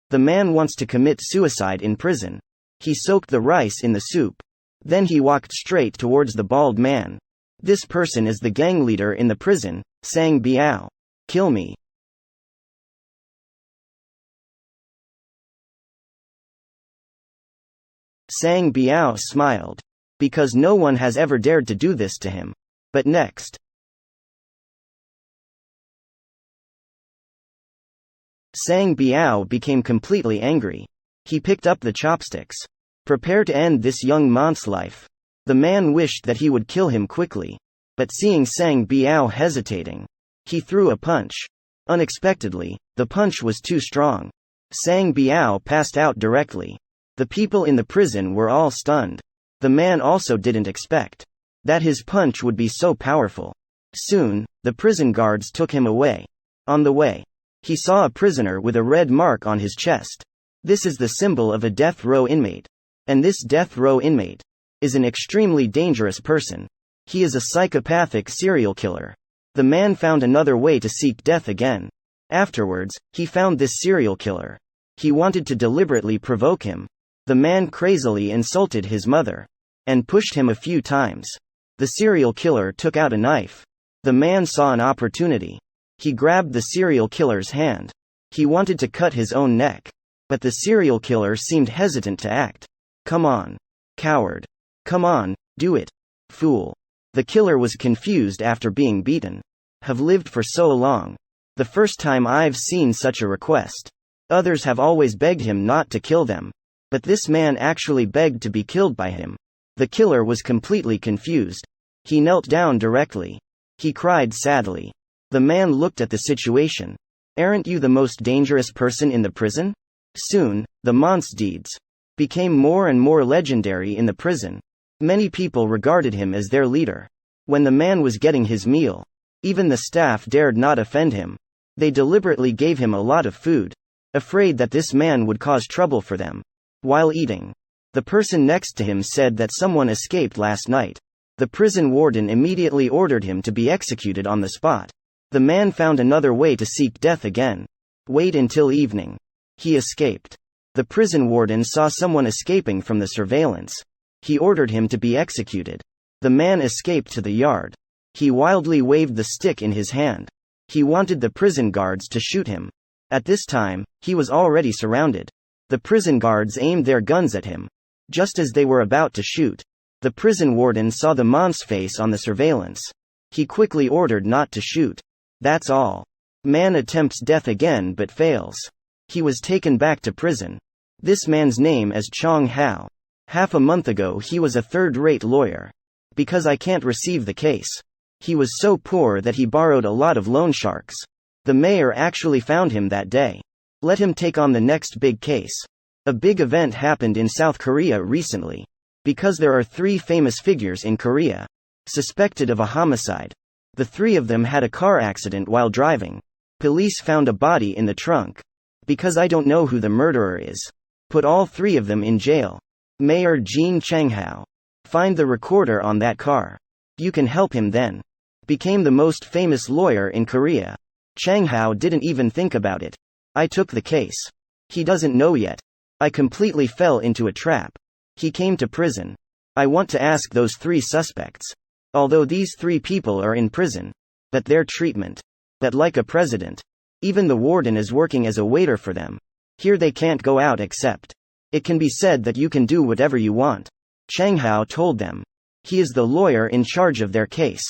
The man wants to commit suicide in prison. He soaked the rice in the soup. Then he walked straight towards the bald man. This person is the gang leader in the prison, Sang Biao. Kill me. Sang Biao smiled. Because no one has ever dared to do this to him. But next. Sang Biao became completely angry. He picked up the chopsticks. Prepare to end this young man's life. The man wished that he would kill him quickly. But seeing Sang Biao hesitating, he threw a punch. Unexpectedly, the punch was too strong. Sang Biao passed out directly. The people in the prison were all stunned. The man also didn't expect that his punch would be so powerful. Soon, the prison guards took him away. On the way, he saw a prisoner with a red mark on his chest. This is the symbol of a death row inmate. And this death row inmate is an extremely dangerous person. He is a psychopathic serial killer. The man found another way to seek death again. Afterwards, he found this serial killer. He wanted to deliberately provoke him. The man crazily insulted his mother and pushed him a few times. The serial killer took out a knife. The man saw an opportunity. He grabbed the serial killer's hand. He wanted to cut his own neck. But the serial killer seemed hesitant to act. Come on, coward. Come on, do it. Fool. The killer was confused after being beaten. Have lived for so long. The first time I've seen such a request. Others have always begged him not to kill them. But this man actually begged to be killed by him. The killer was completely confused. He knelt down directly. He cried sadly. The man looked at the situation. Aren't you the most dangerous person in the prison? Soon, the man's deeds became more and more legendary in the prison. Many people regarded him as their leader. When the man was getting his meal, even the staff dared not offend him. They deliberately gave him a lot of food, afraid that this man would cause trouble for them. While eating, the person next to him said that someone escaped last night. The prison warden immediately ordered him to be executed on the spot. The man found another way to seek death again. Wait until evening. He escaped. The prison warden saw someone escaping from the surveillance. He ordered him to be executed. The man escaped to the yard. He wildly waved the stick in his hand. He wanted the prison guards to shoot him. At this time, he was already surrounded. The prison guards aimed their guns at him. Just as they were about to shoot, the prison warden saw the man's face on the surveillance. He quickly ordered not to shoot. That's all. Man attempts death again but fails. He was taken back to prison. This man's name is Chong Hao. Half a month ago he was a third-rate lawyer. Because I can't receive the case. He was so poor that he borrowed a lot of loan sharks. The mayor actually found him that day. Let him take on the next big case. A big event happened in South Korea recently. Because there are 3 famous figures in Korea suspected of a homicide. The 3 of them had a car accident while driving. Police found a body in the trunk. Because I don't know who the murderer is. Put all 3 of them in jail. Mayor Jean Changhao. Find the recorder on that car. You can help him then. Became the most famous lawyer in Korea. Changhao didn't even think about it. I took the case. He doesn't know yet. I completely fell into a trap. He came to prison. I want to ask those 3 suspects. Although these 3 people are in prison. But their treatment. That like a president. Even the warden is working as a waiter for them. Here they can't go out except. It can be said that you can do whatever you want. Changhao told them. He is the lawyer in charge of their case.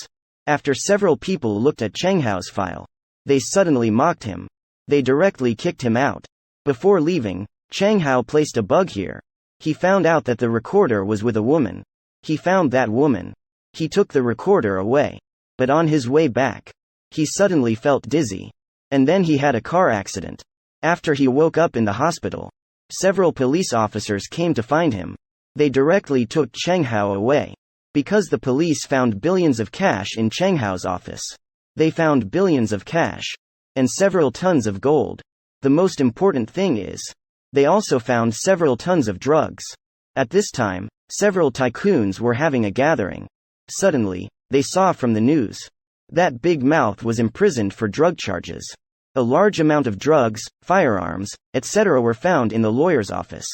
After several people looked at Chenghao's file, they suddenly mocked him. They directly kicked him out. Before leaving, Changhao placed a bug here. He found out that the recorder was with a woman. He found that woman. He took the recorder away. But on his way back, he suddenly felt dizzy. And then he had a car accident. After he woke up in the hospital, several police officers came to find him. They directly took Changhao away. Because the police found billions of cash in Chenghao's office. They found billions of cash. And several tons of gold. The most important thing is, they also found several tons of drugs. At this time, several tycoons were having a gathering. Suddenly, they saw from the news that Big Mouth was imprisoned for drug charges. A large amount of drugs, firearms, etc. were found in the lawyer's office.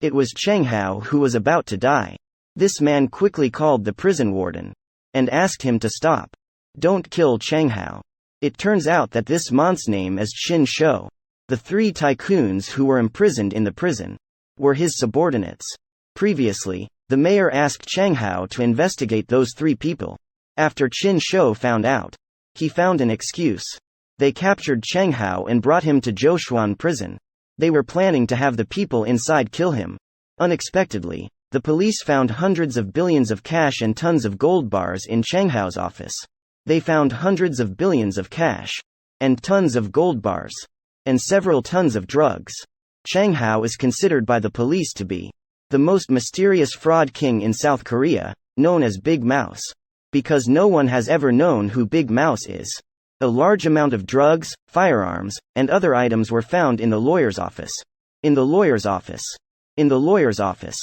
It was Cheng Hao who was about to die. This man quickly called the prison warden and asked him to stop. Don't kill Cheng Hao. It turns out that this man's name is Qin Shou. The 3 tycoons who were imprisoned in the prison were his subordinates. Previously, the mayor asked Cheng Hao to investigate those 3 people. After Qin Shou found out, he found an excuse. They captured Cheng Hao and brought him to Zhoushuan prison. They were planning to have the people inside kill him. Unexpectedly, the police found hundreds of billions of cash and tons of gold bars in Cheng Hao's office. They found hundreds of billions of cash and tons of gold bars and several tons of drugs. Cheng Hao is considered by the police to be the most mysterious fraud king in South Korea, known as Big Mouse, because no one has ever known who Big Mouse is. A large amount of drugs, firearms, and other items were found in the lawyer's office. In the lawyer's office. In the lawyer's office.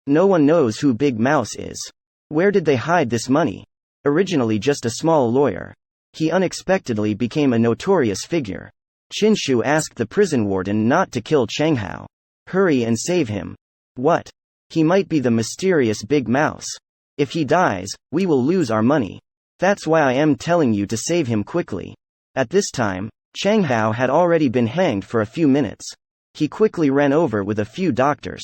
No one knows who Big Mouse is. Where did they hide this money? Originally just a small lawyer, he unexpectedly became a notorious figure. Qinshu asked the prison warden not to kill Cheng Hao. Hurry and save him. What? He might be the mysterious Big Mouse. If he dies, we will lose our money. That's why I am telling you to save him quickly. At this time, Cheng Hao had already been hanged for a few minutes. He quickly ran over with a few doctors.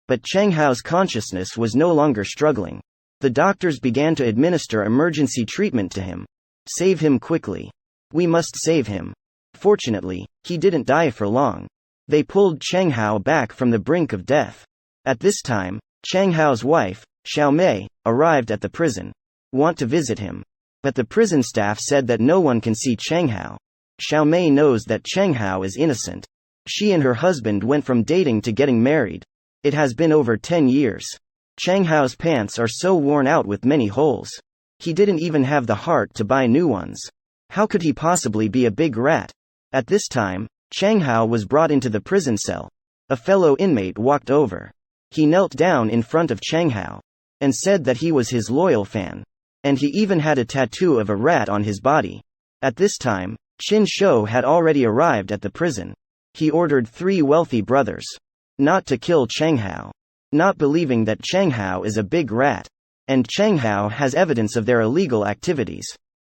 But Cheng Hao's consciousness was no longer struggling. The doctors began to administer emergency treatment to him. Save him quickly. We must save him. Fortunately, he didn't die for long. They pulled Cheng Hao back from the brink of death. At this time, Cheng Hao's wife, Xiao Mei, arrived at the prison. Want to visit him. But the prison staff said that no one can see Cheng Hao. Xiao Mei knows that Cheng Hao is innocent. She and her husband went from dating to getting married. It has been over 10 years. Cheng Hao's pants are so worn out with many holes. He didn't even have the heart to buy new ones. How could he possibly be a big rat? At this time, Cheng Hao was brought into the prison cell. A fellow inmate walked over. He knelt down in front of Cheng Hao and said that he was his loyal fan. And he even had a tattoo of a rat on his body. At this time, Qin Shou had already arrived at the prison. He ordered 3 wealthy brothers not to kill Cheng Hao, not believing that Cheng Hao is a big rat, and Cheng Hao has evidence of their illegal activities.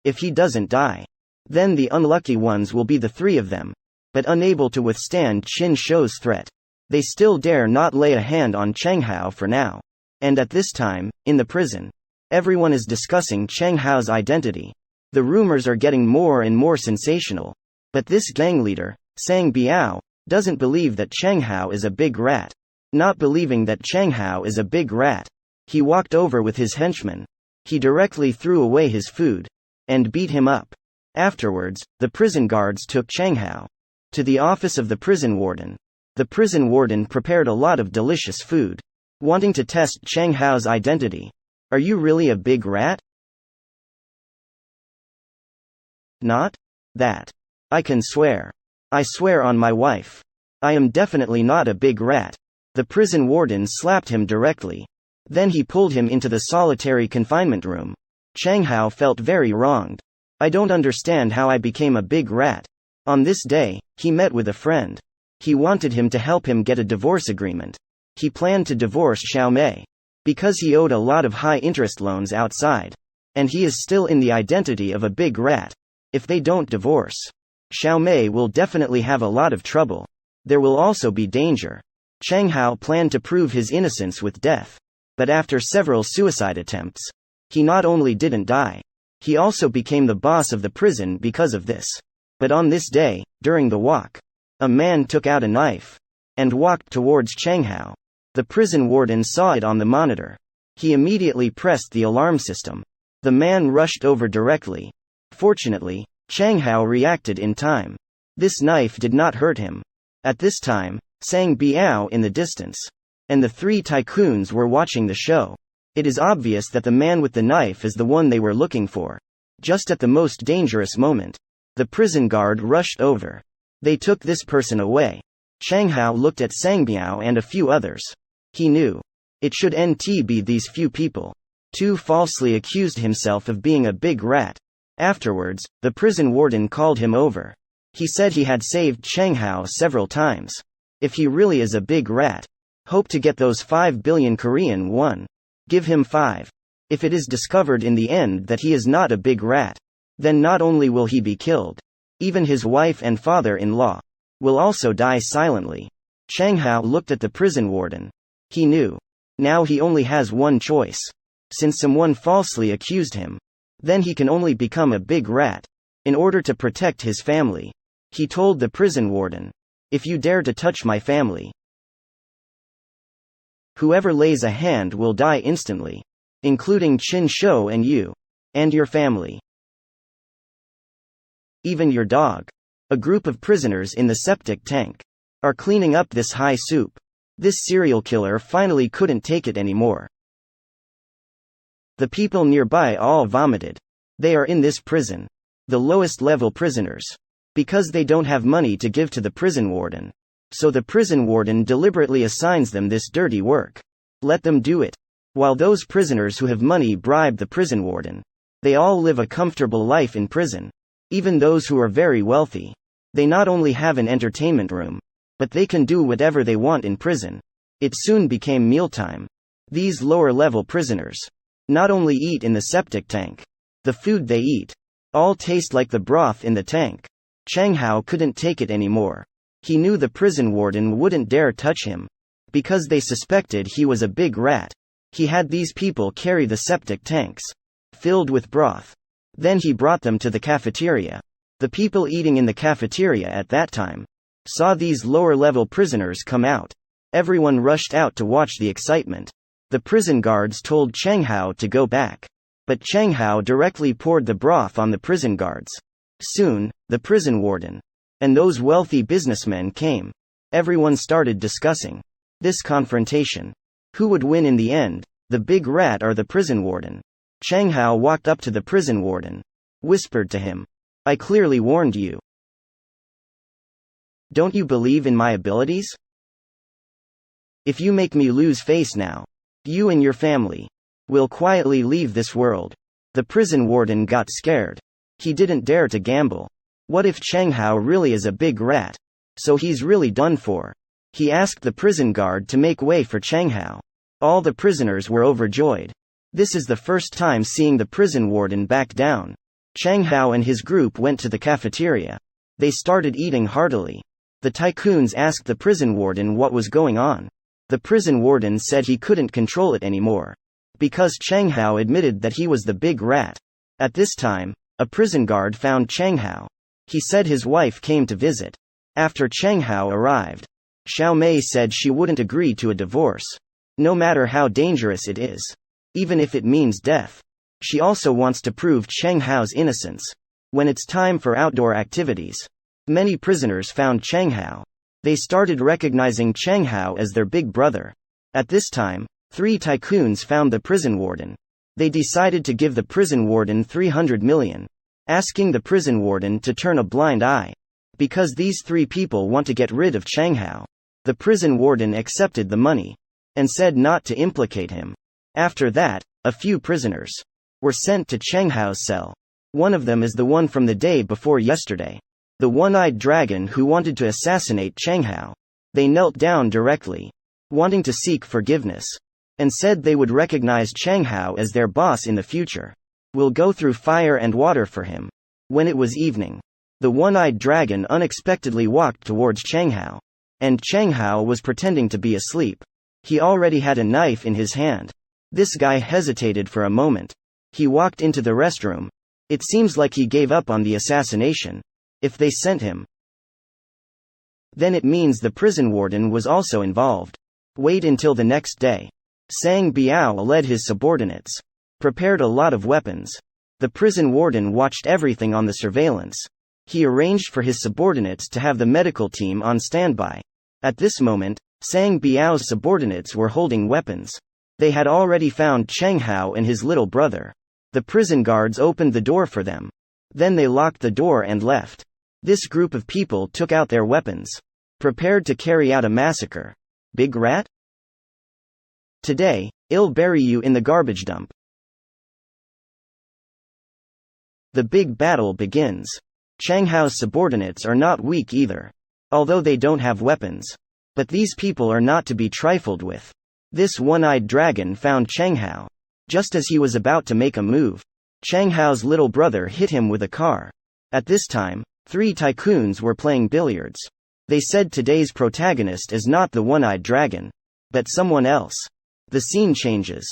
If he doesn't die, then the unlucky ones will be the 3 of them. But unable to withstand Qin Shou's threat, they still dare not lay a hand on Cheng Hao for now. And at this time, in the prison, everyone is discussing Cheng Hao's identity. The rumors are getting more and more sensational. But this gang leader, Sang Biao, doesn't believe that Cheng Hao is a big rat. Not believing that Cheng Hao is a big rat, he walked over with his henchman. He directly threw away his food and beat him up. Afterwards, the prison guards took Cheng Hao to the office of the prison warden. The prison warden prepared a lot of delicious food, wanting to test Cheng Hao's identity. Are you really a big rat? Not? That. I can swear. I swear on my wife. I am definitely not a big rat. The prison warden slapped him directly. Then he pulled him into the solitary confinement room. Cheng Hao felt very wronged. I don't understand how I became a big rat. On this day, he met with a friend. He wanted him to help him get a divorce agreement. He planned to divorce Xiao Mei because he owed a lot of high-interest loans outside. And he is still in the identity of a big rat. If they don't divorce, Xiao Mei will definitely have a lot of trouble. There will also be danger. Cheng Hao planned to prove his innocence with death. But after several suicide attempts, he not only didn't die, he also became the boss of the prison because of this. But on this day, during the walk, a man took out a knife and walked towards Cheng Hao. The prison warden saw it on the monitor. He immediately pressed the alarm system. The man rushed over directly. Fortunately, Cheng Hao reacted in time. This knife did not hurt him. At this time, Sang Biao in the distance, and the 3 tycoons were watching the show. It is obvious that the man with the knife is the one they were looking for. Just at the most dangerous moment, the prison guard rushed over. They took this person away. Cheng Hao looked at Sang Biao and a few others. He knew. It should be these few people. 2 falsely accused himself of being a big rat. Afterwards, the prison warden called him over. He said he had saved Cheng Hao several times. If he really is a big rat, hope to get those 5 billion Korean won. Give him 5. If it is discovered in the end that he is not a big rat, then not only will he be killed, even his wife and father-in-law will also die silently. Cheng Hao looked at the prison warden. He knew. Now he only has one choice. Since someone falsely accused him, then he can only become a big rat. In order to protect his family, he told the prison warden, "If you dare to touch my family, whoever lays a hand will die instantly, including Qin Shou and you, and your family. Even your dog." A group of prisoners in the septic tank are cleaning up this high soup. This serial killer finally couldn't take it anymore. The people nearby all vomited. They are in this prison, the lowest level prisoners, because they don't have money to give to the prison warden. So the prison warden deliberately assigns them this dirty work. Let them do it. While those prisoners who have money bribe the prison warden, they all live a comfortable life in prison. Even those who are very wealthy, they not only have an entertainment room, but they can do whatever they want in prison. It soon became mealtime. These lower-level prisoners not only eat in the septic tank, the food they eat all taste like the broth in the tank. Cheng Hao couldn't take it anymore. He knew the prison warden wouldn't dare touch him, because they suspected he was a big rat. He had these people carry the septic tanks filled with broth. Then he brought them to the cafeteria. The people eating in the cafeteria at that time saw these lower-level prisoners come out. Everyone rushed out to watch the excitement. The prison guards told Cheng Hao to go back, but Cheng Hao directly poured the broth on the prison guards. Soon, the prison warden and those wealthy businessmen came. Everyone started discussing this confrontation. Who would win in the end, the big rat or the prison warden? Cheng Hao walked up to the prison warden, whispered to him, "I clearly warned you. Don't you believe in my abilities? If you make me lose face now, you and your family will quietly leave this world." The prison warden got scared. He didn't dare to gamble. What if Cheng Hao really is a big rat? So he's really done for. He asked the prison guard to make way for Cheng Hao. All the prisoners were overjoyed. This is the first time seeing the prison warden back down. Cheng Hao and his group went to the cafeteria. They started eating heartily. The tycoons asked the prison warden what was going on. The prison warden said he couldn't control it anymore, because Cheng Hao admitted that he was the big rat. At this time, a prison guard found Cheng Hao. He said his wife came to visit. After Cheng Hao arrived, Xiao Mei said she wouldn't agree to a divorce, no matter how dangerous it is, even if it means death. She also wants to prove Cheng Hao's innocence. When it's time for outdoor activities, many prisoners found Cheng Hao. They started recognizing Cheng Hao as their big brother. At this time, 3 tycoons found the prison warden. They decided to give the prison warden 300 million, asking the prison warden to turn a blind eye, because these 3 people want to get rid of Cheng Hao. The prison warden accepted the money and said not to implicate him. After that, a few prisoners were sent to Cheng Hao's cell. One of them is the one from the day before yesterday, the one-eyed dragon who wanted to assassinate Cheng Hao. They knelt down directly, wanting to seek forgiveness, and said they would recognize Cheng Hao as their boss in the future. Will go through fire and water for him. When it was evening, the one-eyed dragon unexpectedly walked towards Cheng Hao, and Cheng Hao was pretending to be asleep. He already had a knife in his hand. This guy hesitated for a moment. He walked into the restroom. It seems like he gave up on the assassination. If they sent him, then it means the prison warden was also involved. Wait until the next day. Sang Biao led his subordinates, prepared a lot of weapons. The prison warden watched everything on the surveillance. He arranged for his subordinates to have the medical team on standby. At this moment, Sang Biao's subordinates were holding weapons. They had already found Cheng Hao and his little brother. The prison guards opened the door for them. Then they locked the door and left. This group of people took out their weapons, prepared to carry out a massacre. Big rat? Today, I'll bury you in the garbage dump. The big battle begins. Chang Hao's subordinates are not weak either. Although they don't have weapons. But these people are not to be trifled with. This one-eyed dragon found Chang Hao. Just as he was about to make a move, Chang Hao's little brother hit him with a car. At this time, 3 tycoons were playing billiards. They said today's protagonist is not the one-eyed dragon, but someone else. The scene changes.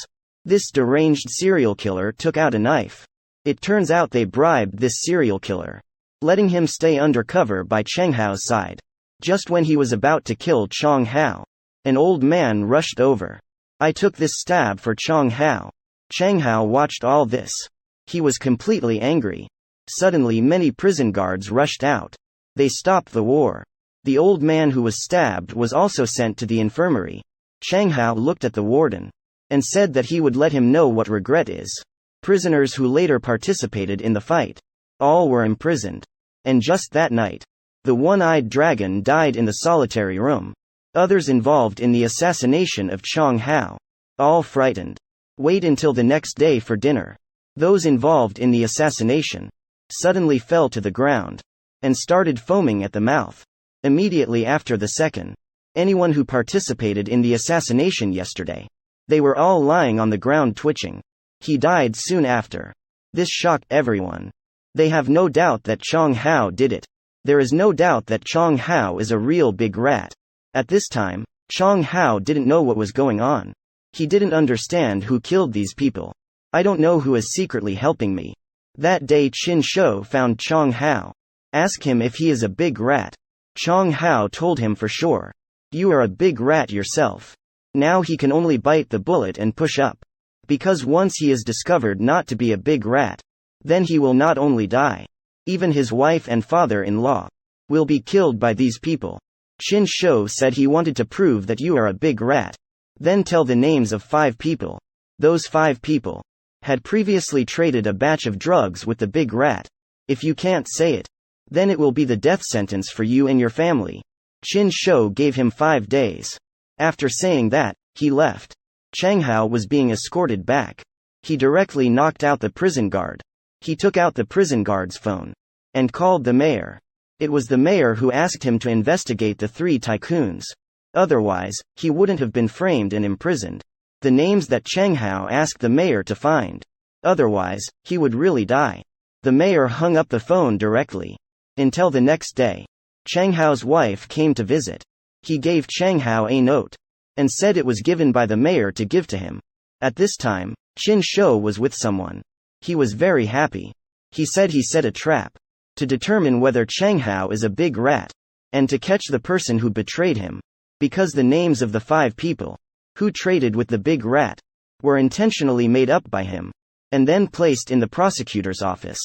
This deranged serial killer took out a knife. It turns out they bribed this serial killer, letting him stay undercover by Chang Hao's side. Just when he was about to kill Chang Hao, an old man rushed over. I took this stab for Chang Hao. Chang Hao watched all this. He was completely angry. Suddenly many prison guards rushed out. They stopped the war. The old man who was stabbed was also sent to the infirmary. Chang Hao looked at the warden and said that he would let him know what regret is. Prisoners who later participated in the fight, all were imprisoned. And just that night, the one-eyed dragon died in the solitary room. Others involved in the assassination of Chang Hao, all frightened, wait until the next day for dinner. Those involved in the assassination suddenly fell to the ground and started foaming at the mouth. Immediately after the second, anyone who participated in the assassination yesterday, they were all lying on the ground twitching. He died soon after. This shocked everyone. They have no doubt that Chang Hao did it. There is no doubt that Chang Hao is a real big rat. At this time, Chang Hao didn't know what was going on. He didn't understand who killed these people. I don't know who is secretly helping me. That day Qin Shou found Chang Hao. Ask him if he is a big rat. Chang Hao told him for sure. You are a big rat yourself. Now he can only bite the bullet and push up. Because once he is discovered not to be a big rat, then he will not only die. Even his wife and father-in-law will be killed by these people. Qin Shou said he wanted to prove that you are a big rat. Then tell the names of 5 people. Those 5 people had previously traded a batch of drugs with the big rat. If you can't say it, then it will be the death sentence for you and your family. Qin Shou gave him 5 days. After saying that, he left. Chang Hao was being escorted back. He directly knocked out the prison guard. He took out the prison guard's phone and called the mayor. It was the mayor who asked him to investigate the 3 tycoons. Otherwise, he wouldn't have been framed and imprisoned. The names that Chang Hao asked the mayor to find. Otherwise, he would really die. The mayor hung up the phone directly. Until the next day, Chang Hao's wife came to visit. He gave Chang Hao a note and said it was given by the mayor to give to him. At this time, Qin Shou was with someone. He was very happy. He said he set a trap to determine whether Chang Hao is a big rat and to catch the person who betrayed him. Because the names of the 5 people who traded with the big rat were intentionally made up by him and then placed in the prosecutor's office.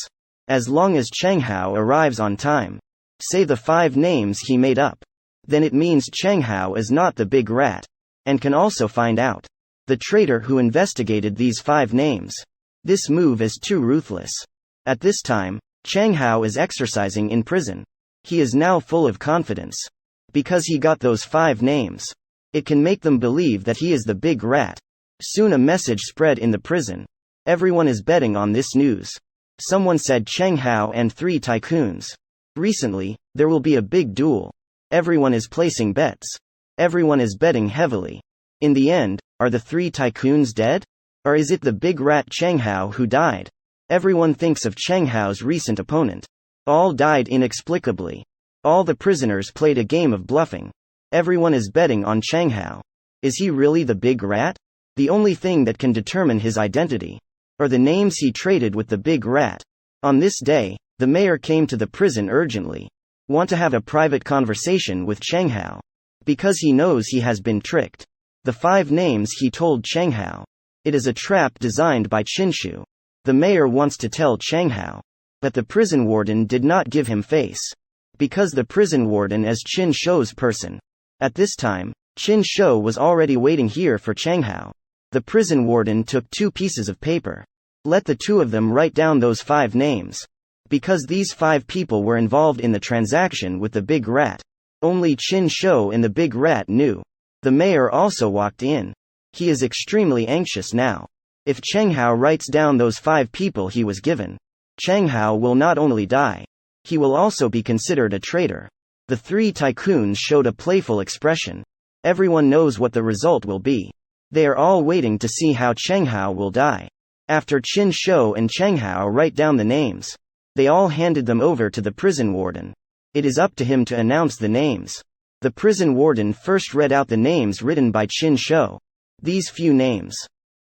As long as Chang Hao arrives on time, say the 5 names he made up, then it means Chang Hao is not the big rat and can also find out the traitor who investigated these 5 names. This move is too ruthless. At this time, Chang Hao is exercising in prison. He is now full of confidence. Because he got those 5 names, it can make them believe that he is the big rat. Soon a message spread in the prison. Everyone is betting on this news. Someone said Chang Hao and 3 tycoons. Recently, there will be a big duel. Everyone is placing bets. Everyone is betting heavily. In the end, are the 3 tycoons dead? Or is it the big rat Chang Hao who died? Everyone thinks of Chang Hao's recent opponent. All died inexplicably. All the prisoners played a game of bluffing. Everyone is betting on Chang Hao. Is he really the big rat? The only thing that can determine his identity are the names he traded with the big rat. On this day, the mayor came to the prison urgently. Want to have a private conversation with Chang Hao. Because he knows he has been tricked. The 5 names he told Chang Hao. It is a trap designed by Qin Shou. The mayor wants to tell Chang Hao. But the prison warden did not give him face. Because the prison warden is Qin Shou's person. At this time, Qin Shou was already waiting here for Chang Hao. The prison warden took 2 pieces of paper. Let the 2 of them write down those 5 names. Because these 5 people were involved in the transaction with the big rat. Only Qin Shou and the big rat knew. The mayor also walked in. He is extremely anxious now. If Chang Hao writes down those 5 people he was given, Chang Hao will not only die, He will also be considered a traitor. The three tycoons showed a playful expression. Everyone knows what the result will be. They are all waiting to see how Cheng Hao will die. After Qin Shou and Cheng Hao write down the names, they all handed them over to the prison warden. It is up to him to announce the names. The prison warden first read out the names written by Qin Shou. These few names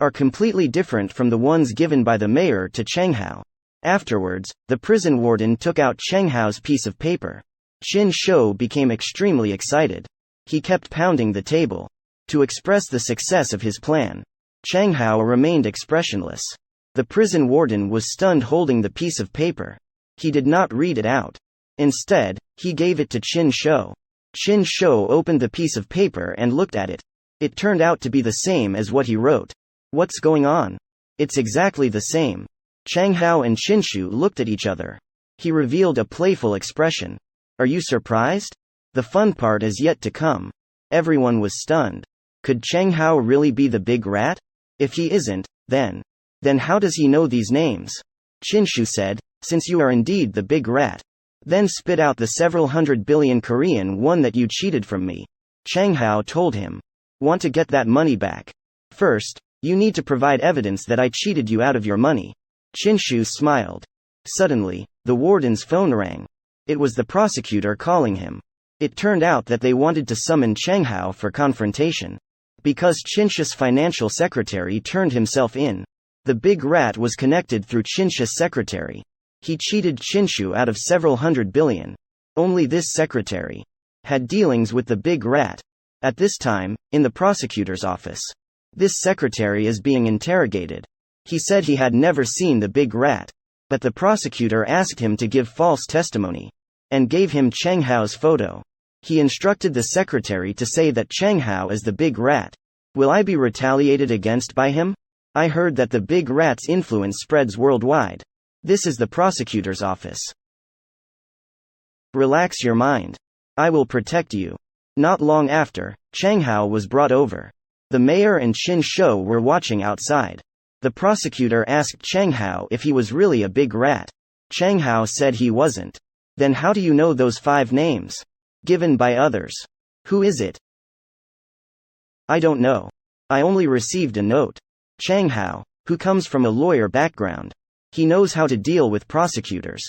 are completely different from the ones given by the mayor to Cheng Hao. Afterwards, the prison warden took out Cheng Hao's piece of paper. Qin Shou became extremely excited. He kept pounding the table to express the success of his plan. Cheng Hao remained expressionless. The prison warden was stunned holding the piece of paper. He did not read it out. Instead, he gave it to Qin Shou. Qin Shou opened the piece of paper and looked at it. It turned out to be the same as what he wrote. What's going on? It's exactly the same. Cheng Hao and Qinshu looked at each other. He revealed a playful expression. Are you surprised? The fun part is yet to come. Everyone was stunned. Could Cheng Hao really be the big rat? If he isn't, then how does he know these names? Qinshu said, since you are indeed the big rat, then spit out the several hundred billion Korean won that you cheated from me. Cheng Hao told him. Want to get that money back? First, you need to provide evidence that I cheated you out of your money. Qinshu smiled. Suddenly, the warden's phone rang. It was the prosecutor calling him. It turned out that they wanted to summon Cheng Hao for confrontation. Because Qinshu's financial secretary turned himself in. The big rat was connected through Qinshu's secretary. He cheated Qinshu out of several hundred billion. Only this secretary had dealings with the big rat. At this time, in the prosecutor's office, this secretary is being interrogated. He said he had never seen the big rat. But the prosecutor asked him to give false testimony and gave him Cheng Hao's photo. He instructed the secretary to say that Cheng Hao is the big rat. Will I be retaliated against by him? I heard that the big rat's influence spreads worldwide. This is the prosecutor's office. Relax your mind. I will protect you. Not long after, Cheng Hao was brought over. The mayor and Qin Shou were watching outside. The prosecutor asked Cheng Hao if he was really a big rat. Cheng Hao said he wasn't. Then how do you know those 5 names? Given by others. Who is it? I don't know. I only received a note. Cheng Hao, who comes from a lawyer background. He knows how to deal with prosecutors.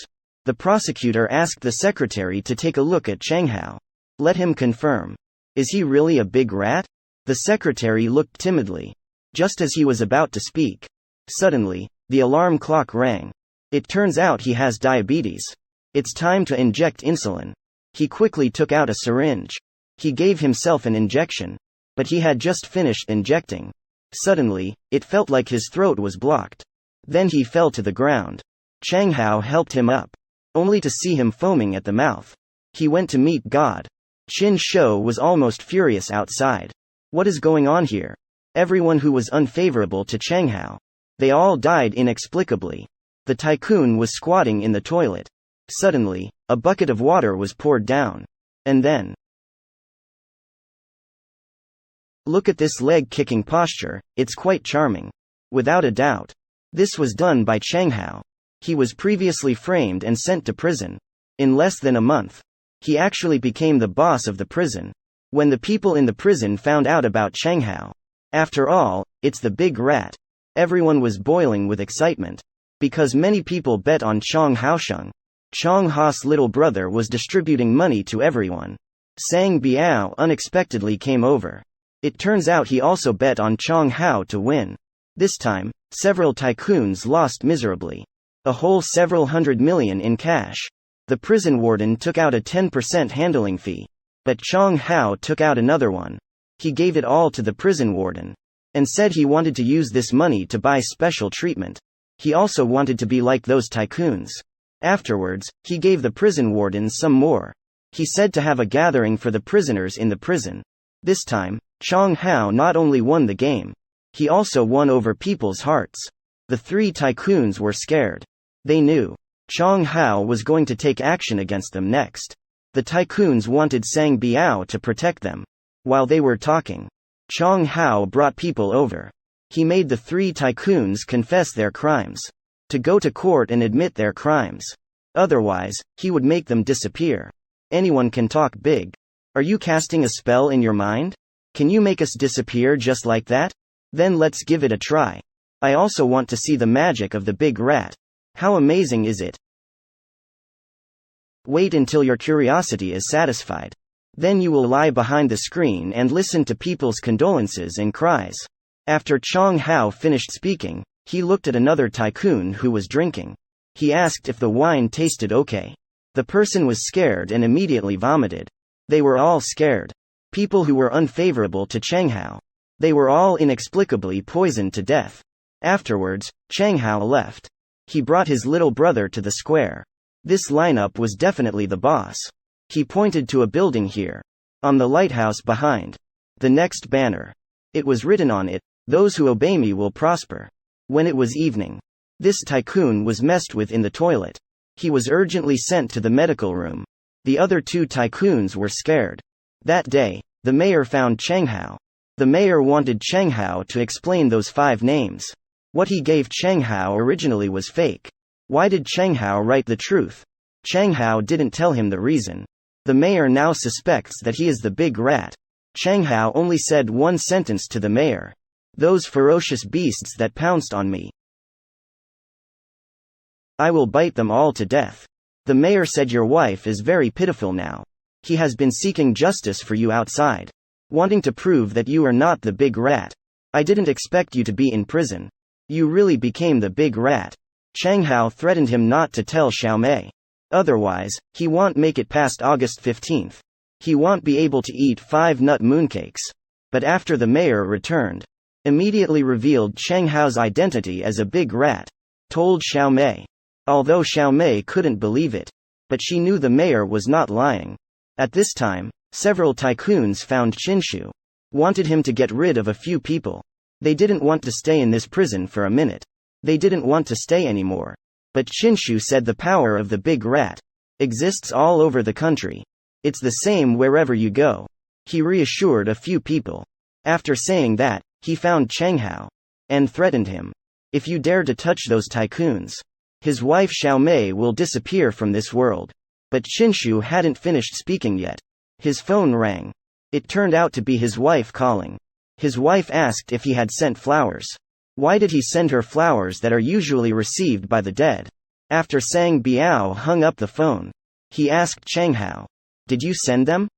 The prosecutor asked the secretary to take a look at Cheng Hao. Let him confirm. Is he really a big rat? The secretary looked timidly. Just as he was about to speak, suddenly, the alarm clock rang. It turns out he has diabetes. It's time to inject insulin. He quickly took out a syringe. He gave himself an injection. But he had just finished injecting. Suddenly, it felt like his throat was blocked. Then he fell to the ground. Cheng Hao helped him up, only to see him foaming at the mouth. He went to meet God. Qin Shou was almost furious outside. What is going on here? Everyone who was unfavorable to Cheng Hao. They all died inexplicably. The tycoon was squatting in the toilet. Suddenly, a bucket of water was poured down. And then, look at this leg-kicking posture, it's quite charming. Without a doubt. This was done by Cheng Hao. He was previously framed and sent to prison. In less than a month, he actually became the boss of the prison. When the people in the prison found out about Cheng Hao, after all, it's the big rat. Everyone was boiling with excitement. Because many people bet on Chong Haosheng. Chong Ha's little brother was distributing money to everyone. Sang Biao unexpectedly came over. It turns out he also bet on Chong Hao to win. This time, several tycoons lost miserably. A whole several hundred million in cash. The prison warden took out a 10% handling fee. But Chong Hao took out another one. He gave it all to the prison warden. And said he wanted to use this money to buy special treatment. He also wanted to be like those tycoons. Afterwards, he gave the prison warden some more. He said to have a gathering for the prisoners in the prison. This time, Chong Hao not only won the game, he also won over people's hearts. The 3 tycoons were scared. They knew Chong Hao was going to take action against them next. The tycoons wanted Sang Biao to protect them. While they were talking, Chong Hao brought people over. He made the 3 tycoons confess their crimes. To go to court and admit their crimes. Otherwise, he would make them disappear. Anyone can talk big. Are you casting a spell in your mind? Can you make us disappear just like that? Then let's give it a try. I also want to see the magic of the big rat. How amazing is it? Wait until your curiosity is satisfied. Then you will lie behind the screen and listen to people's condolences and cries. After Chong Hao finished speaking, he looked at another tycoon who was drinking. He asked if the wine tasted okay. The person was scared and immediately vomited. They were all scared. People who were unfavorable to Cheng Hao. They were all inexplicably poisoned to death. Afterwards, Cheng Hao left. He brought his little brother to the square. This lineup was definitely the boss. He pointed to a building here. On the lighthouse behind. The next banner. It was written on it, "Those who obey me will prosper." When it was evening, this tycoon was messed with in the toilet. He was urgently sent to the medical room. The other two tycoons were scared. That day, the mayor found Cheng Hao. The mayor wanted Cheng Hao to explain those 5 names. What he gave Cheng Hao originally was fake. Why did Cheng Hao write the truth? Cheng Hao didn't tell him the reason. The mayor now suspects that he is the big rat. Cheng Hao only said one sentence to the mayor. "Those ferocious beasts that pounced on me, I will bite them all to death." The mayor said, "Your wife is very pitiful now. He has been seeking justice for you outside, wanting to prove that you are not the big rat. I didn't expect you to be in prison. You really became the big rat." Cheng Hao threatened him not to tell Xiaomei. Otherwise, he won't make it past August 15th. He won't be able to eat 5 nut mooncakes. But after the mayor returned, immediately revealed Cheng Hao's identity as a big rat, told Xiaomei. Although Xiaomei couldn't believe it, but she knew the mayor was not lying. At this time, several tycoons found Qinshu, wanted him to get rid of a few people. They didn't want to stay in this prison for a minute. They didn't want to stay anymore. But Qinshu said the power of the big rat exists all over the country. It's the same wherever you go. He reassured a few people. After saying that, he found Cheng Hao and threatened him. "If you dare to touch those tycoons, his wife Xiaomei will disappear from this world." But Qinshu hadn't finished speaking yet. His phone rang. It turned out to be his wife calling. His wife asked if he had sent flowers. Why did he send her flowers that are usually received by the dead? After Sang Biao hung up the phone, he asked Cheng Hao, "Did you send them?"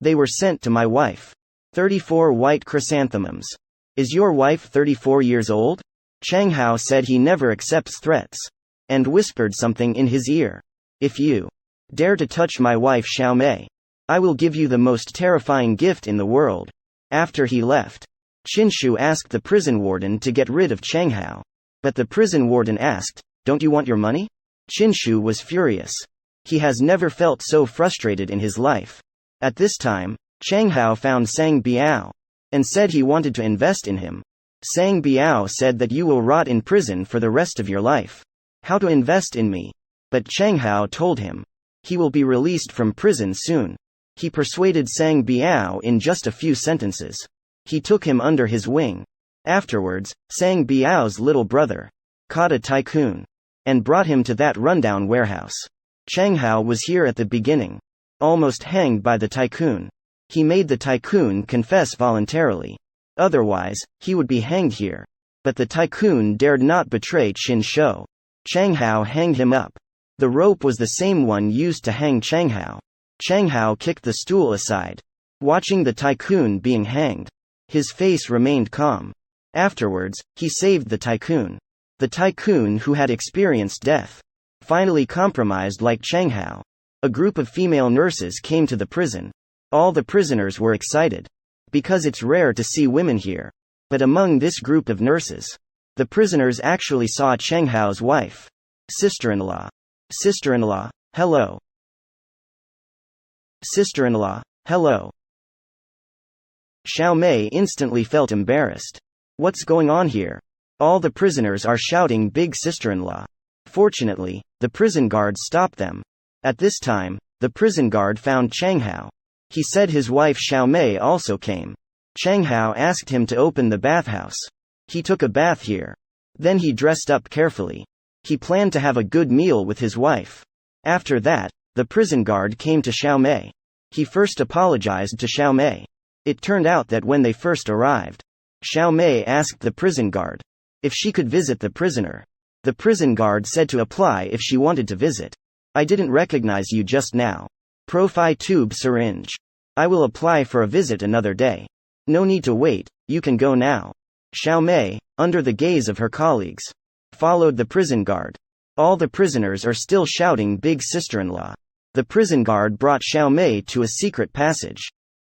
"They were sent to my wife. 34 white chrysanthemums." "Is your wife 34 years old?" Cheng Hao said he never accepts threats, and whispered something in his ear. "If you dare to touch my wife Xiaomei, I will give you the most terrifying gift in the world." After he left, Qinshu asked the prison warden to get rid of Cheng Hao. But the prison warden asked, "Don't you want your money?" Qinshu was furious. He has never felt so frustrated in his life. At this time, Cheng Hao found Sang Biao and said he wanted to invest in him. Sang Biao said that you will rot in prison for the rest of your life. How to invest in me? But Cheng Hao told him he will be released from prison soon. He persuaded Sang Biao in just a few sentences. He took him under his wing. Afterwards, Sang Biao's little brother caught a tycoon and brought him to that rundown warehouse. Cheng Hao was here at the beginning, almost hanged by the tycoon. He made the tycoon confess voluntarily. Otherwise, he would be hanged here. But the tycoon dared not betray Qin Shou. Cheng Hao hanged him up. The rope was the same one used to hang Cheng Hao. Cheng Hao kicked the stool aside, watching the tycoon being hanged. His face remained calm. Afterwards, he saved the tycoon. The tycoon who had experienced death finally compromised like Cheng Hao. A group of female nurses came to the prison. All the prisoners were excited, because it's rare to see women here. But among this group of nurses, the prisoners actually saw Cheng Hao's wife. Sister-in-law. Sister-in-law, hello. Sister-in-law, hello. Xiaomei instantly felt embarrassed. What's going on here? All the prisoners are shouting big sister-in-law. Fortunately, the prison guard stopped them. At this time, the prison guard found Cheng Hao. He said his wife Xiaomei also came. Cheng Hao asked him to open the bathhouse. He took a bath here. Then he dressed up carefully. He planned to have a good meal with his wife. After that, the prison guard came to Xiao Mei. He first apologized to Xiao Mei. It turned out that when they first arrived, Xiao Mei asked the prison guard if she could visit the prisoner. The prison guard said to apply if she wanted to visit. I didn't recognize you just now. Profi tube syringe. I will apply for a visit another day. No need to wait, you can go now. Xiao Mei, under the gaze of her colleagues, followed the prison guard. All the prisoners are still shouting big sister-in-law. The prison guard brought Xiao Mei to a secret passage.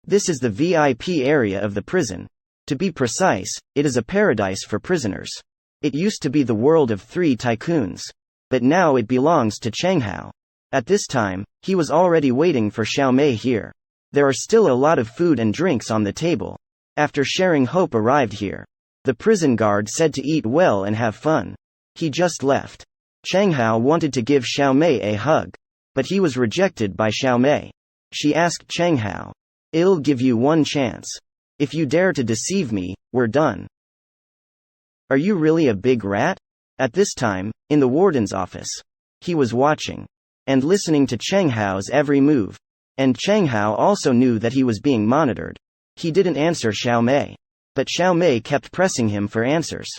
This is the VIP area of the prison. To be precise, it is a paradise for prisoners. It used to be the world of 3 tycoons. But now it belongs to Cheng Hao. At this time, he was already waiting for Xiao Mei here. There are still a lot of food and drinks on the table. After sharing Hope arrived here, the prison guard said to eat well and have fun. He just left. Cheng Hao wanted to give Xiao Mei a hug, but he was rejected by Xiao Mei. She asked Cheng Hao, "I'll give you one chance. If you dare to deceive me, we're done." Are you really a big rat? At this time, in the warden's office, he was watching and listening to Cheng Hao's every move. And Cheng Hao also knew that he was being monitored. He didn't answer Xiao Mei. But Xiao Mei kept pressing him for answers.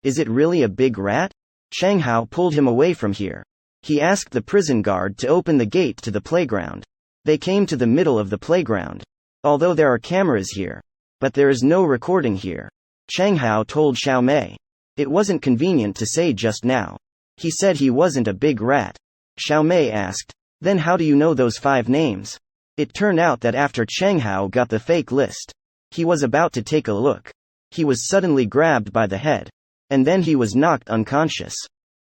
Is it really a big rat? Cheng Hao pulled him away from here. He asked the prison guard to open the gate to the playground. They came to the middle of the playground. Although there are cameras here, but there is no recording here. Cheng Hao told Xiao Mei. It wasn't convenient to say just now. He said he wasn't a big rat. Xiao Mei asked, "Then how do you know those 5 names?" It turned out that after Cheng Hao got the fake list, he was about to take a look. He was suddenly grabbed by the head. And then he was knocked unconscious.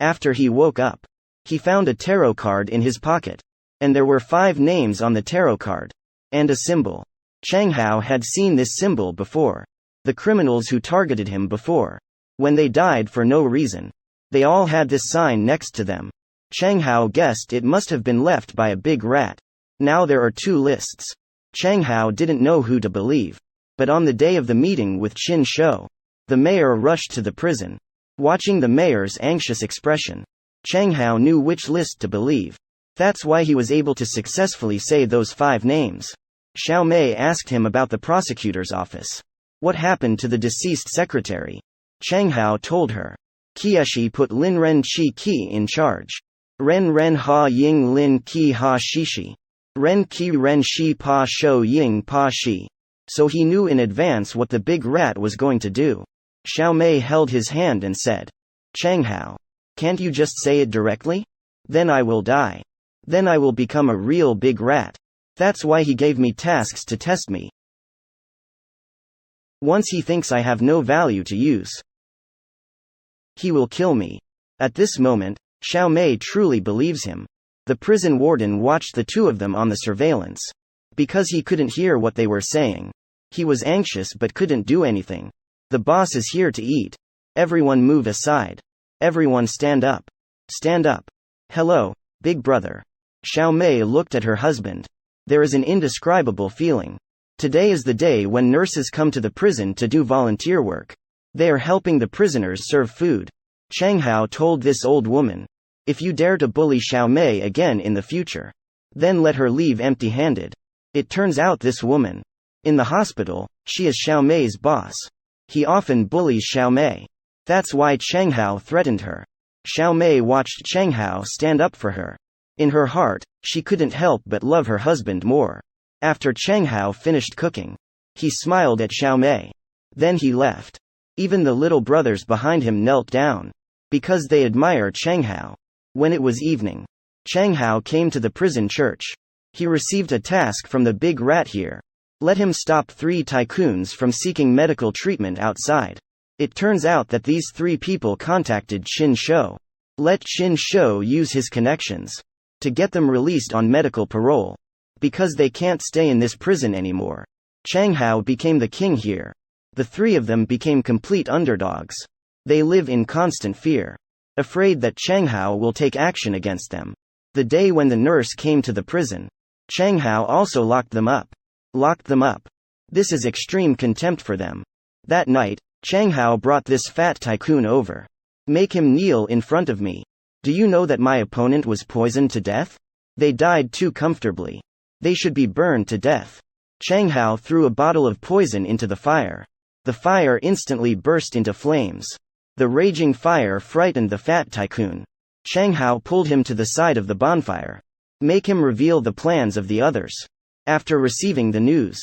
After he woke up, he found a tarot card in his pocket. And there were 5 names on the tarot card. And a symbol. Cheng Hao had seen this symbol before. The criminals who targeted him before, when they died for no reason, they all had this sign next to them. Cheng Hao guessed it must have been left by a big rat. Now there are 2 lists. Cheng Hao didn't know who to believe. But on the day of the meeting with Qin Shou, the mayor rushed to the prison. Watching the mayor's anxious expression, Cheng Hao knew which list to believe. That's why he was able to successfully say those 5 names. Xiao Mei asked him about the prosecutor's office. What happened to the deceased secretary? Cheng Hao told her. Kieshi put Lin Ren Chi Qi in charge. Ren Ren Ha Ying Lin Qi Ha Shishi. Ren Qi Ren Shi Pa Shou Ying Pa Shi. So he knew in advance what the big rat was going to do. Xiao Mei held his hand and said, "Cheng Hao, can't you just say it directly? Then I will die. Then I will become a real big rat. That's why he gave me tasks to test me. Once he thinks I have no value to use, he will kill me." At this moment, Xiao Mei truly believes him. The prison warden watched the 2 of them on the surveillance. Because he couldn't hear what they were saying. He was anxious but couldn't do anything. The boss is here to eat. Everyone move aside. Everyone stand up. Stand up. Hello, big brother. Xiao Mei looked at her husband. There is an indescribable feeling. Today is the day when nurses come to the prison to do volunteer work. They are helping the prisoners serve food. Cheng Hao told this old woman, "If you dare to bully Xiao Mei again in the future, then let her leave empty-handed." It turns out this woman, in the hospital, she is Xiao Mei's boss. He often bullies Xiao Mei. That's why Cheng Hao threatened her. Xiao Mei watched Cheng Hao stand up for her. In her heart, she couldn't help but love her husband more. After Cheng Hao finished cooking, he smiled at Xiao Mei. Then he left. Even the little brothers behind him knelt down, because they admire Cheng Hao. When it was evening, Cheng Hao came to the prison church. He received a task from the big rat here. Let him stop 3 tycoons from seeking medical treatment outside. It turns out that these 3 people contacted Qin Shou. Let Qin Shou use his connections to get them released on medical parole. Because they can't stay in this prison anymore. Cheng Hao became the king here. The 3 of them became complete underdogs. They live in constant fear, afraid that Cheng Hao will take action against them. The day when the nurse came to the prison, Cheng Hao also locked them up. Locked them up. This is extreme contempt for them. That night, Cheng Hao brought this fat tycoon over. "Make him kneel in front of me." Do you know that my opponent was poisoned to death? They died too comfortably. They should be burned to death. Chang Hao threw a bottle of poison into the fire. The fire instantly burst into flames. The raging fire frightened the fat tycoon. Chang Hao pulled him to the side of the bonfire. Make him reveal the plans of the others. After receiving the news,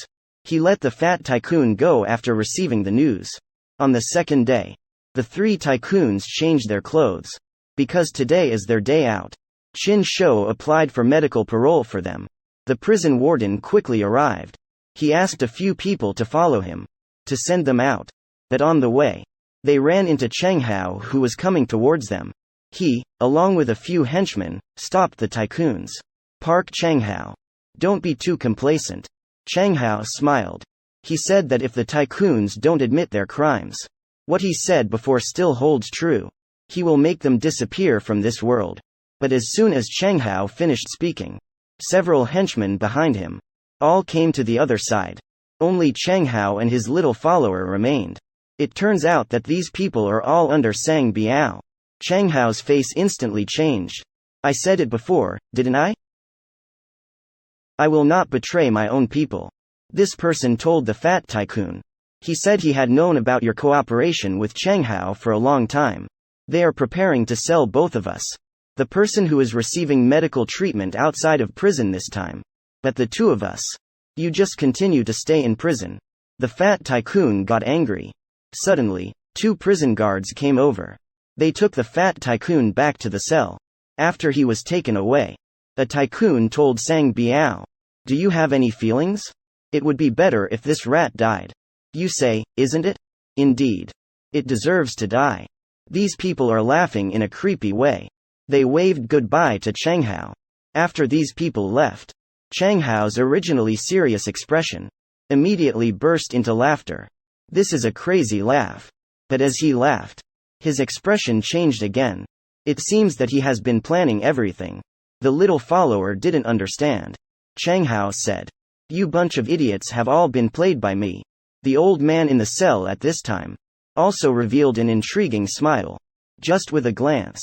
he let the fat tycoon go. After receiving the news, on the second day, the three tycoons changed their clothes. Because today is their day out. Qin Shou applied for medical parole for them. The prison warden quickly arrived. He asked a few people to follow him, to send them out. But on the way, they ran into Chang Hao, who was coming towards them. He, along with a few henchmen, stopped the tycoons. Park Chang Hao. Don't be too complacent. Chang Hao smiled. He said that if the tycoons don't admit their crimes, what he said before still holds true. He will make them disappear from this world. But as soon as Chang Hao finished speaking, several henchmen behind him all came to the other side. Only Chang Hao and his little follower remained. It turns out that these people are all under Sang Biao. Chang Hao's face instantly changed. I said it before, didn't I? I will not betray my own people. This person told the fat tycoon. He said he had known about your cooperation with Chang Hao for a long time. They are preparing to sell both of us. The person who is receiving medical treatment outside of prison this time. But the two of us. You just continue to stay in prison. The fat tycoon got angry. Suddenly, two prison guards came over. They took the fat tycoon back to the cell. After he was taken away, a tycoon told Sang Biao, "Do you have any feelings? It would be better if this rat died. You say, isn't it? Indeed. It deserves to die." These people are laughing in a creepy way. They waved goodbye to Chang Hao. After these people left, Chang Hao's originally serious expression immediately burst into laughter. This is a crazy laugh. But as he laughed, his expression changed again. It seems that he has been planning everything. The little follower didn't understand. Chang Hao said, "You bunch of idiots have all been played by me." The old man in the cell at this time also revealed an intriguing smile. Just with a glance,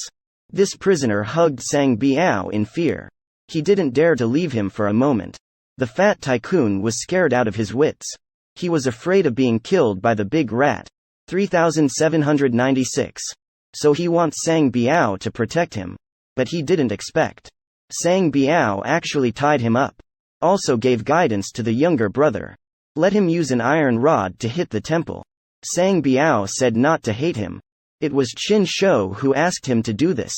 this prisoner hugged Sang Biao in fear. He didn't dare to leave him for a moment. The fat tycoon was scared out of his wits. He was afraid of being killed by the big rat. 3796. So he wants Sang Biao to protect him. But he didn't expect. Sang Biao actually tied him up. Also gave guidance to the younger brother. Let him use an iron rod to hit the temple. Sang Biao said not to hate him. It was Qin Shou who asked him to do this.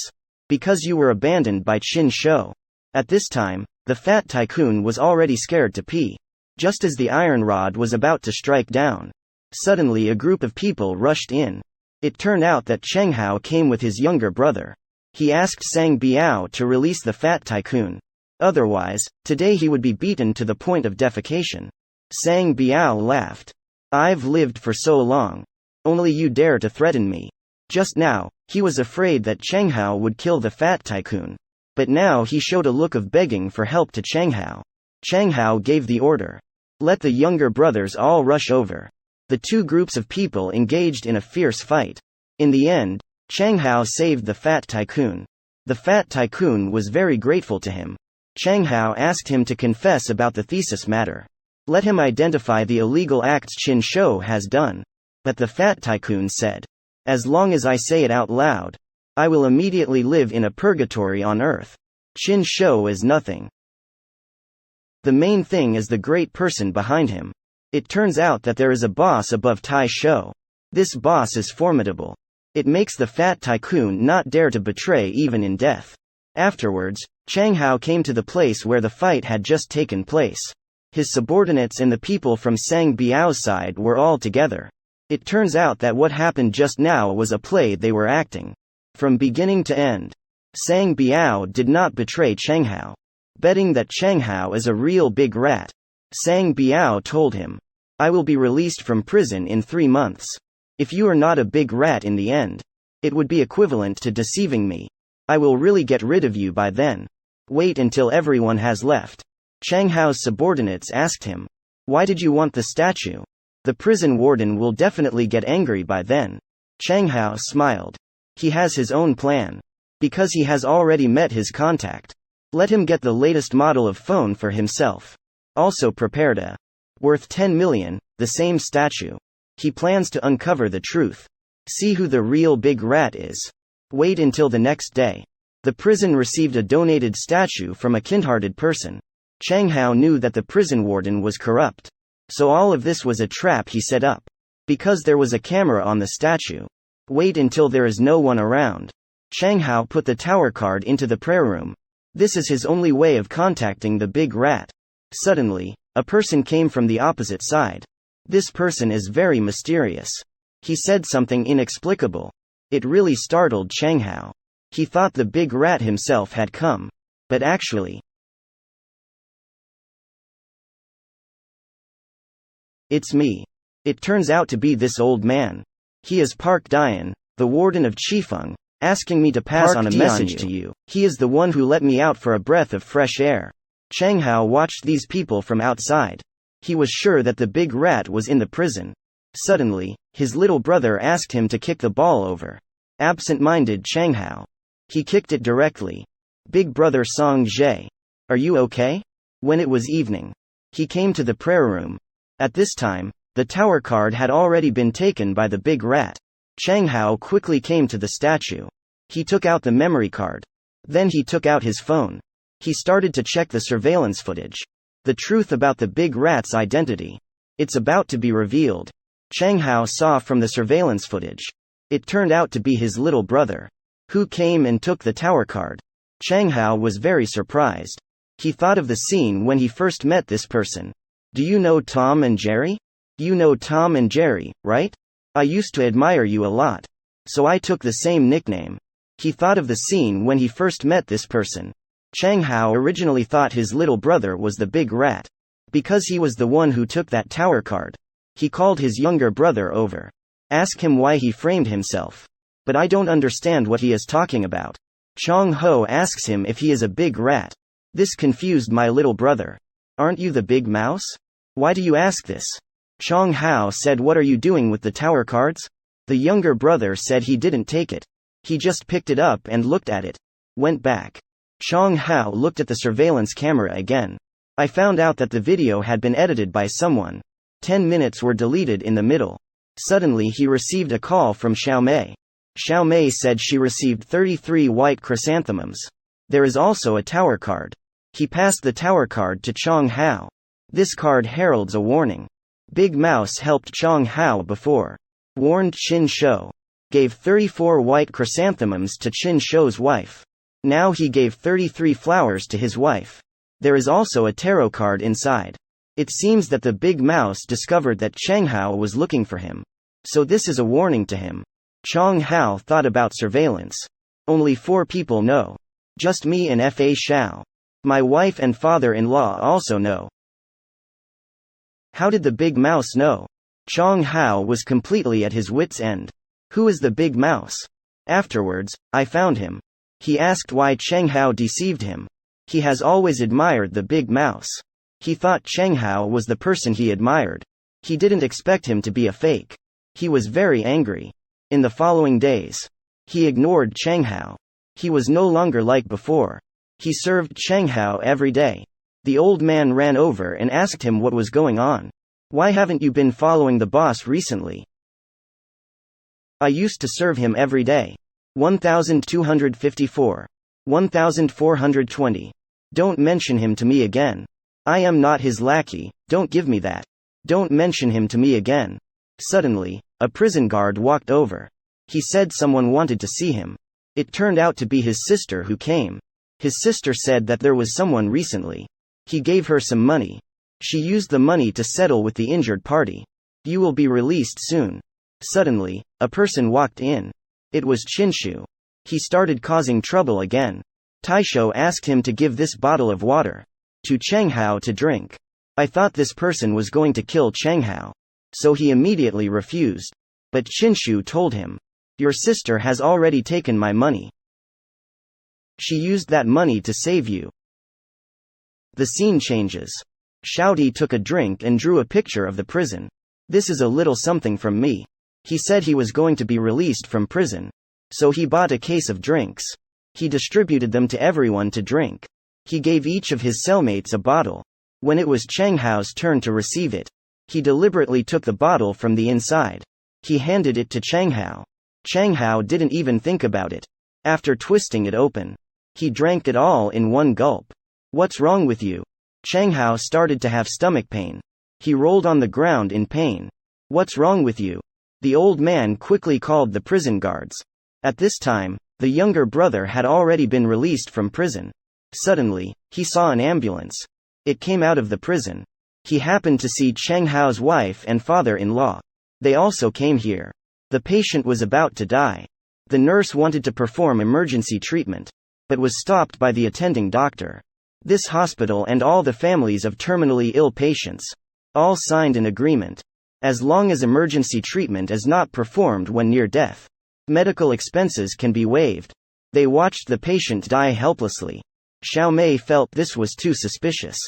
Because you were abandoned by Qin Shou. At this time, the fat tycoon was already scared to pee. Just as the iron rod was about to strike down, suddenly a group of people rushed in. It turned out that Chang Hao came with his younger brother. He asked Sang Biao to release the fat tycoon. Otherwise, today he would be beaten to the point of defecation. Sang Biao laughed. I've lived for so long. Only you dare to threaten me. Just now, he was afraid that Chang Hao would kill the fat tycoon. But now he showed a look of begging for help to Chang Hao. Chang Hao gave the order. Let the younger brothers all rush over. The two groups of people engaged in a fierce fight. In the end, Chang Hao saved the fat tycoon. The fat tycoon was very grateful to him. Chang Hao asked him to confess about the thesis matter. Let him identify the illegal acts Qin Shou has done. But the fat tycoon said, as long as I say it out loud, I will immediately live in a purgatory on earth. Qin Shou is nothing. The main thing is the great person behind him. It turns out that there is a boss above Tai Shou. This boss is formidable. It makes the fat tycoon not dare to betray even in death. Afterwards, Chang Hao came to the place where the fight had just taken place. His subordinates and the people from Sang Biao's side were all together. It turns out that what happened just now was a play they were acting. From beginning to end, Sang Biao did not betray Chang Hao. Betting that Chang Hao is a real big rat, Sang Biao told him, I will be released from prison in 3 months. If you are not a big rat in the end, it would be equivalent to deceiving me. I will really get rid of you by then. Wait until everyone has left. Chang Hao's subordinates asked him, why did you want the statue? The prison warden will definitely get angry by then. Chang Hao smiled. He has his own plan. Because he has already met his contact. Let him get the latest model of phone for himself. Also prepared a worth 10 million, the same statue. He plans to uncover the truth. See who the real big rat is. Wait until the next day. The prison received a donated statue from a kind-hearted person. Chang Hao knew that the prison warden was corrupt. So all of this was a trap he set up. Because there was a camera on the statue. Wait until there is no one around. Chang Hao put the tower card into the prayer room. This is his only way of contacting the big rat. Suddenly, a person came from the opposite side. This person is very mysterious. He said something inexplicable. It really startled Chang Hao. He thought the big rat himself had come. But actually, it's me. It turns out to be this old man. He is Park Dian, the warden of Chifeng, asking me to pass on a message to you. He is the one who let me out for a breath of fresh air. Chang Hao watched these people from outside. He was sure that the big rat was in the prison. Suddenly, his little brother asked him to kick the ball over. Absent-minded Chang Hao. He kicked it directly. Big brother Song Jie. Are you okay? When it was evening, he came to the prayer room. At this time, the tower card had already been taken by the big rat. Chang Hao quickly came to the statue. He took out the memory card. Then he took out his phone. He started to check the surveillance footage. The truth about the big rat's identity. It's about to be revealed. Chang Hao saw from the surveillance footage. It turned out to be his little brother, who came and took the tower card. Chang Hao was very surprised. He thought of the scene when he first met this person. Do you know Tom and Jerry? You know Tom and Jerry, right? I used to admire you a lot. So I took the same nickname. He thought of the scene when he first met this person. Chang Hao originally thought his little brother was the big rat. Because he was the one who took that tower card. He called his younger brother over. Ask him why he framed himself. But I don't understand what he is talking about. Chang Ho asks him if he is a big rat. This confused my little brother. Aren't you the big mouse? Why do you ask this? Chang Hao said, what are you doing with the tower cards? The younger brother said he didn't take it. He just picked it up and looked at it. Went back. Chang Hao looked at the surveillance camera again. I found out that the video had been edited by someone. 10 minutes were deleted in the middle. Suddenly he received a call from Xiaomei. Xiaomei said she received 33 white chrysanthemums. There is also a tower card. He passed the tower card to Chang Hao. This card heralds a warning. Big Mouse helped Chang Hao before. Warned Qin Shou. Gave 34 white chrysanthemums to Qin Shou's wife. Now he gave 33 flowers to his wife. There is also a tarot card inside. It seems that the Big Mouse discovered that Chang Hao was looking for him. So this is a warning to him. Chang Hao thought about surveillance. Only 4 people know. Just me and Fa Shao. My wife and father-in-law also know. How did the Big Mouse know? Chang Hao was completely at his wits' end. Who is the Big Mouse? Afterwards, I found him. He asked why Chang Hao deceived him. He has always admired the Big Mouse. He thought Chang Hao was the person he admired. He didn't expect him to be a fake. He was very angry. In the following days, he ignored Chang Hao. He was no longer like before. He served Chang Hao every day. The old man ran over and asked him what was going on. Why haven't you been following the boss recently? I used to serve him every day. 1254. 1420. Don't mention him to me again. I am not his lackey, don't give me that. Don't mention him to me again. Suddenly, a prison guard walked over. He said someone wanted to see him. It turned out to be his sister who came. His sister said that there was someone recently. He gave her some money. She used the money to settle with the injured party. You will be released soon. Suddenly, a person walked in. It was Qinshu. He started causing trouble again. Taisho asked him to give this bottle of water to Chang Hao to drink. I thought this person was going to kill Chang Hao. So he immediately refused. But Qinshu told him, your sister has already taken my money. She used that money to save you. The scene changes. Shaodi took a drink and drew a picture of the prison. This is a little something from me. He said he was going to be released from prison. So he bought a case of drinks. He distributed them to everyone to drink. He gave each of his cellmates a bottle. When it was Cheng Hao's turn to receive it, he deliberately took the bottle from the inside. He handed it to Cheng Hao. Cheng Hao didn't even think about it. After twisting it open, he drank it all in one gulp. "What's wrong with you?" Cheng Hao started to have stomach pain. He rolled on the ground in pain. "What's wrong with you?" The old man quickly called the prison guards. At this time, the younger brother had already been released from prison. Suddenly, he saw an ambulance. It came out of the prison. He happened to see Cheng Hao's wife and father-in-law. They also came here. The patient was about to die. The nurse wanted to perform emergency treatment, but was stopped by the attending doctor. This hospital and all the families of terminally ill patients all signed an agreement. As long as emergency treatment is not performed when near death, medical expenses can be waived. They watched the patient die helplessly. Xiao Mei felt this was too suspicious.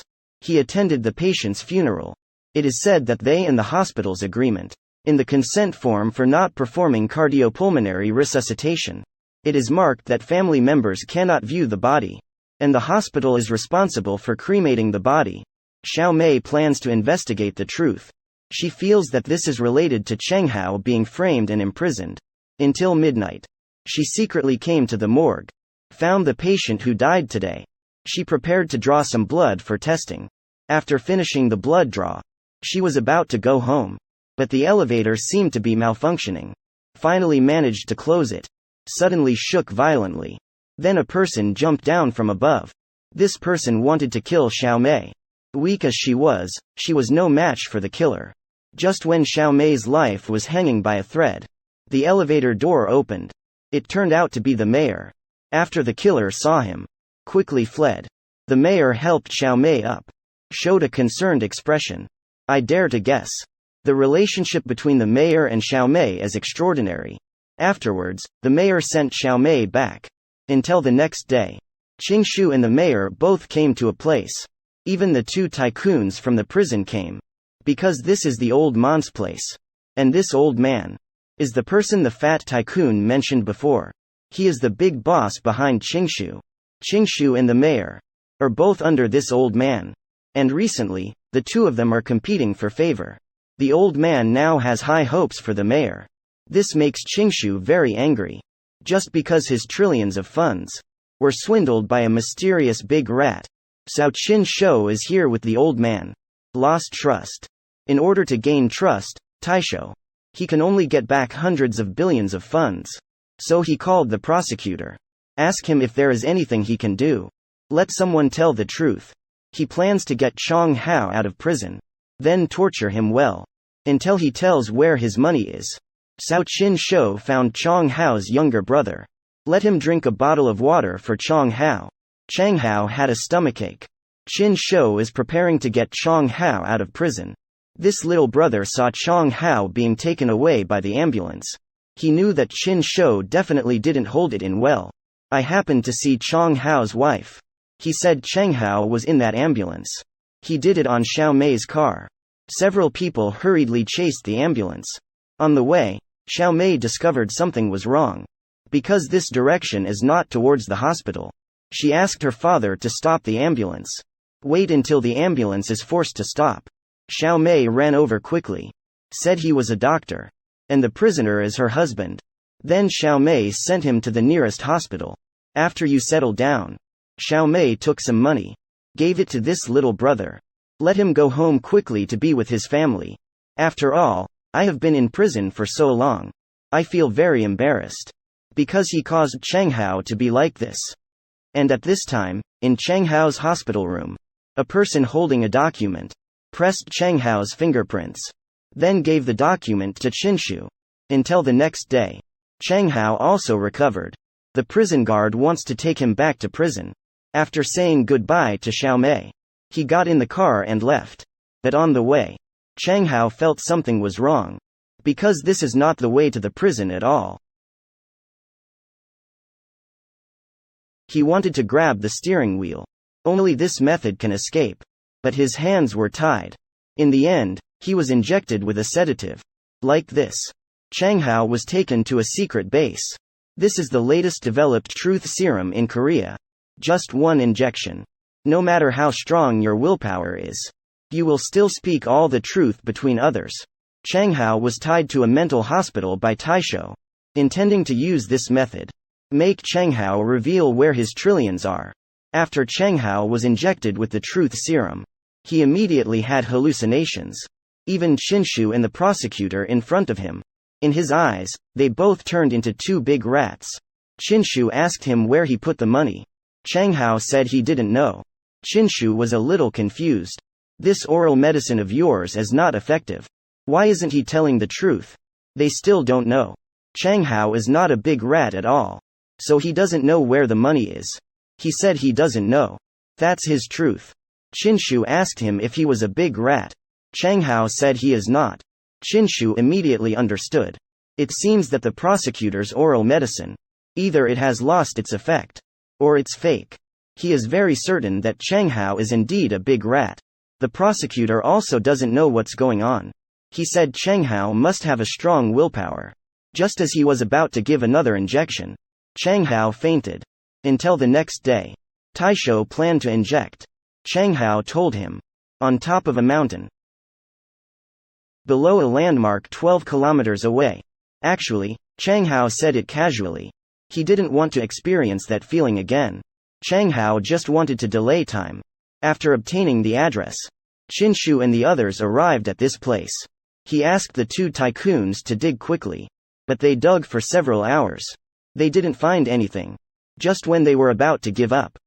He attended the patient's funeral. It is said that they and the hospital's agreement, in the consent form for not performing cardiopulmonary resuscitation, it is marked that family members cannot view the body, and the hospital is responsible for cremating the body. Xiao Mei plans to investigate the truth. She feels that this is related to Cheng Hao being framed and imprisoned. Until midnight, she secretly came to the morgue, found the patient who died today. She prepared to draw some blood for testing. After finishing the blood draw, she was about to go home, but the elevator seemed to be malfunctioning. Finally managed to close it. Suddenly shook violently. Then a person jumped down from above. This person wanted to kill Xiao Mei. Weak as she was no match for the killer. Just when Xiao Mei's life was hanging by a thread, the elevator door opened. It turned out to be the mayor. After the killer saw him, quickly fled. The mayor helped Xiao Mei up, showed a concerned expression. I dare to guess. The relationship between the mayor and Xiao Mei is extraordinary. Afterwards, the mayor sent Xiao Mei back. Until the next day, Qing Shu and the mayor both came to a place. Even the two tycoons from the prison came. Because this is the old man's place. And this old man is the person the fat tycoon mentioned before. He is the big boss behind Qingshu. Qingshu and the mayor are both under this old man. And recently, the two of them are competing for favor. The old man now has high hopes for the mayor. This makes Qingshu very angry. Just because his trillions of funds were swindled by a mysterious big rat. Cao Qin Shou is here with the old man. Lost trust. In order to gain trust, Taisho, he can only get back hundreds of billions of funds. So he called the prosecutor. Ask him if there is anything he can do. Let someone tell the truth. He plans to get Chong Hao out of prison. Then torture him well, until he tells where his money is. Cao Qin Shou found Chong Hao's younger brother. Let him drink a bottle of water for Chong Hao. Chang Hao had a stomachache. Qin Shou is preparing to get Chong Hao out of prison. This little brother saw Chong Hao being taken away by the ambulance. He knew that Qin Shou definitely didn't hold it in well. I happened to see Chong Hao's wife. He said Cheng Hao was in that ambulance. He did it on Xiao Mei's car. Several people hurriedly chased the ambulance. On the way, Xiao Mei discovered something was wrong. Because this direction is not towards the hospital. She asked her father to stop the ambulance. Wait until the ambulance is forced to stop. Xiao Mei ran over quickly. Said he was a doctor. And the prisoner is her husband. Then Xiao Mei sent him to the nearest hospital. After you settle down. Xiao Mei took some money. Gave it to this little brother. Let him go home quickly to be with his family. After all, I have been in prison for so long. I feel very embarrassed. Because he caused Cheng Hao to be like this. And at this time, in Cheng Hao's hospital room, a person holding a document pressed Cheng Hao's fingerprints. Then gave the document to Qinshu. Until the next day. Cheng Hao also recovered. The prison guard wants to take him back to prison. After saying goodbye to Xiao Mei, he got in the car and left. But on the way, Cheng Hao felt something was wrong. Because this is not the way to the prison at all. He wanted to grab the steering wheel. Only this method can escape. But his hands were tied. In the end, he was injected with a sedative. Like this. Cheng Hao was taken to a secret base. This is the latest developed truth serum in Korea. Just one injection. No matter how strong your willpower is, you will still speak all the truth between others. Chang Hao was tied to a mental hospital by Taisho, intending to use this method. Make Chang Hao reveal where his trillions are. After Chang Hao was injected with the truth serum, he immediately had hallucinations. Even Qinshu and the prosecutor in front of him. In his eyes, they both turned into two big rats. Qinshu asked him where he put the money. Chang Hao said he didn't know. Qinshu was a little confused. This oral medicine of yours is not effective. Why isn't he telling the truth? They still don't know. Chang Hao is not a big rat at all. So he doesn't know where the money is. He said he doesn't know. That's his truth. Qinshu asked him if he was a big rat. Chang Hao said he is not. Qinshu immediately understood. It seems that the prosecutor's oral medicine, either it has lost its effect, or it's fake. He is very certain that Chang Hao is indeed a big rat. The prosecutor also doesn't know what's going on. He said Chang Hao must have a strong willpower. Just as he was about to give another injection, Chang Hao fainted. Until the next day, Taisho planned to inject. Chang Hao told him. On top of a mountain. Below a landmark 12 kilometers away. Actually, Chang Hao said it casually. He didn't want to experience that feeling again. Chang Hao just wanted to delay time. After obtaining the address, Qinshu and the others arrived at this place. He asked the two tycoons to dig quickly. But they dug for several hours. They didn't find anything. Just when they were about to give up,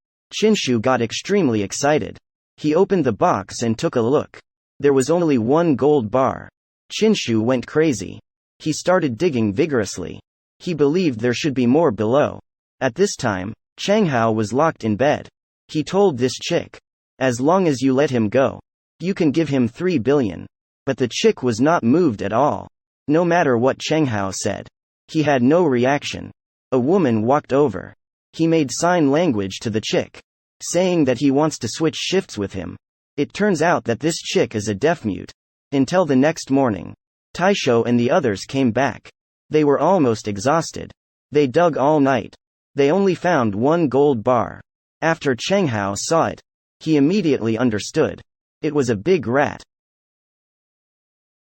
Qinshu got extremely excited. He opened the box and took a look. There was only one gold bar. Qinshu went crazy. He started digging vigorously. He believed there should be more below. At this time, Chang Hao was locked in bed. He told this chick, as long as you let him go, you can give him 3 billion. But the chick was not moved at all. No matter what Chang Hao said. He had no reaction. A woman walked over. He made sign language to the chick, saying that he wants to switch shifts with him. It turns out that this chick is a deaf-mute. Until the next morning, Taisho and the others came back. They were almost exhausted. They dug all night. They only found one gold bar. After Chang Hao saw it, he immediately understood. It was a big rat.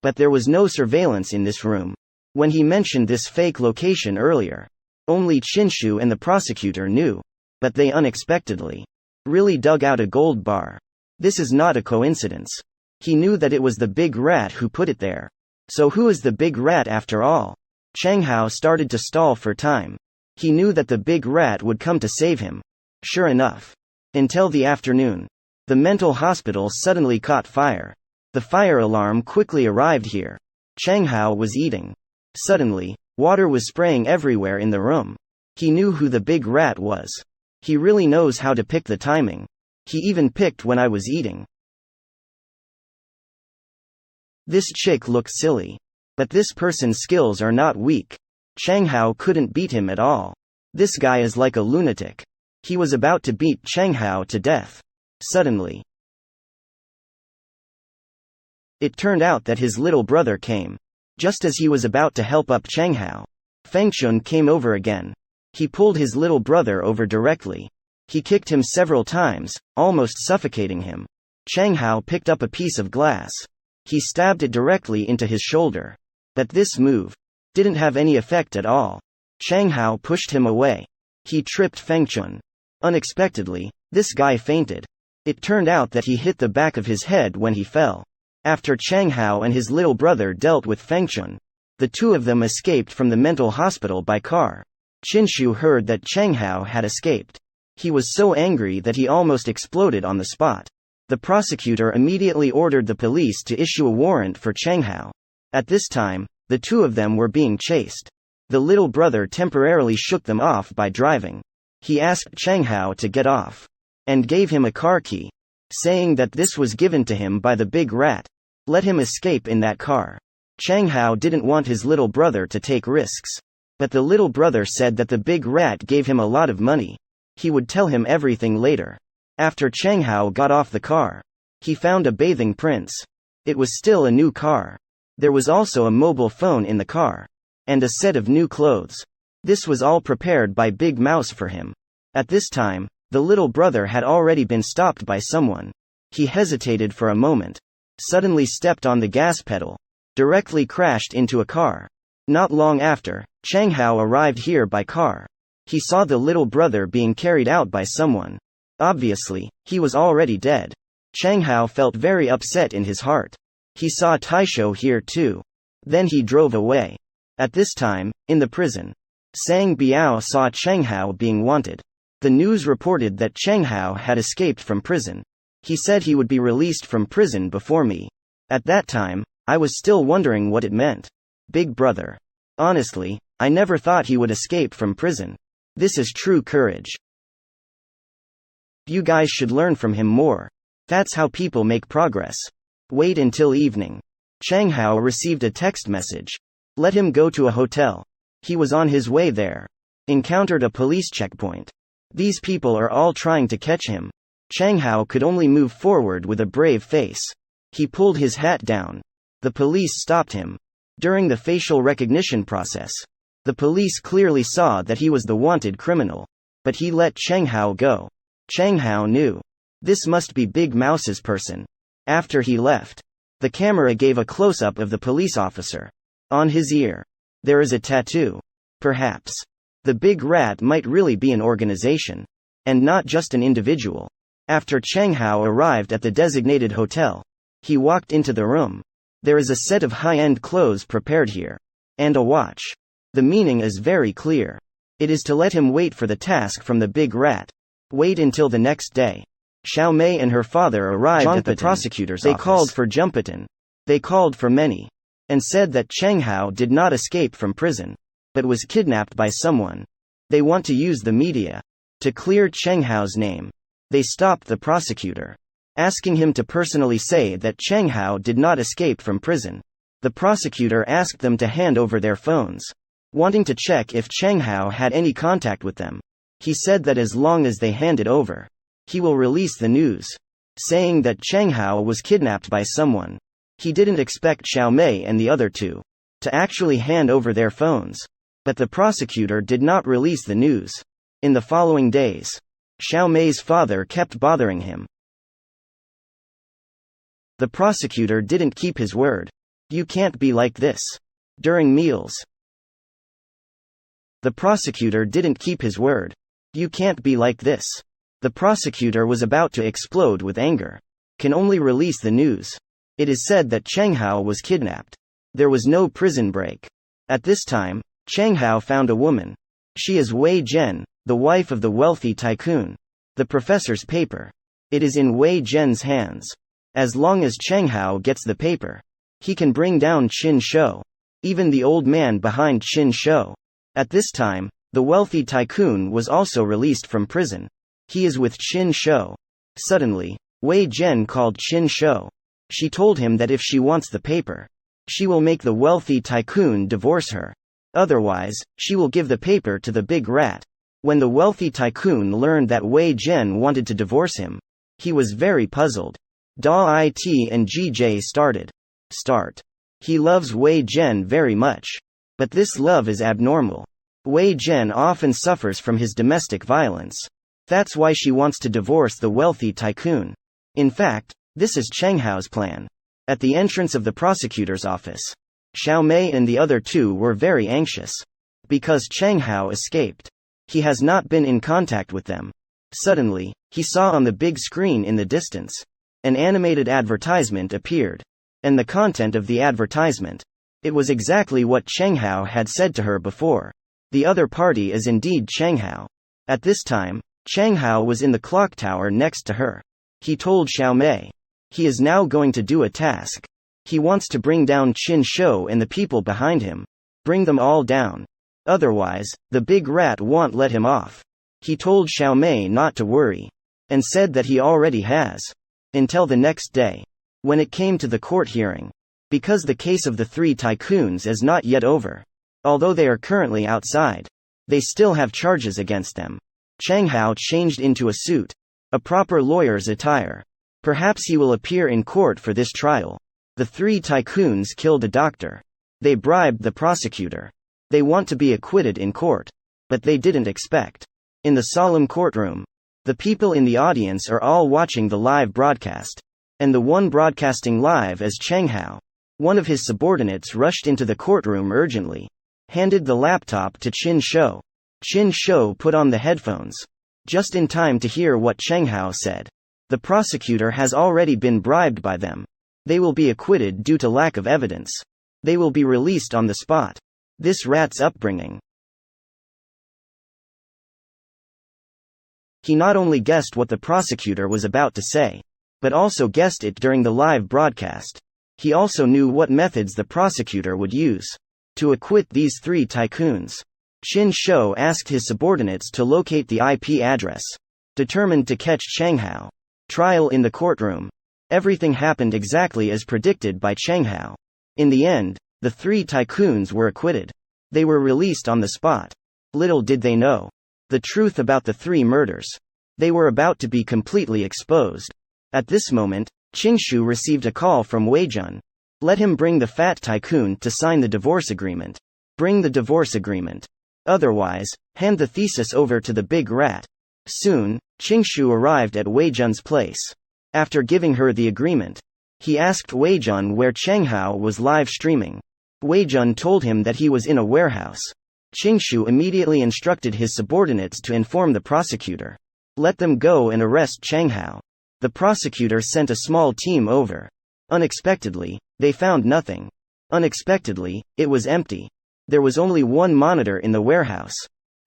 But there was no surveillance in this room. When he mentioned this fake location earlier, only Qinshu and the prosecutor knew. But they unexpectedly really dug out a gold bar. This is not a coincidence. He knew that it was the big rat who put it there. So who is the big rat after all? Chang Hao started to stall for time. He knew that the big rat would come to save him. Sure enough. Until the afternoon, the mental hospital suddenly caught fire. The fire alarm quickly arrived here. Chang Hao was eating. Suddenly, water was spraying everywhere in the room. He knew who the big rat was. He really knows how to pick the timing. He even picked when I was eating. This chick looked silly. But this person's skills are not weak. Chang Hao couldn't beat him at all. This guy is like a lunatic. He was about to beat Chang Hao to death. Suddenly, it turned out that his little brother came. Just as he was about to help up Chang Hao, Fengchun came over again. He pulled his little brother over directly. He kicked him several times, almost suffocating him. Chang Hao picked up a piece of glass. He stabbed it directly into his shoulder. But this move didn't have any effect at all. Chang Hao pushed him away. He tripped Fengchun. Unexpectedly, this guy fainted. It turned out that he hit the back of his head when he fell. After Chang Hao and his little brother dealt with Fengchun, the two of them escaped from the mental hospital by car. Qinshu heard that Chang Hao had escaped. He was so angry that he almost exploded on the spot. The prosecutor immediately ordered the police to issue a warrant for Chang Hao. At this time, the two of them were being chased. The little brother temporarily shook them off by driving. He asked Chang Hao to get off, and gave him a car key, saying that this was given to him by the big rat. Let him escape in that car. Chang Hao didn't want his little brother to take risks. But the little brother said that the big rat gave him a lot of money. He would tell him everything later. After Chang Hao got off the car, he found a bathing prince. It was still a new car. There was also a mobile phone in the car. And a set of new clothes. This was all prepared by Big Mouse for him. At this time, the little brother had already been stopped by someone. He hesitated for a moment, suddenly stepped on the gas pedal, directly crashed into a car. Not long after, Chang Hao arrived here by car. He saw the little brother being carried out by someone. Obviously, he was already dead. Chang Hao felt very upset in his heart. He saw Taisho here too. Then he drove away. At this time, in the prison, Sang Biao saw Chang Hao being wanted. The news reported that Chang Hao had escaped from prison. He said he would be released from prison before me. At that time, I was still wondering what it meant. Big brother. Honestly, I never thought he would escape from prison. This is true courage. You guys should learn from him more. That's how people make progress. Wait until evening. Chang Hao received a text message. Let him go to a hotel. He was on his way there. Encountered a police checkpoint. These people are all trying to catch him. Chang Hao could only move forward with a brave face. He pulled his hat down. The police stopped him. During the facial recognition process, the police clearly saw that he was the wanted criminal. But he let Chang Hao go. Chang Hao knew. This must be Big Mouse's person. After he left, the camera gave a close-up of the police officer. On his ear, there is a tattoo. Perhaps the big rat might really be an organization, and not just an individual. After Chang Hao arrived at the designated hotel, he walked into the room. There is a set of high-end clothes prepared here, and a watch. The meaning is very clear. It is to let him wait for the task from the big rat. Wait until the next day. Xiao Mei and her father arrived at the prosecutor's office. They called for Jumpitan. They called for many, and said that Chang Hao did not escape from prison, but was kidnapped by someone. They want to use the media to clear Chang Hao's name. They stopped the prosecutor, asking him to personally say that Chang Hao did not escape from prison. The prosecutor asked them to hand over their phones, wanting to check if Chang Hao had any contact with them. He said that as long as they hand it over, he will release the news, saying that Chang Hao was kidnapped by someone. He didn't expect Xiao Mei and the other two to actually hand over their phones. But the prosecutor did not release the news. In the following days, Xiao Mei's father kept bothering him. The prosecutor didn't keep his word. You can't be like this. During meals, the prosecutor didn't keep his word. You can't be like this. The prosecutor was about to explode with anger. Can only release the news. It is said that Chang Hao was kidnapped. There was no prison break. At this time, Chang Hao found a woman. She is Wei Zhen, the wife of the wealthy tycoon. The professor's paper. It is in Wei Zhen's hands. As long as Chang Hao gets the paper, he can bring down Qin Shou. Even the old man behind Qin Shou. At this time, the wealthy tycoon was also released from prison. He is with Qin Shou. Suddenly, Wei Zhen called Qin Shou. She told him that if she wants the paper, she will make the wealthy tycoon divorce her. Otherwise, she will give the paper to the big rat. When the wealthy tycoon learned that Wei Zhen wanted to divorce him, he was very puzzled. Da It and GJ Start. He loves Wei Zhen very much. But this love is abnormal. Wei Zhen often suffers from his domestic violence. That's why she wants to divorce the wealthy tycoon. In fact, this is Chang Hao's plan. At the entrance of the prosecutor's office, Xiao Mei and the other two were very anxious. Because Chang Hao escaped, he has not been in contact with them. Suddenly, he saw on the big screen in the distance, an animated advertisement appeared. And the content of the advertisement, it was exactly what Chang Hao had said to her before. The other party is indeed Chang Hao. At this time, Chang Hao was in the clock tower next to her. He told Xiao Mei. He is now going to do a task. He wants to bring down Qin Shou and the people behind him. Bring them all down. Otherwise, the big rat won't let him off. He told Xiao Mei not to worry, and said that he already has. Until the next day, when it came to the court hearing. Because the case of the three tycoons is not yet over. Although they are currently outside, they still have charges against them. Chang Hao changed into a suit, a proper lawyer's attire. Perhaps he will appear in court for this trial. The three tycoons killed a doctor. They bribed the prosecutor. They want to be acquitted in court. But they didn't expect. In the solemn courtroom, the people in the audience are all watching the live broadcast. And the one broadcasting live is Cheng Hao. One of his subordinates rushed into the courtroom urgently. Handed the laptop to Qin Shou. Qin Shou put on the headphones. Just in time to hear what Cheng Hao said. The prosecutor has already been bribed by them. They will be acquitted due to lack of evidence. They will be released on the spot. This rat's upbringing. He not only guessed what the prosecutor was about to say, but also guessed it during the live broadcast. He also knew what methods the prosecutor would use to acquit these three tycoons. Qin Shou asked his subordinates to locate the IP address. Determined to catch Cheng Hao. Trial in the courtroom. Everything happened exactly as predicted by Cheng Hao. In the end, the three tycoons were acquitted. They were released on the spot. Little did they know the truth about the three murders. They were about to be completely exposed. At this moment, Qingshu received a call from Weijun. Let him bring the fat tycoon to sign the divorce agreement. Bring the divorce agreement. Otherwise, hand the thesis over to the big rat. Soon, Qingshu arrived at Weijun's place. After giving her the agreement, he asked Weijun where Cheng Hao was live streaming. Weijun told him that he was in a warehouse. Qingshu immediately instructed his subordinates to inform the prosecutor. Let them go and arrest Cheng Hao. The prosecutor sent a small team over. Unexpectedly, they found nothing. Unexpectedly, it was empty. There was only one monitor in the warehouse.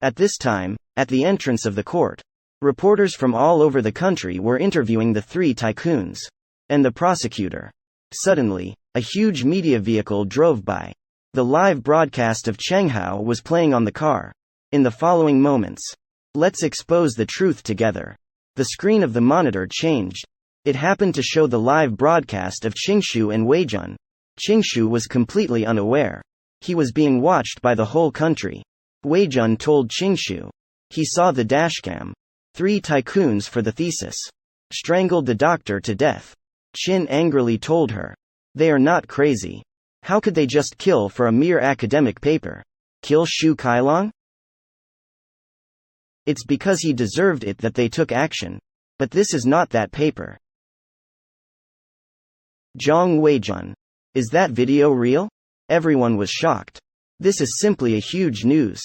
At this time, at the entrance of the court, reporters from all over the country were interviewing the three tycoons and the prosecutor. Suddenly, a huge media vehicle drove by. The live broadcast of Cheng Hao was playing on the car. In the following moments, let's expose the truth together. The screen of the monitor changed. It happened to show the live broadcast of Qingshu and Weijun. Qingshu was completely unaware. He was being watched by the whole country. Weijun told Qingshu. He saw the dashcam. Three tycoons for the thesis. Strangled the doctor to death. Qin angrily told her. They are not crazy. How could they just kill for a mere academic paper? Kill Shu Kailong? It's because he deserved it that they took action. But this is not that paper. Zhang Weijun. Is that video real? Everyone was shocked. This is simply a huge news.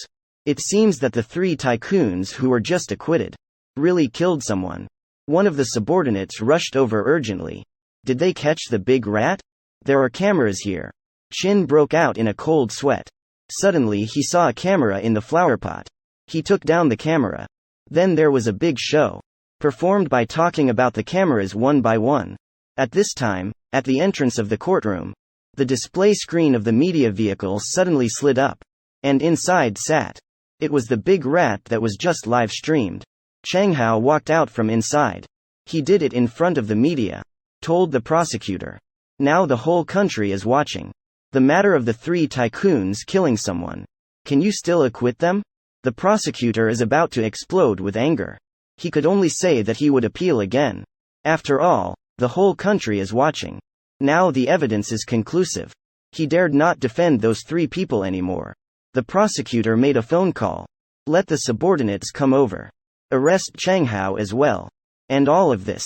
It seems that the three tycoons who were just acquitted really killed someone. One of the subordinates rushed over urgently. Did they catch the big rat? There are cameras here. Qin broke out in a cold sweat. Suddenly he saw a camera in the flower pot. He took down the camera. Then there was a big show. Performed by talking about the cameras one by one. At this time, at the entrance of the courtroom, the display screen of the media vehicle suddenly slid up. And inside sat. It was the big rat that was just live streamed. Cheng Hao walked out from inside. He did it in front of the media. Told the prosecutor. Now the whole country is watching. The matter of the three tycoons killing someone. Can you still acquit them? The prosecutor is about to explode with anger. He could only say that he would appeal again. After all, the whole country is watching. Now the evidence is conclusive. He dared not defend those three people anymore. The prosecutor made a phone call. Let the subordinates come over. Arrest Cheng Hao as well. And all of this.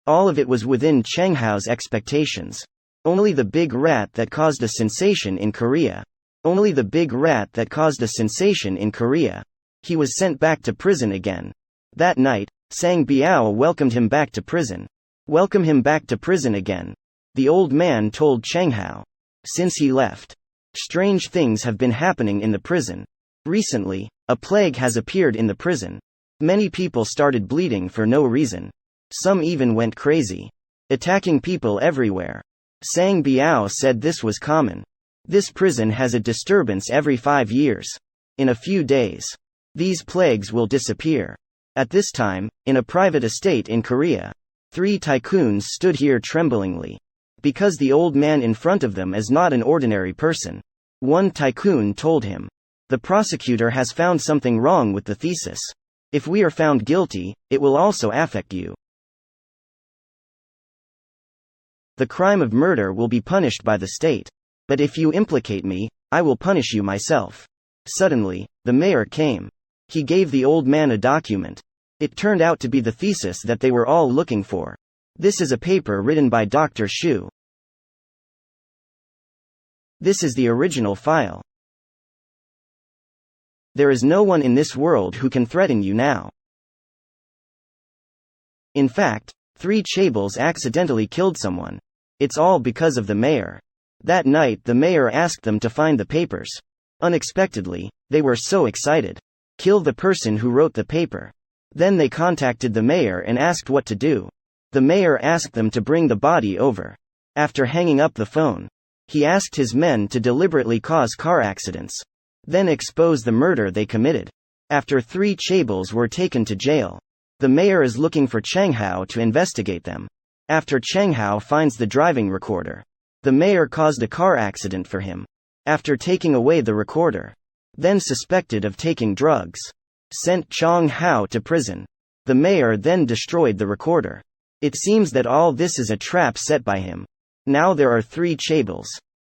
All of it was within Cheng Hao's expectations. Only the big rat that caused a sensation in Korea. Only the big rat that caused a sensation in Korea. He was sent back to prison again. That night, Sang Biao welcomed him back to prison. Welcome him back to prison again. The old man told Cheng Hao. Since he left, strange things have been happening in the prison. Recently, a plague has appeared in the prison. Many people started bleeding for no reason. Some even went crazy. Attacking people everywhere. Sang Biao said this was common. This prison has a disturbance every 5 years. In a few days, these plagues will disappear. At this time, in a private estate in Korea, 3 tycoons stood here tremblingly. Because the old man in front of them is not an ordinary person. One tycoon told him. The prosecutor has found something wrong with the thesis. If we are found guilty, it will also affect you. The crime of murder will be punished by the state. But if you implicate me, I will punish you myself. Suddenly, the mayor came. He gave the old man a document. It turned out to be the thesis that they were all looking for. This is a paper written by Dr. Shu. This is the original file. There is no one in this world who can threaten you now. In fact, 3 chaebol accidentally killed someone. It's all because of the mayor. That night the mayor asked them to find the papers. Unexpectedly, they were so excited. Kill the person who wrote the paper. Then they contacted the mayor and asked what to do. The mayor asked them to bring the body over. After hanging up the phone, he asked his men to deliberately cause car accidents. Then expose the murder they committed. After 3 chaebols were taken to jail, the mayor is looking for Cheng Hao to investigate them. After Cheng Hao finds the driving recorder, the mayor caused a car accident for him. After taking away the recorder, then suspected of taking drugs, sent Cheng Hao to prison. The mayor then destroyed the recorder. It seems that all this is a trap set by him. Now there are 3 chaebols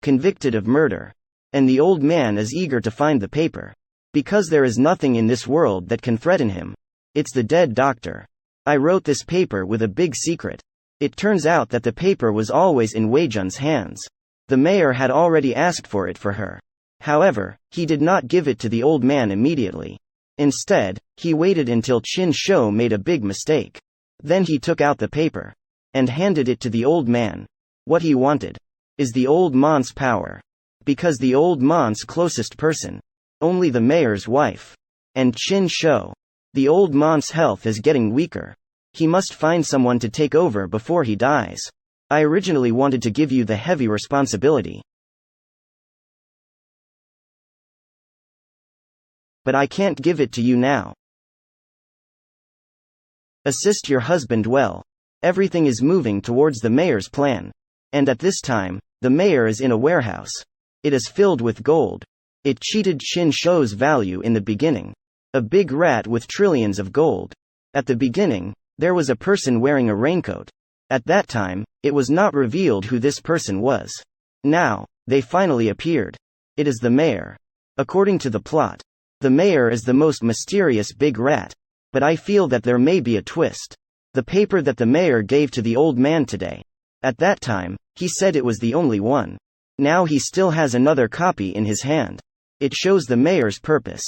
convicted of murder, and the old man is eager to find the paper. Because there is nothing in this world that can threaten him. It's the dead doctor. I wrote this paper with a big secret. It turns out that the paper was always in Wei Jun's hands. The mayor had already asked for it for her. However, he did not give it to the old man immediately. Instead, he waited until Qin Shou made a big mistake. Then he took out the paper and handed it to the old man. What he wanted is the old man's power. Because the old man's closest person, only the mayor's wife, and Qin Shou. The old man's health is getting weaker. He must find someone to take over before he dies. I originally wanted to give you the heavy responsibility, but I can't give it to you now. Assist your husband well. Everything is moving towards the mayor's plan. And at this time, the mayor is in a warehouse. It is filled with gold. It cheated Qin Shou's value in the beginning. A big rat with trillions of gold. At the beginning, there was a person wearing a raincoat. At that time, it was not revealed who this person was. Now, they finally appeared. It is the mayor. According to the plot, the mayor is the most mysterious big rat. But I feel that there may be a twist. The paper that the mayor gave to the old man today. At that time, he said it was the only one. Now he still has another copy in his hand. It shows the mayor's purpose.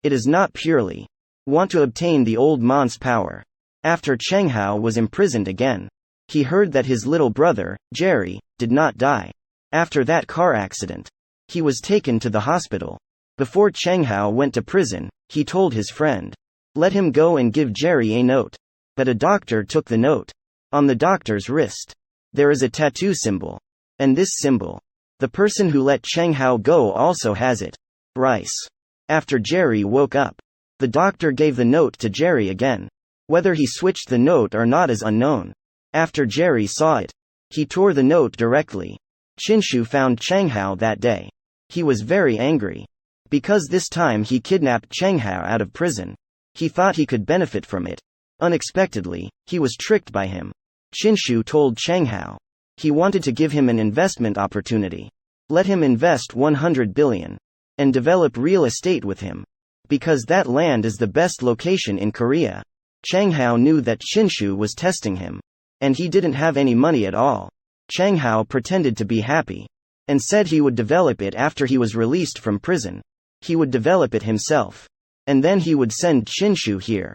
It is not purely want to obtain the old man's power. After Cheng Hao was imprisoned again, he heard that his little brother, Jerry, did not die. After that car accident, he was taken to the hospital. Before Cheng Hao went to prison, he told his friend, let him go and give Jerry a note. But a doctor took the note. On the doctor's wrist, there is a tattoo symbol. And this symbol, the person who let Cheng Hao go also has it. Rice. After Jerry woke up, the doctor gave the note to Jerry again. Whether he switched the note or not is unknown. After Jerry saw it, he tore the note directly. Qinshu found Cheng Hao that day. He was very angry. Because this time he kidnapped Cheng Hao out of prison. He thought he could benefit from it. Unexpectedly, he was tricked by him. Qinshu told Cheng Hao he wanted to give him an investment opportunity. Let him invest 100 billion and develop real estate with him. Because that land is the best location in Korea. Cheng Hao knew that Qinshu was testing him. And he didn't have any money at all. Cheng Hao pretended to be happy and said he would develop it after he was released from prison. He would develop it himself. And then he would send Qinshu here.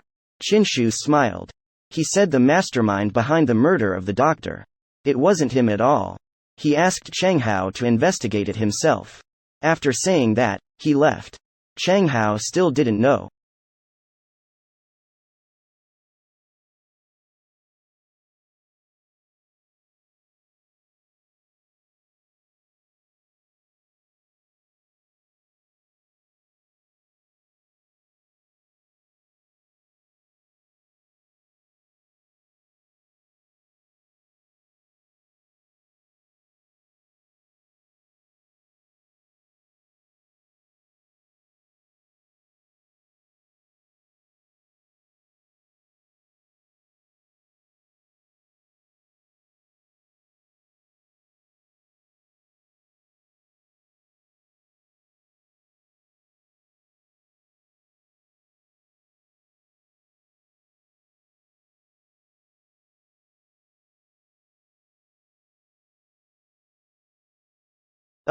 Qinshu smiled. He said the mastermind behind the murder of the doctor. It wasn't him at all. He asked Cheng Hao to investigate it himself. After saying that, he left. Cheng Hao still didn't know.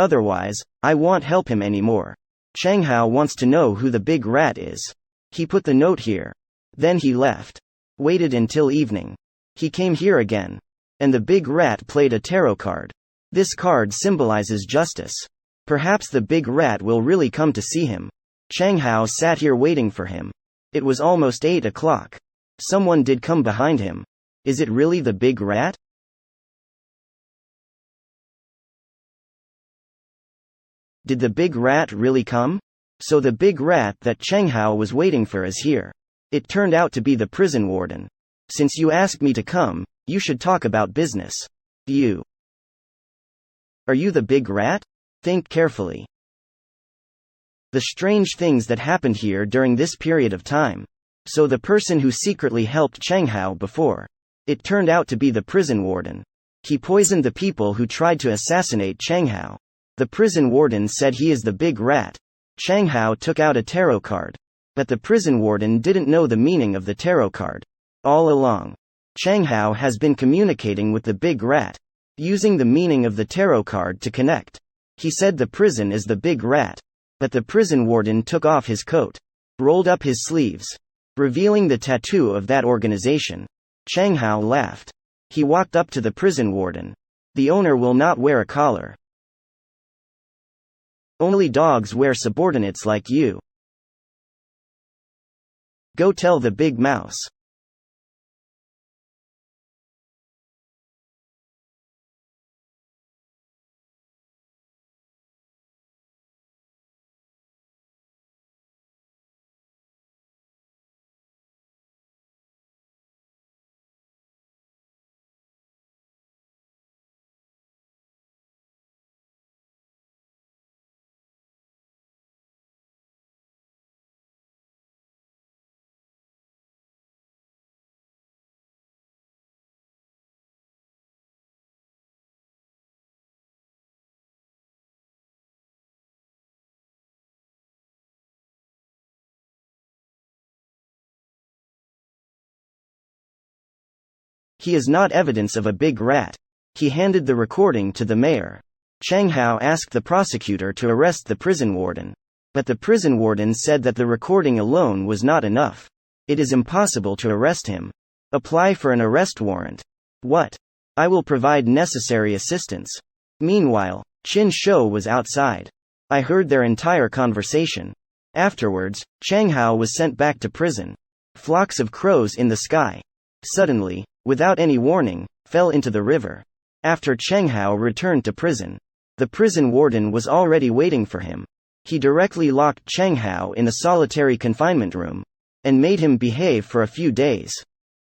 Otherwise, I won't help him anymore. Chang Hao wants to know who the big rat is. He put the note here. Then he left. Waited until evening. He came here again. And the big rat played a tarot card. This card symbolizes justice. Perhaps the big rat will really come to see him. Chang Hao sat here waiting for him. It was almost 8 o'clock. Someone did come behind him. Is it really the big rat? Did the big rat really come? So the big rat that Chang Hao was waiting for is here. It turned out to be the prison warden. Since you asked me to come, you should talk about business. Are you the big rat? Think carefully. The strange things that happened here during this period of time. So the person who secretly helped Chang Hao before. It turned out to be the prison warden. He poisoned the people who tried to assassinate Chang Hao. The prison warden said he is the big rat. Chang Hao took out a tarot card. But the prison warden didn't know the meaning of the tarot card. All along, Chang Hao has been communicating with the big rat, using the meaning of the tarot card to connect. He said the prison is the big rat. But the prison warden took off his coat, rolled up his sleeves, revealing the tattoo of that organization. Chang Hao laughed. He walked up to the prison warden. The owner will not wear a collar. Only dogs wear subordinates like you. Go tell the big mouse. He is not evidence of a big rat. He handed the recording to the mayor. Chang Hao asked the prosecutor to arrest the prison warden. But the prison warden said that the recording alone was not enough. It is impossible to arrest him. Apply for an arrest warrant. What? I will provide necessary assistance. Meanwhile, Qin Shou was outside. I heard their entire conversation. Afterwards, Chang Hao was sent back to prison. Flocks of crows in the sky. Suddenly, without any warning, fell into the river. After Chang Hao returned to prison, the prison warden was already waiting for him. He directly locked Chang Hao in a solitary confinement room and made him behave for a few days.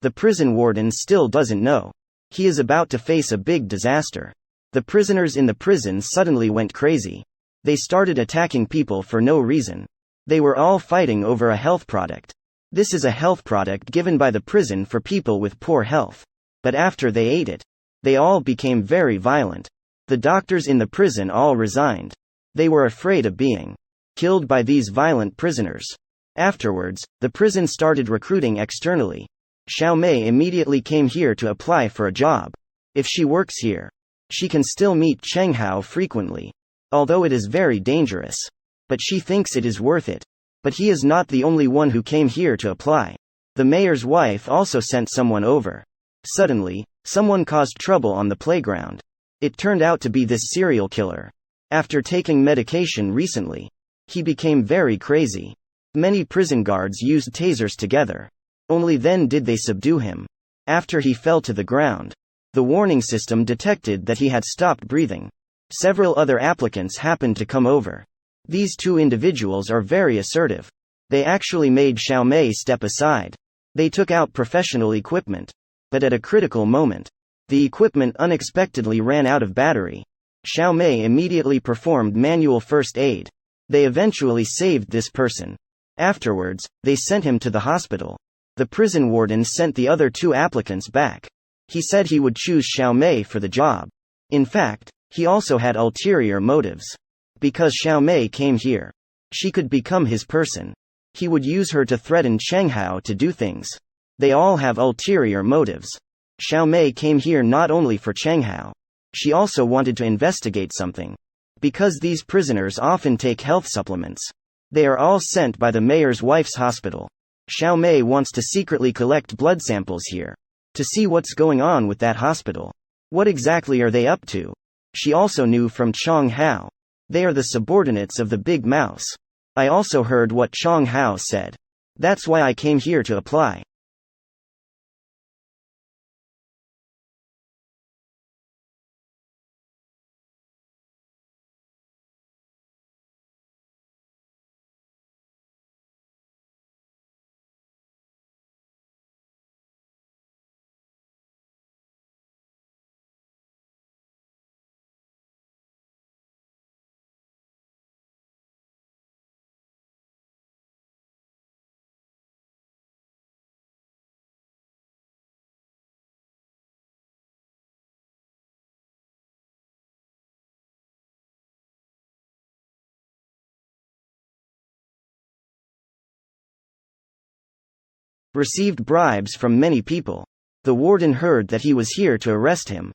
The prison warden still doesn't know. He is about to face a big disaster. The prisoners in the prison suddenly went crazy. They started attacking people for no reason. They were all fighting over a health product. This is a health product given by the prison for people with poor health. But after they ate it, they all became very violent. The doctors in the prison all resigned. They were afraid of being killed by these violent prisoners. Afterwards, the prison started recruiting externally. Xiao Mei immediately came here to apply for a job. If she works here, she can still meet Chang Hao frequently. Although it is very dangerous. But she thinks it is worth it. But he is not the only one who came here to apply. The mayor's wife also sent someone over. Suddenly, someone caused trouble on the playground. It turned out to be this serial killer. After taking medication recently, he became very crazy. Many prison guards used tasers together. Only then did they subdue him. After he fell to the ground, the warning system detected that he had stopped breathing. Several other applicants happened to come over. These two individuals are very assertive. They actually made Xiao Mei step aside. They took out professional equipment. But at a critical moment, the equipment unexpectedly ran out of battery. Xiao Mei immediately performed manual first aid. They eventually saved this person. Afterwards, they sent him to the hospital. The prison warden sent the other two applicants back. He said he would choose Xiao Mei for the job. In fact, he also had ulterior motives. Because Xiao Mei came here, she could become his person. He would use her to threaten Chang Hao to do things. They all have ulterior motives. Xiao Mei came here not only for Chang Hao. She also wanted to investigate something. Because these prisoners often take health supplements. They are all sent by the mayor's wife's hospital. Xiao Mei wants to secretly collect blood samples here. To see what's going on with that hospital. What exactly are they up to? She also knew from Chong Hao. They are the subordinates of the Big Mouse. I also heard what Chong Hao said. That's why I came here to apply. Received bribes from many people. The warden heard that he was here to arrest him.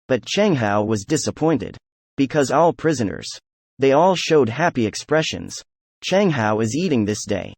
But Cheng Hao was disappointed. Because all prisoners. They all showed happy expressions. Cheng Hao is eating this day.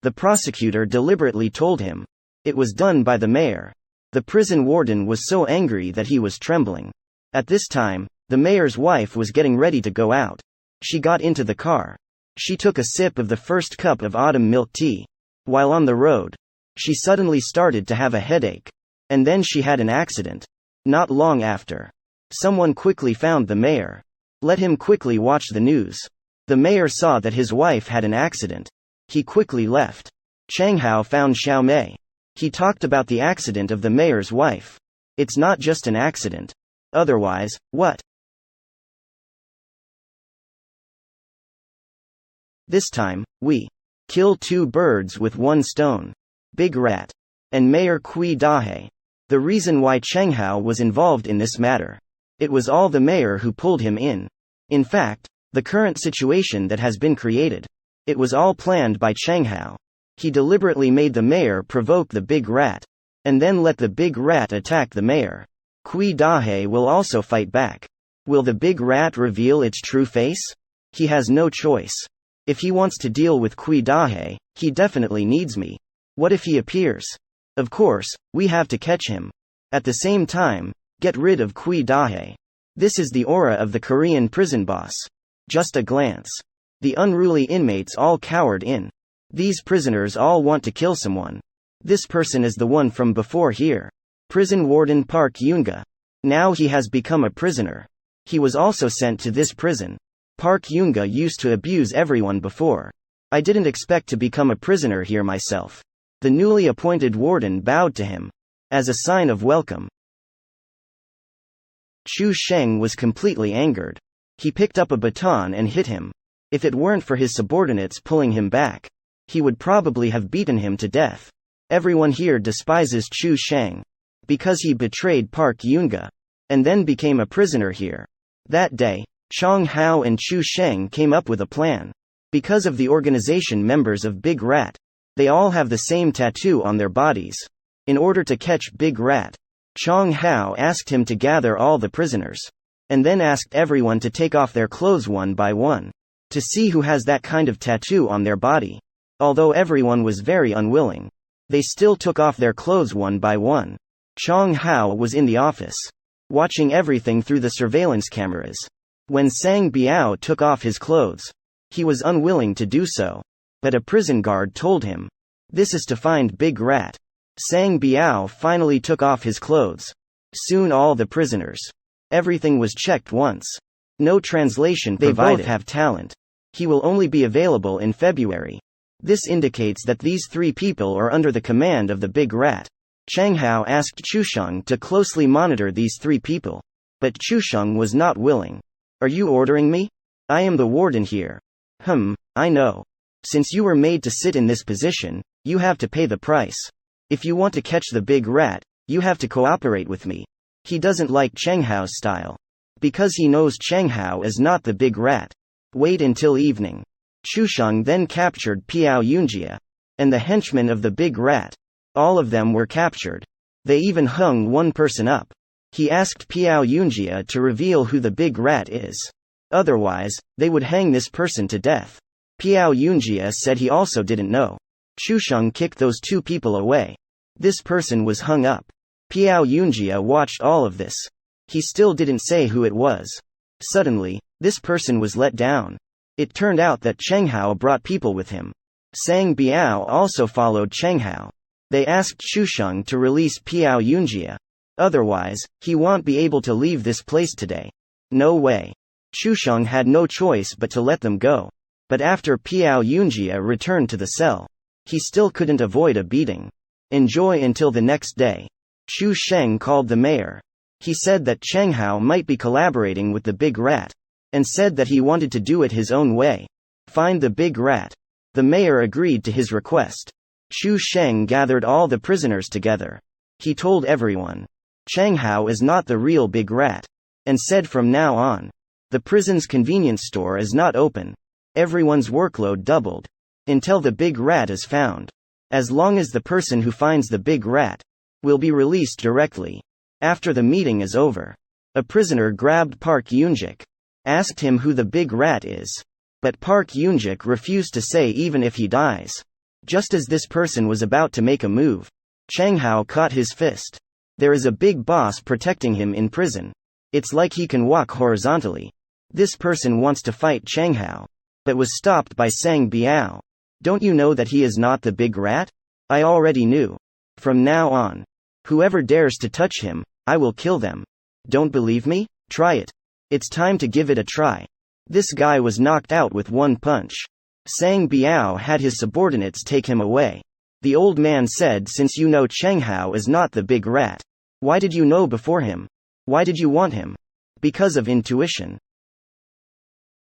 The prosecutor deliberately told him. It was done by the mayor. The prison warden was so angry that he was trembling. At this time, the mayor's wife was getting ready to go out. She got into the car. She took a sip of the first cup of autumn milk tea. While on the road, she suddenly started to have a headache. And then she had an accident. Not long after, someone quickly found the mayor. Let him quickly watch the news. The mayor saw that his wife had an accident. He quickly left. Cheng Hao found Xiao Mei. He talked about the accident of the mayor's wife. It's not just an accident. Otherwise, what? This time, we kill two birds with one stone. Big Rat. And Mayor Kui Dahe. The reason why Cheng Hao was involved in this matter. It was all the mayor who pulled him in. In fact, the current situation that has been created. It was all planned by Cheng Hao. He deliberately made the mayor provoke the Big Rat. And then let the Big Rat attack the mayor. Kui Dahe will also fight back. Will the Big Rat reveal its true face? He has no choice. If he wants to deal with Kui Dahe, he definitely needs me. What if he appears? Of course, we have to catch him. At the same time, get rid of Kui Dahe. This is the aura of the Korean prison boss. Just a glance. The unruly inmates all cowered in. These prisoners all want to kill someone. This person is the one from before here. Prison warden Park Yoonga. Now he has become a prisoner. He was also sent to this prison. Park Yoonga used to abuse everyone before. I didn't expect to become a prisoner here myself. The newly appointed warden bowed to him. As a sign of welcome. Chu Sheng was completely angered. He picked up a baton and hit him. If it weren't for his subordinates pulling him back, he would probably have beaten him to death. Everyone here despises Chu Sheng because he betrayed Park Yunga and then became a prisoner here. That day, Chang Hao and Chu Sheng came up with a plan. Because of the organization members of Big Rat, they all have the same tattoo on their bodies. In order to catch Big Rat, Chang Hao asked him to gather all the prisoners, and then asked everyone to take off their clothes one by one, to see who has that kind of tattoo on their body. Although everyone was very unwilling, they still took off their clothes one by one. Chang Hao was in the office, watching everything through the surveillance cameras. When Sang Biao took off his clothes, he was unwilling to do so. But a prison guard told him, "This is to find Big Rat." Sang Biao finally took off his clothes. Soon all the prisoners. Everything was checked once. No translation provided. They both have talent. He will only be available in February. This indicates that these three people are under the command of the Big Rat. Chang Hao asked Chusheng to closely monitor these three people. But Chusheng was not willing. "Are you ordering me? I am the warden here." I know. Since you were made to sit in this position, you have to pay the price. If you want to catch the Big Rat, you have to cooperate with me. He doesn't like Cheng Hao's style. Because he knows Cheng Hao is not the Big Rat. Wait until evening. Chusheng then captured Piao Yunjia and the henchmen of the Big Rat. All of them were captured. They even hung one person up. He asked Piao Yunjia to reveal who the Big Rat is. Otherwise, they would hang this person to death. Piao Yunjia said he also didn't know. Chusheng kicked those two people away. This person was hung up. Piao Yunjia watched all of this. He still didn't say who it was. Suddenly, this person was let down. It turned out that Cheng Hao brought people with him. Sang Biao also followed Cheng Hao. They asked Chusheng to release Piao Yunjia. Otherwise, he won't be able to leave this place today. No way. Chusheng had no choice but to let them go. But after Piao Yunjia returned to the cell, he still couldn't avoid a beating. Enjoy until the next day. Chu Sheng called the mayor. He said that Cheng Hao might be collaborating with the Big Rat, and said that he wanted to do it his own way. Find the Big Rat. The mayor agreed to his request. Chu Sheng gathered all the prisoners together. He told everyone, Cheng Hao is not the real Big Rat, and said from now on, the prison's convenience store is not open. Everyone's workload doubled. Until the Big Rat is found. As long as the person who finds the Big Rat will be released directly. After the meeting is over, a prisoner grabbed Park Yunjik, asked him who the Big Rat is. But Park Yunjik refused to say even if he dies. Just as this person was about to make a move, Cheng Hao caught his fist. There is a big boss protecting him in prison. It's like he can walk horizontally. This person wants to fight Cheng Hao, but was stopped by Sang Biao. Don't you know that he is not the Big Rat? I already knew. From now on, whoever dares to touch him, I will kill them. Don't believe me? Try it. It's time to give it a try. This guy was knocked out with one punch. Sang Biao had his subordinates take him away. The old man said, since you know Cheng Hao is not the Big Rat, why did you know before him? Why did you want him? Because of intuition.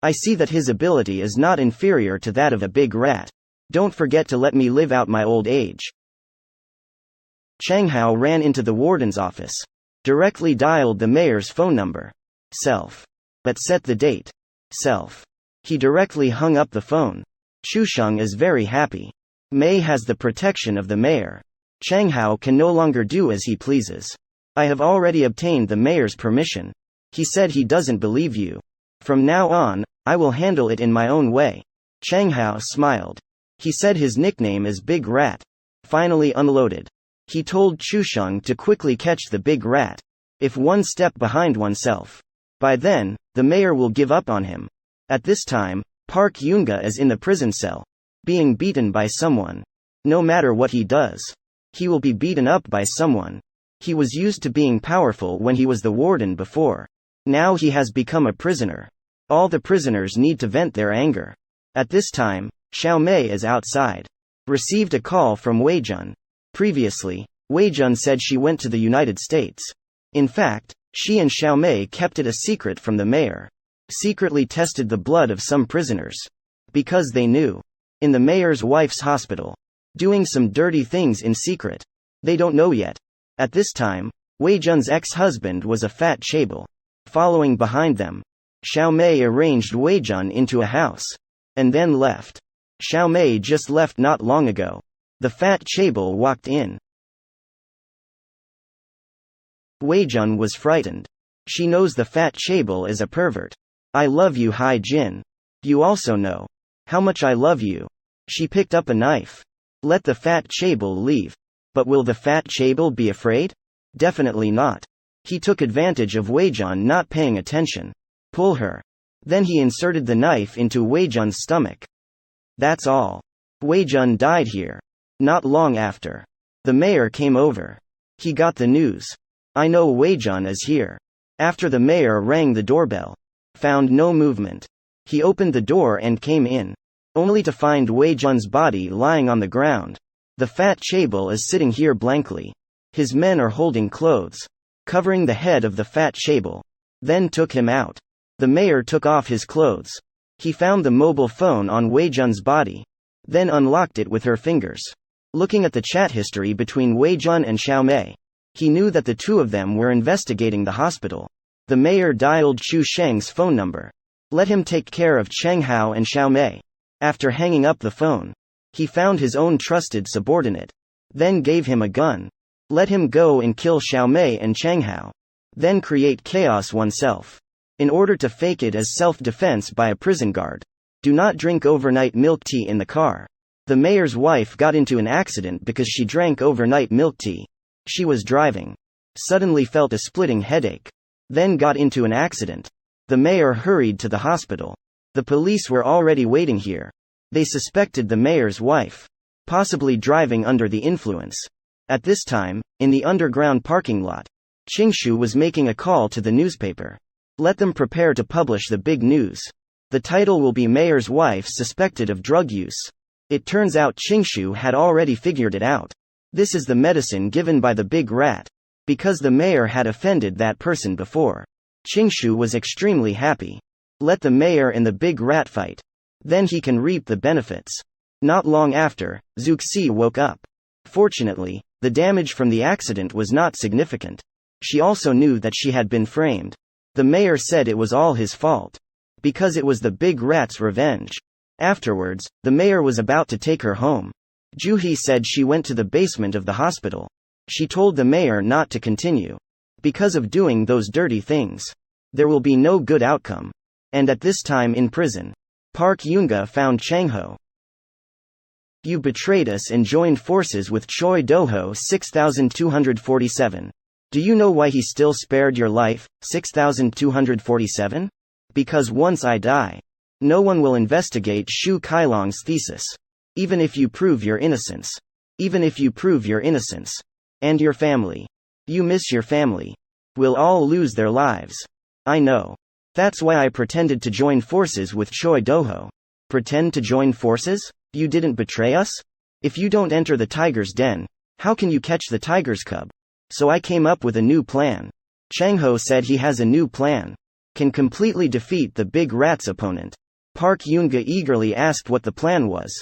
I see that his ability is not inferior to that of a Big Rat. Don't forget to let me live out my old age. Cheng Hao ran into the warden's office. Directly dialed the mayor's phone number. Self. But set the date. Self. He directly hung up the phone. Chusheng is very happy. Mei has the protection of the mayor. Cheng Hao can no longer do as he pleases. I have already obtained the mayor's permission. He said he doesn't believe you. From now on, I will handle it in my own way. Cheng Hao smiled. He said his nickname is Big Rat. Finally unloaded. He told Chusheng to quickly catch the Big Rat. If one step behind oneself. By then, the mayor will give up on him. At this time, Park Yunga is in the prison cell, being beaten by someone. No matter what he does, he will be beaten up by someone. He was used to being powerful when he was the warden before. Now he has become a prisoner. All the prisoners need to vent their anger. At this time, Xiao Mei is outside. Received a call from Wei Jun. Previously, Wei Jun said she went to the United States. In fact, she and Xiao Mei kept it a secret from the mayor. secretly tested the blood of some prisoners. Because they knew. In the mayor's wife's hospital. Doing some dirty things in secret. They don't know yet. At this time, Wei Jun's ex-husband was a fat chaebol. Following behind them, Xiao Mei arranged Wei Jun into a house. And then left. Xiao Mei just left not long ago. The fat chaebol walked in. Wei Jun was frightened. She knows the fat chaebol is a pervert. I love you, Hai Jin. You also know how much I love you. She picked up a knife. Let the fat chaebol leave. But will the fat chaebol be afraid? Definitely not. He took advantage of Wei Jun not paying attention. Pull her. Then he inserted the knife into Wei Jun's stomach. That's all. Wei Jun died here. Not long after. The mayor came over. He got the news. I know Wei Jun is here. After the mayor rang the doorbell. Found no movement. He opened the door and came in. Only to find Wei Jun's body lying on the ground. The fat chaebol is sitting here blankly. His men are holding clothes. Covering the head of the fat chaebol. Then took him out. The mayor took off his clothes. He found the mobile phone on Wei Jun's body. Then unlocked it with her fingers. Looking at the chat history between Wei Jun and Xiao Mei. He knew that the two of them were investigating the hospital. The mayor dialed Chu Sheng's phone number. Let him take care of Cheng Hao and Xiao Mei. After hanging up the phone, he found his own trusted subordinate. Then gave him a gun. Let him go and kill Xiao Mei and Cheng Hao. Then create chaos oneself. In order to fake it as self-defense by a prison guard. Do not drink overnight milk tea in the car. The mayor's wife got into an accident because she drank overnight milk tea. She was driving. Suddenly felt a splitting headache. Then got into an accident. The mayor hurried to the hospital. The police were already waiting here. They suspected the mayor's wife. Possibly driving under the influence. At this time, in the underground parking lot, Qingshu was making a call to the newspaper. Let them prepare to publish the big news. The title will be Mayor's Wife Suspected of Drug Use. It turns out Qingshu had already figured it out. This is the medicine given by the big rat. Because the mayor had offended that person before. Qingshu was extremely happy. Let the mayor and the big rat fight. Then he can reap the benefits. Not long after, Zuxi woke up. Fortunately, the damage from the accident was not significant. She also knew that she had been framed. The mayor said it was all his fault. Because it was the big rat's revenge. Afterwards, the mayor was about to take her home. Juhi said she went to the basement of the hospital. She told the mayor not to continue. Because of doing those dirty things. There will be no good outcome. And at this time in prison, Park Yunga found Chang Ho. You betrayed us and joined forces with Choi Do-ho 6247. Do you know why he still spared your life, 6247? Because once I die, no one will investigate Shu Kailong's thesis. Even if you prove your innocence. Even if you prove your innocence. And your family. You miss your family. Will all lose their lives. I know. That's why I pretended to join forces with Choi Do-ho. Pretend to join forces? You didn't betray us? If you don't enter the tiger's den, how can you catch the tiger's cub? So I came up with a new plan. Chang Ho said he has a new plan. Can completely defeat the big rat's opponent. Park Yunga eagerly asked what the plan was.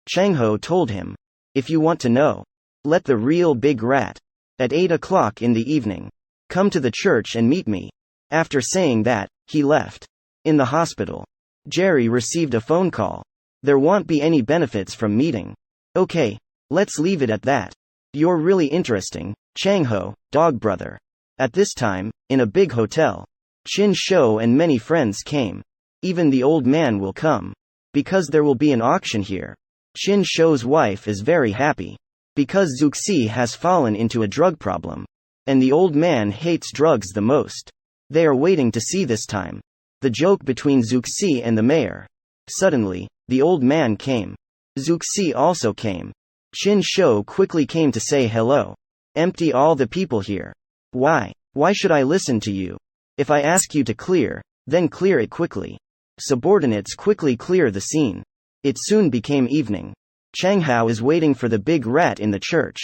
Chang Ho told him. If you want to know, let the real big rat. At 8 o'clock in the evening. Come to the church and meet me. After saying that, he left. In the hospital, Jerry received a phone call. There won't be any benefits from meeting. Okay, let's leave it at that. You're really interesting, Chang Ho, dog brother. At this time, in a big hotel, Qin Shou and many friends came. Even the old man will come. Because there will be an auction here. Qin Shou's wife is very happy. Because Zuxi has fallen into a drug problem. And the old man hates drugs the most. They are waiting to see this time. The joke between Zuxi and the mayor. Suddenly, the old man came. Zuxi also came. Qin Shou quickly came to say hello. Empty all the people here. Why? Why should I listen to you? If I ask you to clear, then clear it quickly. Subordinates quickly clear the scene. It soon became evening. Chang Hao is waiting for the big rat in the church.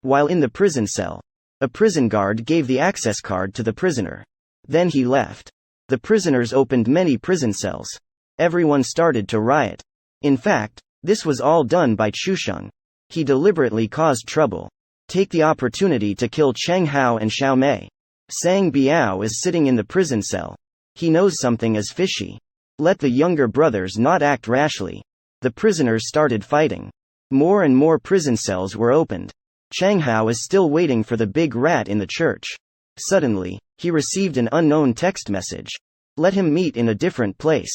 While in the prison cell, a prison guard gave the access card to the prisoner. Then he left. The prisoners opened many prison cells. Everyone started to riot. In fact, this was all done by Chusheng. He deliberately caused trouble. Take the opportunity to kill Cheng Hao and Xiao Mei. Sang Biao is sitting in the prison cell. He knows something is fishy. Let the younger brothers not act rashly. The prisoners started fighting. More and more prison cells were opened. Cheng Hao is still waiting for the big rat in the church. Suddenly, he received an unknown text message. Let him meet in a different place.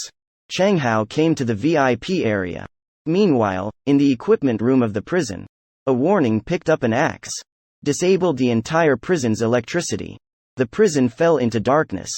Cheng Hao came to the VIP area. Meanwhile, in the equipment room of the prison, a warning picked up an axe. Disabled the entire prison's electricity. The prison fell into darkness.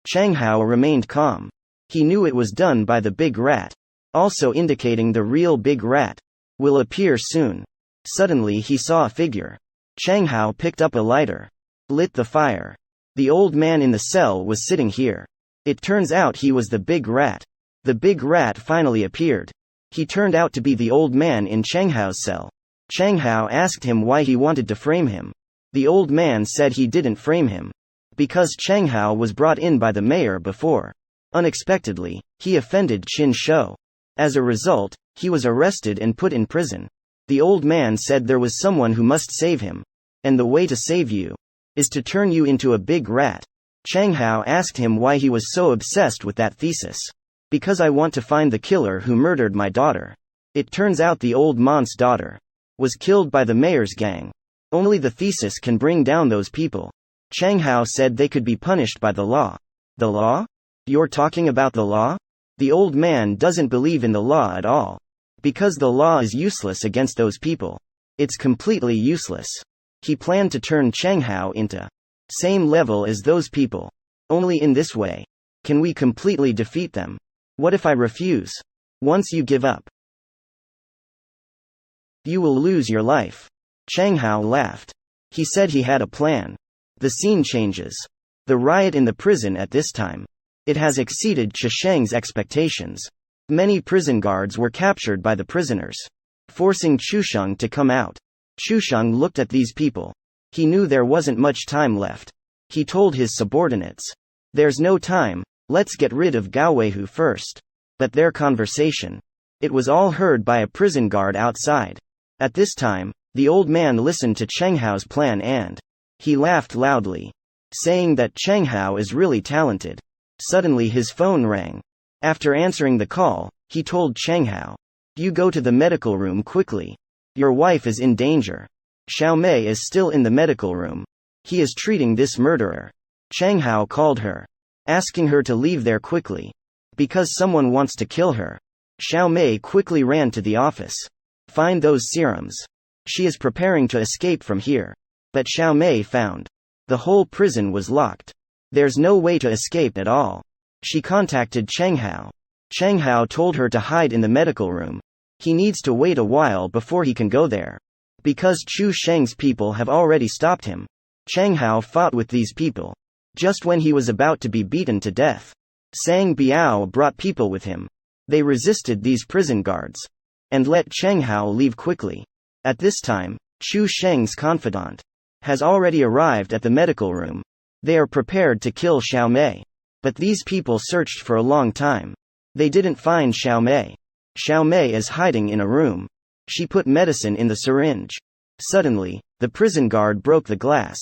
Cheng Hao remained calm. He knew it was done by the big rat. Also indicating the real big rat will appear soon. Suddenly he saw a figure. Cheng Hao picked up a lighter. Lit the fire. The old man in the cell was sitting here. It turns out he was the big rat. The big rat finally appeared. He turned out to be the old man in Cheng Hao's cell. Cheng Hao asked him why he wanted to frame him. The old man said he didn't frame him because Cheng Hao was brought in by the mayor before. Unexpectedly, he offended Qin Shou. As a result, he was arrested and put in prison. The old man said there was someone who must save him. And the way to save you is to turn you into a big rat. Cheng Hao asked him why he was so obsessed with that thesis. Because I want to find the killer who murdered my daughter. It turns out the old man's daughter was killed by the mayor's gang. Only the thesis can bring down those people. Cheng Hao said they could be punished by the law. The law? You're talking about the law? The old man doesn't believe in the law at all. Because the law is useless against those people. It's completely useless. He planned to turn Cheng Hao into same level as those people. Only in this way can we completely defeat them. What if I refuse? Once you give up, you will lose your life. Cheng Hao laughed. He said he had a plan. The scene changes. The riot in the prison at this time. It has exceeded Chusheng's expectations. Many prison guards were captured by the prisoners, forcing Chusheng to come out. Chusheng looked at these people. He knew there wasn't much time left. He told his subordinates, "There's no time, let's get rid of Gao Weihu first." But their conversation, it was all heard by a prison guard outside. At this time, the old man listened to Cheng Hao's plan and he laughed loudly, saying that Cheng Hao is really talented. Suddenly his phone rang. After answering the call, he told Cheng Hao, "You go to the medical room quickly. Your wife is in danger." Xiao Mei is still in the medical room. He is treating this murderer. Cheng Hao called her, asking her to leave there quickly. Because someone wants to kill her. Xiao Mei quickly ran to the office. Find those serums. She is preparing to escape from here. But Xiao Mei found the whole prison was locked. There's no way to escape at all. She contacted Cheng Hao. Cheng Hao told her to hide in the medical room. He needs to wait a while before he can go there. Because Chu Sheng's people have already stopped him. Cheng Hao fought with these people. Just when he was about to be beaten to death, Sang Biao brought people with him. They resisted these prison guards and let Cheng Hao leave quickly. At this time, Chu Sheng's confidant has already arrived at the medical room. They are prepared to kill Xiao Mei. But these people searched for a long time. They didn't find Xiao Mei. Xiao Mei is hiding in a room. She put medicine in the syringe. Suddenly, the prison guard broke the glass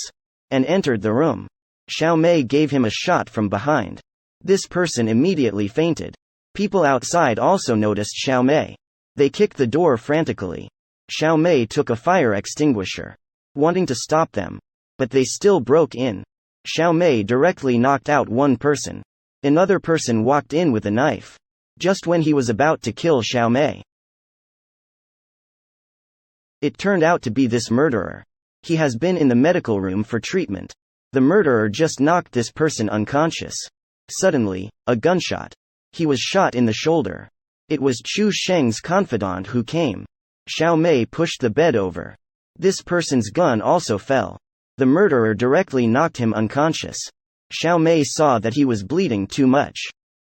and entered the room. Xiao Mei gave him a shot from behind. This person immediately fainted. People outside also noticed Xiao Mei. They kicked the door frantically. Xiao Mei took a fire extinguisher, wanting to stop them. But they still broke in. Xiao Mei directly knocked out one person. Another person walked in with a knife. Just when he was about to kill Xiao Mei, it turned out to be this murderer. He has been in the medical room for treatment. The murderer just knocked this person unconscious. Suddenly, a gunshot. He was shot in the shoulder. It was Chu Sheng's confidant who came. Xiao Mei pushed the bed over. This person's gun also fell. The murderer directly knocked him unconscious. Xiao Mei saw that he was bleeding too much.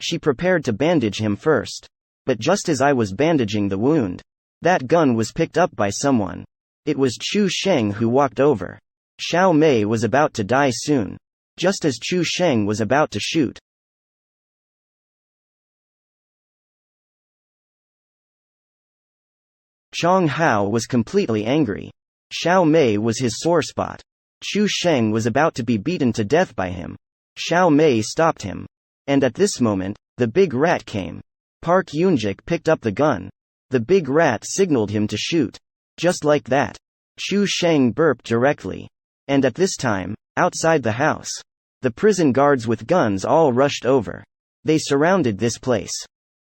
She prepared to bandage him first. But just as I was bandaging the wound, that gun was picked up by someone. It was Chu Sheng who walked over. Xiao Mei was about to die soon. Just as Chu Sheng was about to shoot, Chang Hao was completely angry. Xiao Mei was his sore spot. Chu Sheng was about to be beaten to death by him. Xiao Mei stopped him. And at this moment, the big rat came. Park Yunjik picked up the gun. The big rat signaled him to shoot. Just like that. Chu Sheng burped directly. And at this time, outside the house, the prison guards with guns all rushed over. They surrounded this place.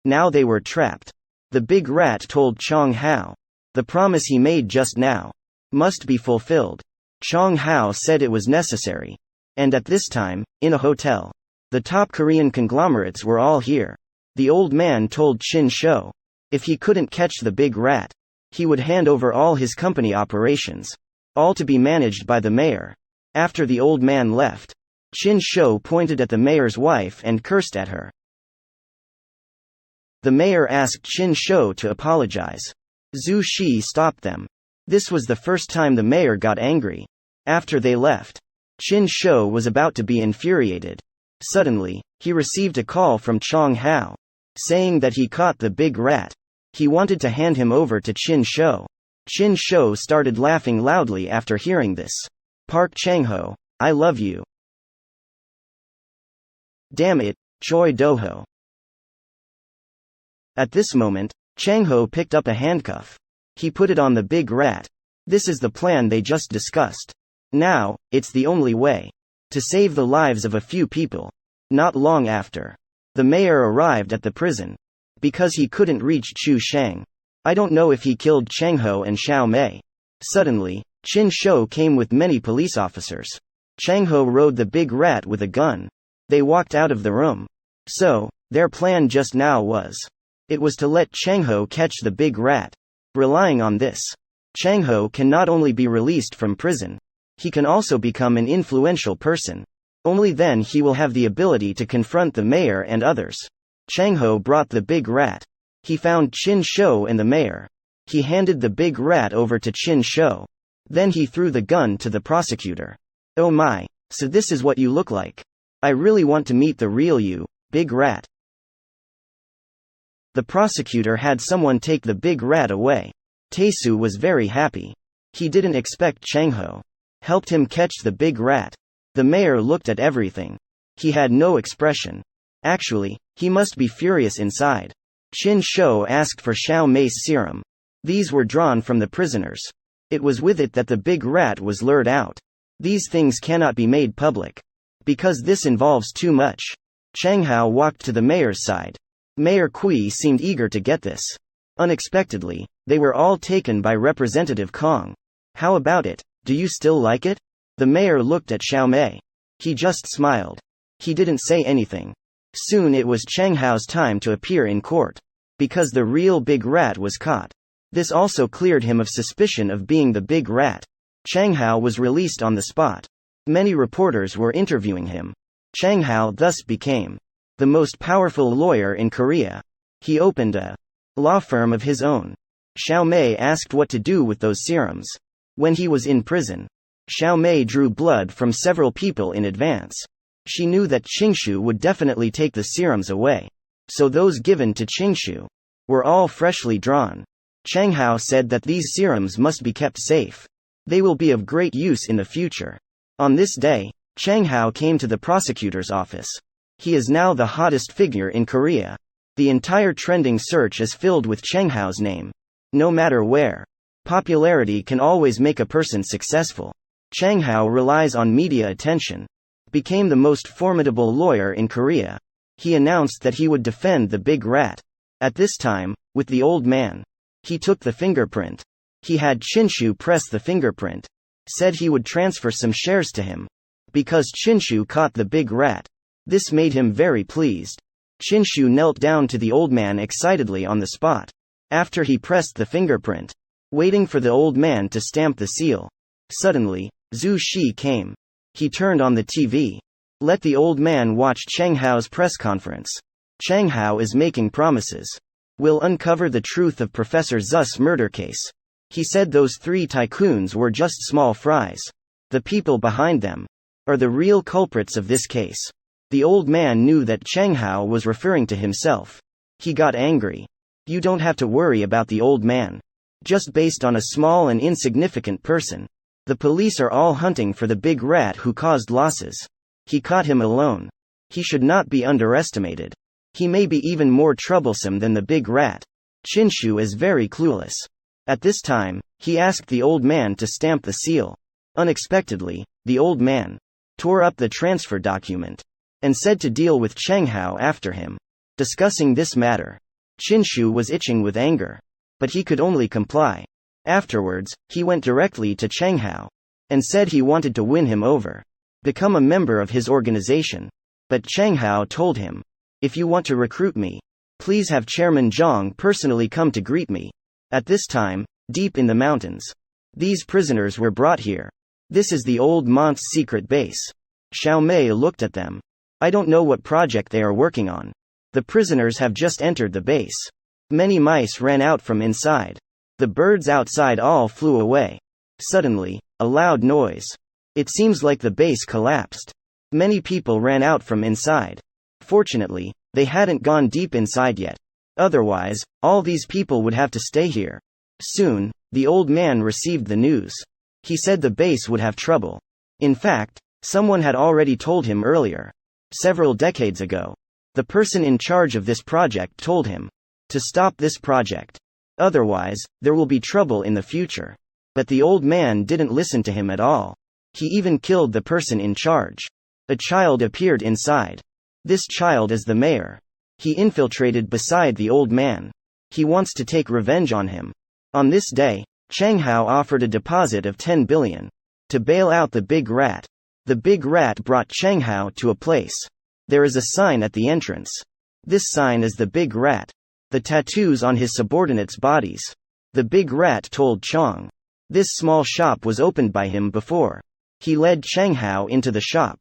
Now they were trapped. The big rat told Chang Hao. The promise he made just now must be fulfilled. Chang Hao said it was necessary. And at this time, in a hotel, the top Korean conglomerates were all here. The old man told Qin Shou, if he couldn't catch the big rat, he would hand over all his company operations, all to be managed by the mayor. After the old man left, Qin Shou pointed at the mayor's wife and cursed at her. The mayor asked Qin Shou to apologize. Zhu Shi stopped them. This was the first time the mayor got angry. After they left, Qin Shou was about to be infuriated. Suddenly, he received a call from Chang Hao, saying that he caught the big rat. He wanted to hand him over to Qin Shou. Qin Shou started laughing loudly after hearing this. Park Chang-ho, I love you. Damn it, Choi Do-ho. At this moment, Chang-ho picked up a handcuff. He put it on the big rat. This is the plan they just discussed. Now, it's the only way to save the lives of a few people. Not long after, the mayor arrived at the prison. Because he couldn't reach Chu Sheng. I don't know if he killed Chang-ho and Xiao Mei. Suddenly, Qin Shou came with many police officers. Chang-ho rode the big rat with a gun. They walked out of the room. So, their plan just now was. It was to let Chang-ho catch the big rat. Relying on this, Chang-ho can not only be released from prison, he can also become an influential person. Only then he will have the ability to confront the mayor and others. Chang-ho brought the big rat. He found Qin Shou and the mayor. He handed the big rat over to Qin Shou. Then he threw the gun to the prosecutor. Oh my, so this is what you look like. I really want to meet the real you, big rat. The prosecutor had someone take the big rat away. Taesu was very happy. He didn't expect Chang-ho helped him catch the big rat. The mayor looked at everything. He had no expression. Actually, he must be furious inside. Qin Shou asked for Xiao Mei's serum. These were drawn from the prisoners. It was with it that the big rat was lured out. These things cannot be made public. Because this involves too much. Chang Hao walked to the mayor's side. Mayor Kui seemed eager to get this. Unexpectedly, they were all taken by Representative Kong. How about it? Do you still like it? The mayor looked at Xiao Mei. He just smiled. He didn't say anything. Soon it was Chang Hao's time to appear in court. Because the real big rat was caught. This also cleared him of suspicion of being the big rat. Chang Hao was released on the spot. Many reporters were interviewing him. Chang Hao thus became the most powerful lawyer in Korea. He opened a law firm of his own. Xiao Mei asked what to do with those serums. When he was in prison, Xiao Mei drew blood from several people in advance. She knew that Qingshu would definitely take the serums away. So those given to Qingshu were all freshly drawn. Chang Hao said that these serums must be kept safe. They will be of great use in the future. On this day, Chang Hao came to the prosecutor's office. He is now the hottest figure in Korea. The entire trending search is filled with Chang Hao's name. No matter where, popularity can always make a person successful. Chang Hao relies on media attention. Became the most formidable lawyer in Korea. He announced that he would defend the big rat. At this time, with the old man, he took the fingerprint. He had Qinshu press the fingerprint. Said he would transfer some shares to him. Because Qinshu caught the big rat. This made him very pleased. Qinshu knelt down to the old man excitedly on the spot. After he pressed the fingerprint, waiting for the old man to stamp the seal. Suddenly, Zhu Shi came. He turned on the TV. Let the old man watch Chang Hao's press conference. Chang Hao is making promises. Will uncover the truth of Professor Zu's murder case. He said those 3 tycoons were just small fries. The people behind them are the real culprits of this case. The old man knew that Chang Hao was referring to himself. He got angry. You don't have to worry about the old man. just based on a small and insignificant person. The police are all hunting for the big rat who caused losses. He caught him alone. He should not be underestimated. He may be even more troublesome than the big rat. Chinshu is very clueless. At this time, he asked the old man to stamp the seal. Unexpectedly, the old man tore up the transfer document and said to deal with Chenghao after him. Discussing this matter, Chinshu was itching with anger, but he could only comply. Afterwards, he went directly to Chenghao and said he wanted to win him over, become a member of his organization. But Chenghao told him, "If you want to recruit me, please have Chairman Zhang personally come to greet me." At this time, deep in the mountains, these prisoners were brought here. This is the old monk's secret base. Xiaomei looked at them. I don't know what project they are working on. The prisoners have just entered the base. Many mice ran out from inside. The birds outside all flew away. Suddenly, a loud noise. It seems like the base collapsed. Many people ran out from inside. Fortunately, they hadn't gone deep inside yet. Otherwise, all these people would have to stay here. Soon, the old man received the news. He said the base would have trouble. In fact, someone had already told him earlier. Several decades ago, the person in charge of this project told him to stop this project. Otherwise, there will be trouble in the future. But the old man didn't listen to him at all. He even killed the person in charge. A child appeared inside. This child is the mayor. He infiltrated beside the old man. He wants to take revenge on him. On this day, Chenghao offered a deposit of 10 billion to bail out the big rat. The big rat brought Chenghao to a place. There is a sign at the entrance. This sign is the big rat. The tattoos on his subordinates' bodies. The big rat told Chang. This small shop was opened by him before. He led Chenghao into the shop.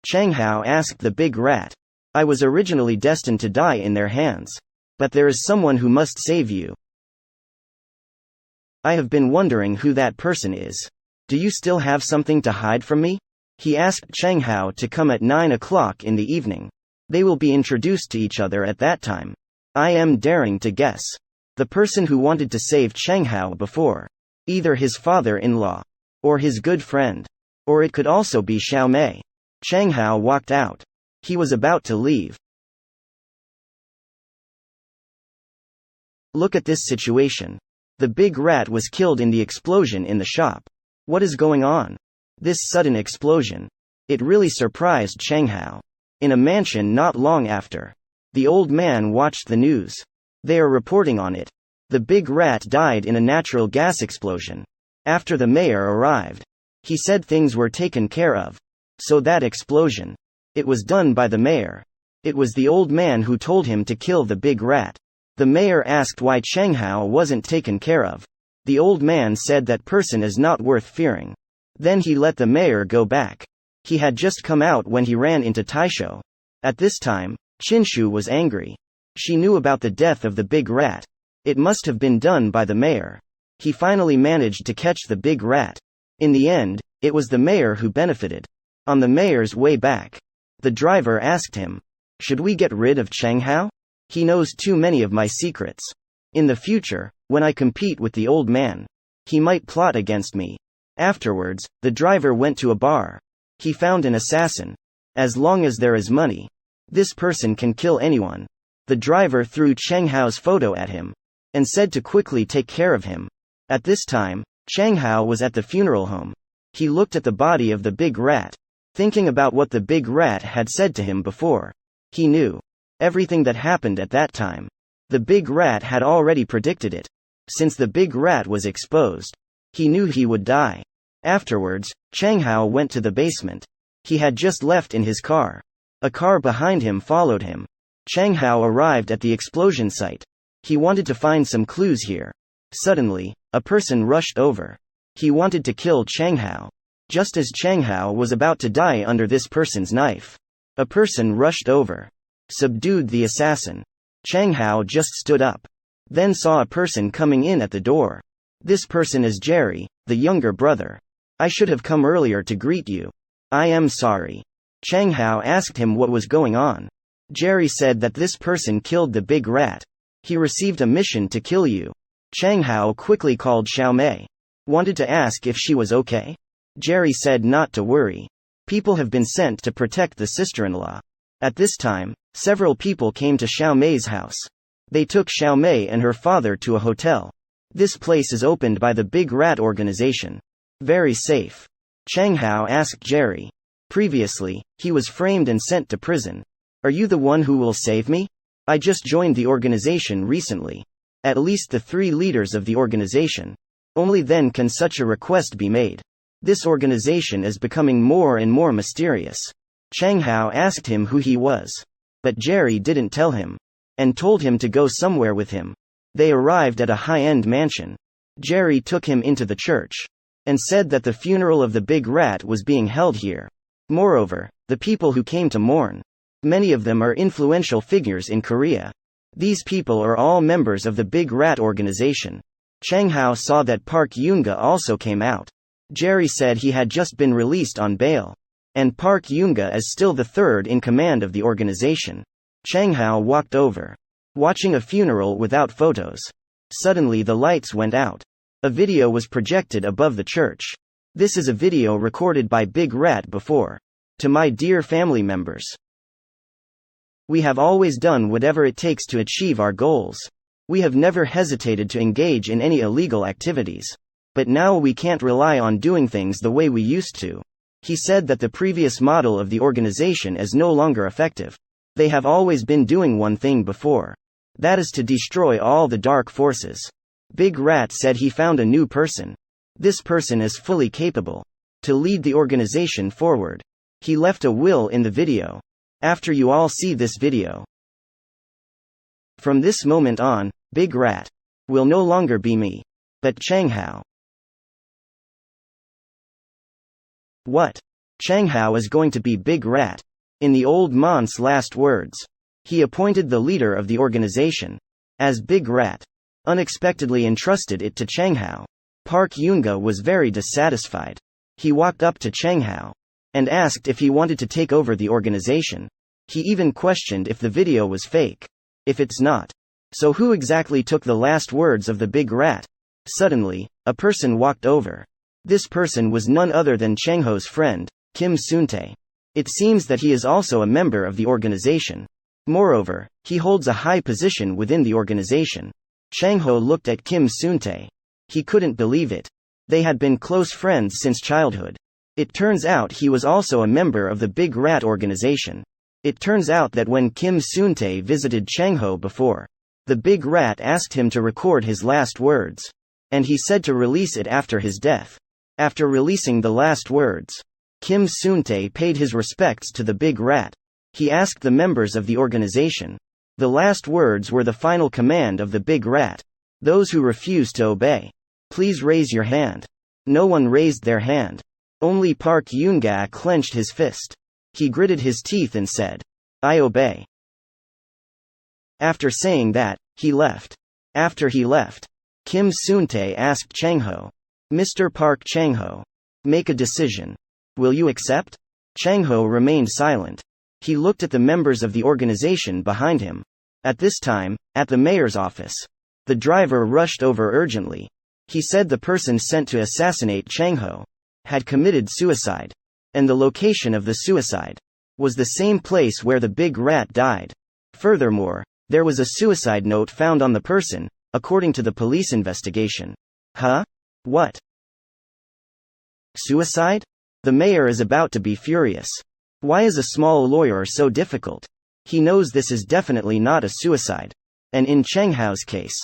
Chenghao asked the big rat, I was originally destined to die in their hands. But there is someone who must save you. I have been wondering who that person is. Do you still have something to hide from me? He asked Chenghao to come at 9 o'clock in the evening. They will be introduced to each other at that time. I am daring to guess. The person who wanted to save Chenghao before. Either his father-in-law. Or his good friend. Or it could also be Xiaomei. Chenghao walked out. He was about to leave. Look at this situation. The big rat was killed in the explosion in the shop. What is going on? This sudden explosion. It really surprised Chenghao. In a mansion not long after. The old man watched the news. They are reporting on it. The big rat died in a natural gas explosion. After the mayor arrived, he said things were taken care of. So that explosion. It was done by the mayor. It was the old man who told him to kill the big rat. The mayor asked why Chenghao wasn't taken care of. The old man said that person is not worth fearing. Then he let the mayor go back. He had just come out when he ran into Taisho. At this time, Chinshu was angry. She knew about the death of the big rat. It must have been done by the mayor. He finally managed to catch the big rat. In the end, it was the mayor who benefited. On the mayor's way back, the driver asked him, should we get rid of Chenghao? He knows too many of my secrets. In the future, when I compete with the old man, he might plot against me. Afterwards, the driver went to a bar. He found an assassin. As long as there is money, this person can kill anyone. The driver threw Chenghao's photo at him and said to quickly take care of him. At this time, Chenghao was at the funeral home. He looked at the body of the big rat, thinking about what the big rat had said to him before. He knew everything that happened at that time. The big rat had already predicted it. Since the big rat was exposed, he knew he would die. Afterwards, Chenghao went to the basement. He had just left in his car. A car behind him followed him. Chenghao arrived at the explosion site. He wanted to find some clues here. Suddenly, a person rushed over. He wanted to kill Chenghao. Just as Chenghao was about to die under this person's knife, a person rushed over, subdued the assassin. Chenghao just stood up. Then saw a person coming in at the door. This person is Jerry, the younger brother. I should have come earlier to greet you. I am sorry. Chenghao asked him what was going on. Jerry said that this person killed the big rat. He received a mission to kill you. Chang Hao quickly called Xiao Mei. Wanted to ask if she was okay? Jerry said not to worry. People have been sent to protect the sister-in-law. At this time, several people came to Xiao Mei's house. They took Xiao Mei and her father to a hotel. This place is opened by the Big Rat organization. Very safe. Chang Hao asked Jerry. Previously, he was framed and sent to prison. Are you the one who will save me? I just joined the organization recently. At least the 3 leaders of the organization. Only then can such a request be made. This organization is becoming more and more mysterious. Chang Hao asked him who he was. But Jerry didn't tell him. And told him to go somewhere with him. They arrived at a high-end mansion. Jerry took him into the church. And said that the funeral of the Big Rat was being held here. Moreover, the people who came to mourn. Many of them are influential figures in Korea. These people are all members of the Big Rat organization. Chang Hao saw that Park Yoon-ga also came out. Jerry said he had just been released on bail. And Park Yoon-ga is still the 3rd in command of the organization. Chang Hao walked over. Watching a funeral without photos. Suddenly the lights went out. A video was projected above the church. This is a video recorded by Big Rat before. To my dear family members. We have always done whatever it takes to achieve our goals. We have never hesitated to engage in any illegal activities. But now we can't rely on doing things the way we used to. He said that the previous model of the organization is no longer effective. They have always been doing one thing before. That is to destroy all the dark forces. Big Rat said he found a new person. This person is fully capable to lead the organization forward. He left a will in the video. After you all see this video. From this moment on, Big Rat will no longer be me, but Chang Hao. What? Chang Hao is going to be Big Rat. In the old mon's last words. He appointed the leader of the organization as Big Rat. Unexpectedly entrusted it to Chang Hao. Park Yoon-ga was very dissatisfied. He walked up to Chang Hao and asked if he wanted to take over the organization. He even questioned if the video was fake. If it's not. So who exactly took the last words of the Big Rat? Suddenly, a person walked over. This person was none other than Chang Ho's friend, Kim Soon-tae. It seems that he is also a member of the organization. Moreover, he holds a high position within the organization. Chang Ho looked at Kim Soon-tae. He couldn't believe it. They had been close friends since childhood. It turns out he was also a member of the Big Rat organization. It turns out that when Kim Soon-tae visited Chang Ho before, the Big Rat asked him to record his last words. And he said to release it after his death. After releasing the last words, Kim Soon-tae paid his respects to the Big Rat. He asked the members of the organization. The last words were the final command of the Big Rat. Those who refused to obey. Please raise your hand. No one raised their hand. Only Park Yoon-ga clenched his fist. He gritted his teeth and said, I obey. After saying that, he left. After he left, Kim Soon-tae asked Chang Ho, Mr. Park Chang Ho, make a decision. Will you accept? Chang Ho remained silent. He looked at the members of the organization behind him. At this time, at the mayor's office, the driver rushed over urgently. He said the person sent to assassinate Chang Ho had committed suicide. And the location of the suicide was the same place where the Big Rat died. Furthermore, there was a suicide note found on the person, according to the police investigation. Huh? What? Suicide? The mayor is about to be furious. Why is a small lawyer so difficult? He knows this is definitely not a suicide. And in Chang Hao's case,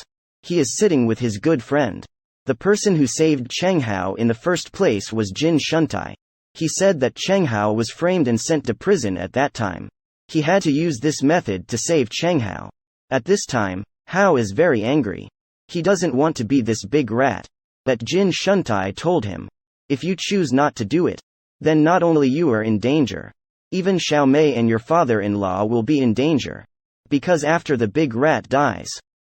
he is sitting with his good friend. The person who saved Chang Hao in the first place was Jin Shuntai. He said that Chang Hao was framed and sent to prison at that time. He had to use this method to save Chang Hao. At this time, Hao is very angry. He doesn't want to be this Big Rat. But Jin Shuntai told him, if you choose not to do it, then not only you are in danger, even Xiao Mei and your father-in-law will be in danger. Because after the Big Rat dies,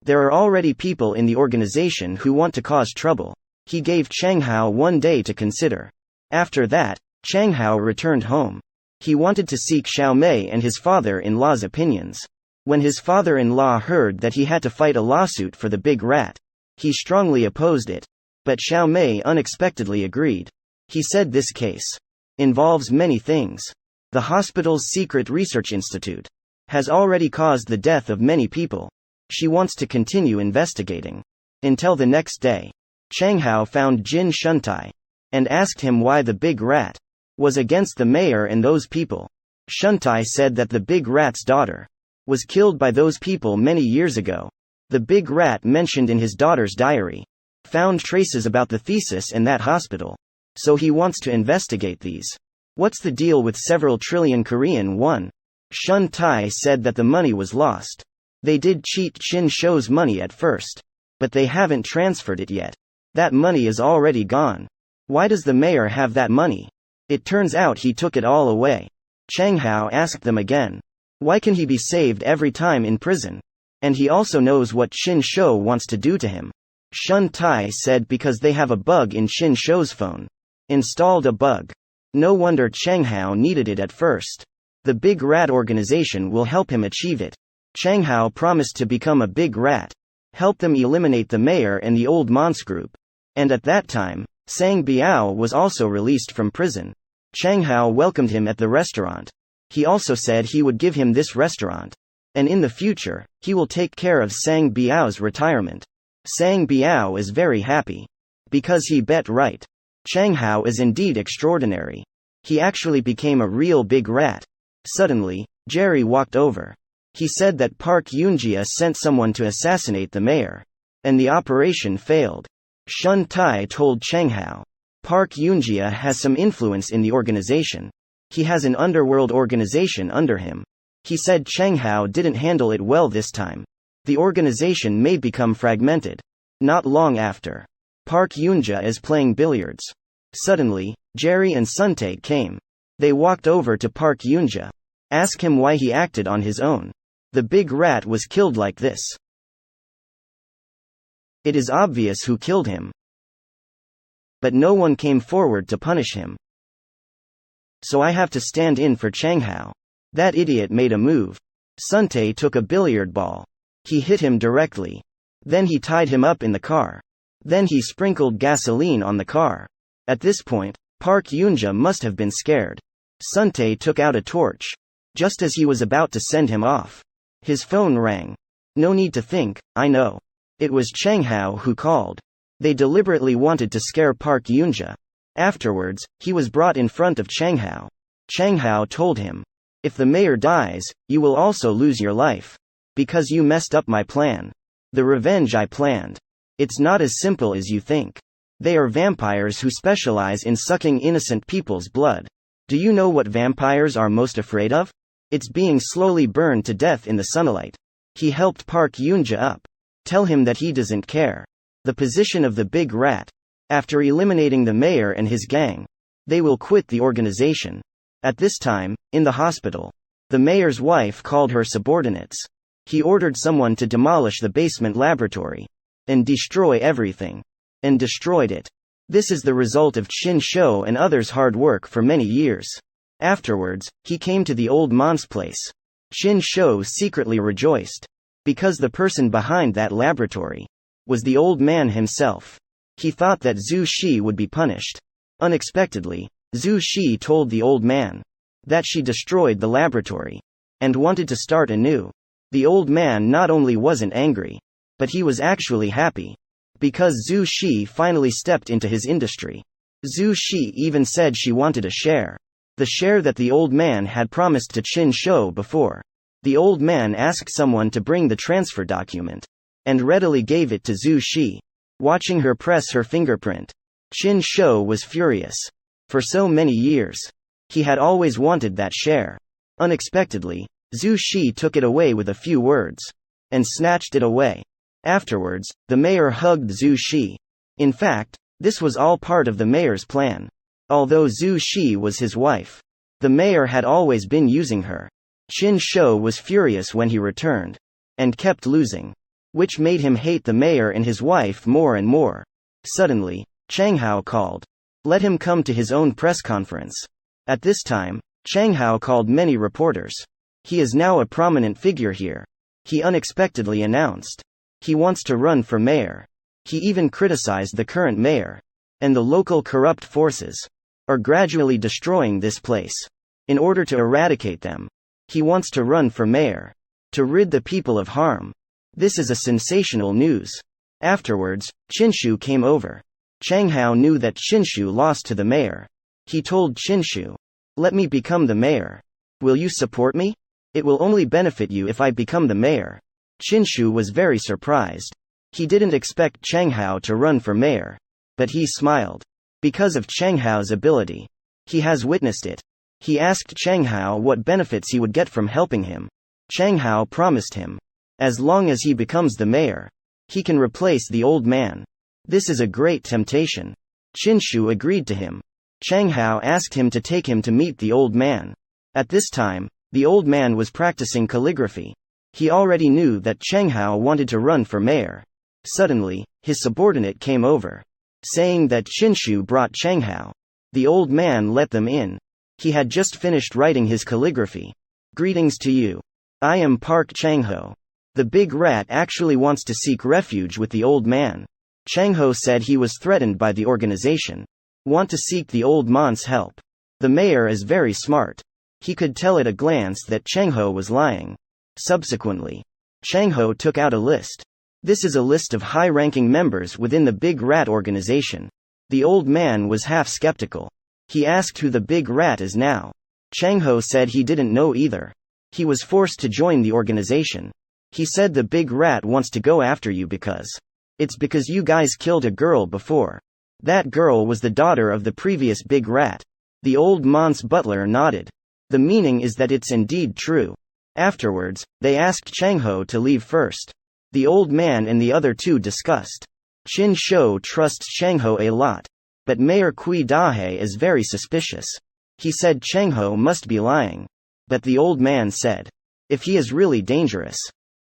there are already people in the organization who want to cause trouble. He gave Chang Hao 1 day to consider. After that, Chang Hao returned home. He wanted to seek Xiao Mei and his father-in-law's opinions. When his father-in-law heard that he had to fight a lawsuit for the Big Rat, He strongly opposed it. But Xiao Mei unexpectedly agreed. He said this case involves many things. The hospital's secret research institute has already caused the death of many people. She wants to continue investigating. Until the next day, Chang Hao found Jin Shuntai and asked him why the big rat was against the mayor and those people. Shuntai said that the big rat's daughter was killed by those people many years ago. The big rat mentioned in his daughter's diary found traces about the thesis in that hospital. So he wants to investigate these. What's the deal with several trillion Korean won? Shun Tai said that the money was lost. They did cheat Chin Shou's money at first. But they haven't transferred it yet. That money is already gone. Why does the mayor have that money? It turns out he took it all away. Chang Hao asked them again. Why can he be saved every time in prison? And he also knows what Chin Shou wants to do to him. Shun Tai said because they have a bug in Chin Shou's phone. Installed a bug. No wonder Chang Hao needed it at first. The Big Rat organization will help him achieve it. Chang Hao promised to become a big rat, help them eliminate the mayor and the old Mons group. And at that time, Sang Biao was also released from prison. Chang Hao welcomed him at the restaurant. He also said he would give him this restaurant. And in the future, he will take care of Sang Biao's retirement. Sang Biao is very happy. Because he bet right. Chang Hao is indeed extraordinary. He actually became a real big rat. Suddenly, Jerry walked over. He said that Park Yoonjia sent someone to assassinate the mayor. And the operation failed. Shun Tai told Chang Hao. Park Yoonjia has some influence in the organization. He has an underworld organization under him. He said Chang Hao didn't handle it well this time. The organization may become fragmented. Not long after, Park Yoonjia is playing billiards. Suddenly, Jerry and Suntae came. They walked over to Park Yoonjia. Asked him why he acted on his own. The big rat was killed like this. It is obvious who killed him. But no one came forward to punish him. So I have to stand in for Chang Hao. That idiot made a move. Suntae took a billiard ball. He hit him directly. Then he tied him up in the car. Then he sprinkled gasoline on the car. At this point, Park Yoonjia must have been scared. Suntae took out a torch. Just as he was about to send him off, his phone rang. No need to think, I know. It was Chang Hao who called. They deliberately wanted to scare Park Yoonjia. Afterwards, he was brought in front of Chang Hao. Chang Hao told him, if the mayor dies, you will also lose your life. Because you messed up my plan. The revenge I planned. It's not as simple as you think. They are vampires who specialize in sucking innocent people's blood. Do you know what vampires are most afraid of? It's being slowly burned to death in the sunlight. He helped Park Yoonjia up. Tell him that he doesn't care. The position of the big rat. After eliminating the mayor and his gang, they will quit the organization. At this time, in the hospital, the mayor's wife called her subordinates. He ordered someone to demolish the basement laboratory and destroy everything. And destroyed it. This is the result of Chin Shou and others' hard work for many years. Afterwards, he came to the old Mons place. Chin Shou secretly rejoiced. Because the person behind that laboratory was the old man himself. He thought that Zhu Shi would be punished. Unexpectedly, Zhu Shi told the old man that she destroyed the laboratory and wanted to start anew. The old man not only wasn't angry, but he was actually happy. Because Zhu Shi finally stepped into his industry. Zhu Shi even said she wanted a share. The share that the old man had promised to Chin Shou before. The old man asked someone to bring the transfer document. And readily gave it to Zhu Shi. Watching her press her fingerprint, Chin Shou was furious. For so many years, he had always wanted that share. Unexpectedly, Zhu Shi took it away with a few words. And snatched it away. Afterwards, the mayor hugged Zhu Shi. In fact, this was all part of the mayor's plan. Although Zhu Shi was his wife, the mayor had always been using her. Chin Shou was furious when he returned. And kept losing. Which made him hate the mayor and his wife more and more. Suddenly, Chang Hao called. Let him come to his own press conference. At this time, Chang Hao called many reporters. He is now a prominent figure here. He unexpectedly announced. He wants to run for mayor. He even criticized the current mayor. And the local corrupt forces are gradually destroying this place. In order to eradicate them, he wants to run for mayor. To rid the people of harm. This is a sensational news. Afterwards, Qinshu came over. Chang Hao knew that Qinshu lost to the mayor. He told Qinshu, "Let me become the mayor. Will you support me? It will only benefit you if I become the mayor." Qinshu was very surprised. He didn't expect Chang Hao to run for mayor. But he smiled. Because of Chang Hao's ability. He has witnessed it. He asked Chang Hao what benefits he would get from helping him. Chang Hao promised him. As long as he becomes the mayor, he can replace the old man. This is a great temptation. Qinshu agreed to him. Chang Hao asked him to take him to meet the old man. At this time, the old man was practicing calligraphy. He already knew that Chang Hao wanted to run for mayor. Suddenly, his subordinate came over, saying that Qinshu brought Chang Hao. The old man let them in. He had just finished writing his calligraphy. "Greetings to you. I am Park Chang-ho. The big rat actually wants to seek refuge with the old man." Chang-ho said he was threatened by the organization. Want to seek the old man's help. The mayor is very smart. He could tell at a glance that Chang-ho was lying. Subsequently, Chang-ho took out a list. This is a list of high-ranking members within the Big Rat organization. The old man was half skeptical. He asked who the Big Rat is now. Chang-ho said he didn't know either. He was forced to join the organization. He said the Big Rat wants to go after you because you guys killed a girl before. That girl was the daughter of the previous Big Rat. The old man's butler nodded. The meaning is that it's indeed true. Afterwards, they asked Chang-ho to leave first. The old man and the other two discussed. Qin Shou trusts Chang-ho a lot. But Mayor Kui Dahe is very suspicious. He said Chang-ho must be lying. But the old man said, if he is really dangerous,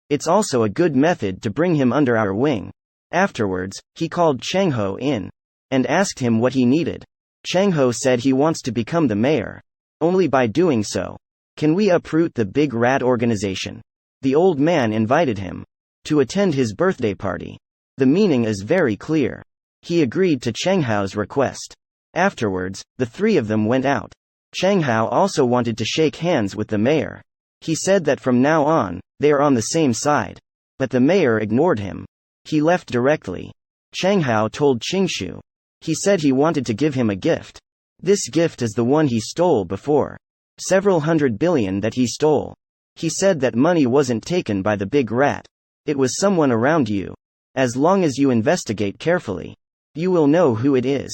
it's also a good method to bring him under our wing. Afterwards, he called Chang-ho in and asked him what he needed. Chang-ho said he wants to become the mayor. Only by doing so can we uproot the Big Rat organization. The old man invited him to attend his birthday party. The meaning is very clear. He agreed to Chang Hao's request. Afterwards, the three of them went out. Chang Hao also wanted to shake hands with the mayor. He said that from now on, they are on the same side. But the mayor ignored him. He left directly. Chang Hao told Qingshu. He said he wanted to give him a gift. This gift is the one he stole before. Several 100 billion that he stole. He said that money wasn't taken by the Big Rat. It was someone around you. As long as you investigate carefully, you will know who it is.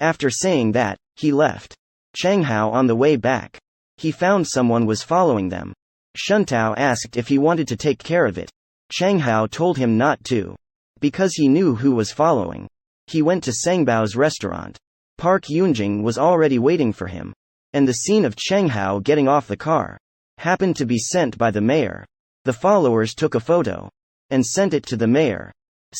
After saying that, he left. Chang Hao on the way back. He found someone was following them. Shuntao asked if he wanted to take care of it. Chang Hao told him not to. Because he knew who was following. He went to Sangbao's restaurant. Park Yunjing was already waiting for him. And the scene of Chang Hao getting off the car happened to be sent by the mayor. The followers took a photo and sent it to the mayor.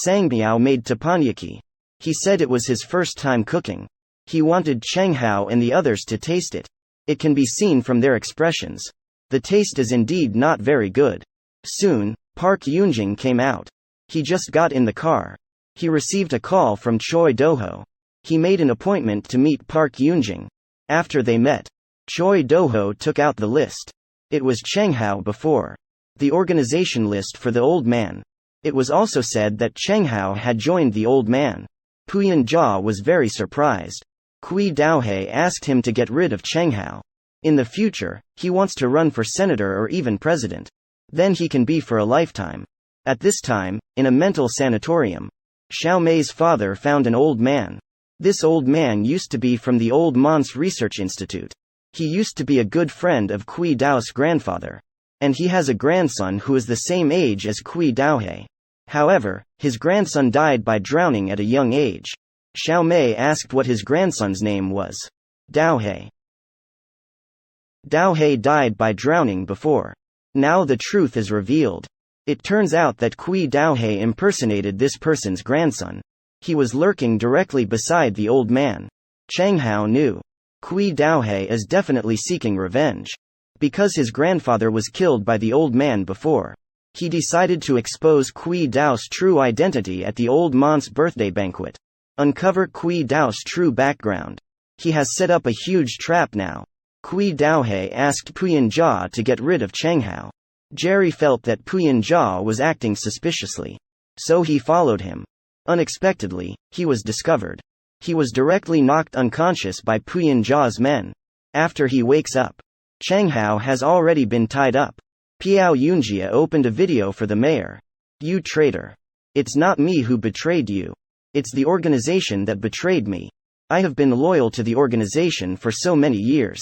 Sangbiao made teppanyaki. He said it was his first time cooking. He wanted Chang Hao and the others to taste it. It can be seen from their expressions. The taste is indeed not very good. Soon, Park Yunjing came out. He just got in the car. He received a call from Choi Doho. He made an appointment to meet Park Yunjing. After they met, Choi Doho took out the list. It was Chang Hao before. The organization list for the old man. It was also said that Chang Hao had joined the old man. Puyan Jia was very surprised. Kui Daohe asked him to get rid of Chang Hao. In the future, he wants to run for senator or even president. Then he can be for a lifetime. At this time, in a mental sanatorium, Xiao Mei's father found an old man. This old man used to be from the Old Mons Research Institute. He used to be a good friend of Kui Dao's grandfather. And he has a grandson who is the same age as Kui Daohe. However, his grandson died by drowning at a young age. Xiao Mei asked what his grandson's name was. Daohe. Daohe died by drowning before. Now the truth is revealed. It turns out that Kui Daohe impersonated this person's grandson. He was lurking directly beside the old man. Chang Hao knew. Kui Daohe is definitely seeking revenge. Because his grandfather was killed by the old man before. He decided to expose Kui Dao's true identity at the old Mont's birthday banquet. Uncover Kui Dao's true background. He has set up a huge trap now. Kui Daohei asked Puyan Jia to get rid of Cheng Hao. Jerry felt that Puyan Jia was acting suspiciously. So he followed him. Unexpectedly, he was discovered. He was directly knocked unconscious by Puyan Jia's men. After he wakes up, Cheng Hao has already been tied up. Piao Yunjia opened a video for the mayor. You traitor. It's not me who betrayed you. It's the organization that betrayed me. I have been loyal to the organization for so many years.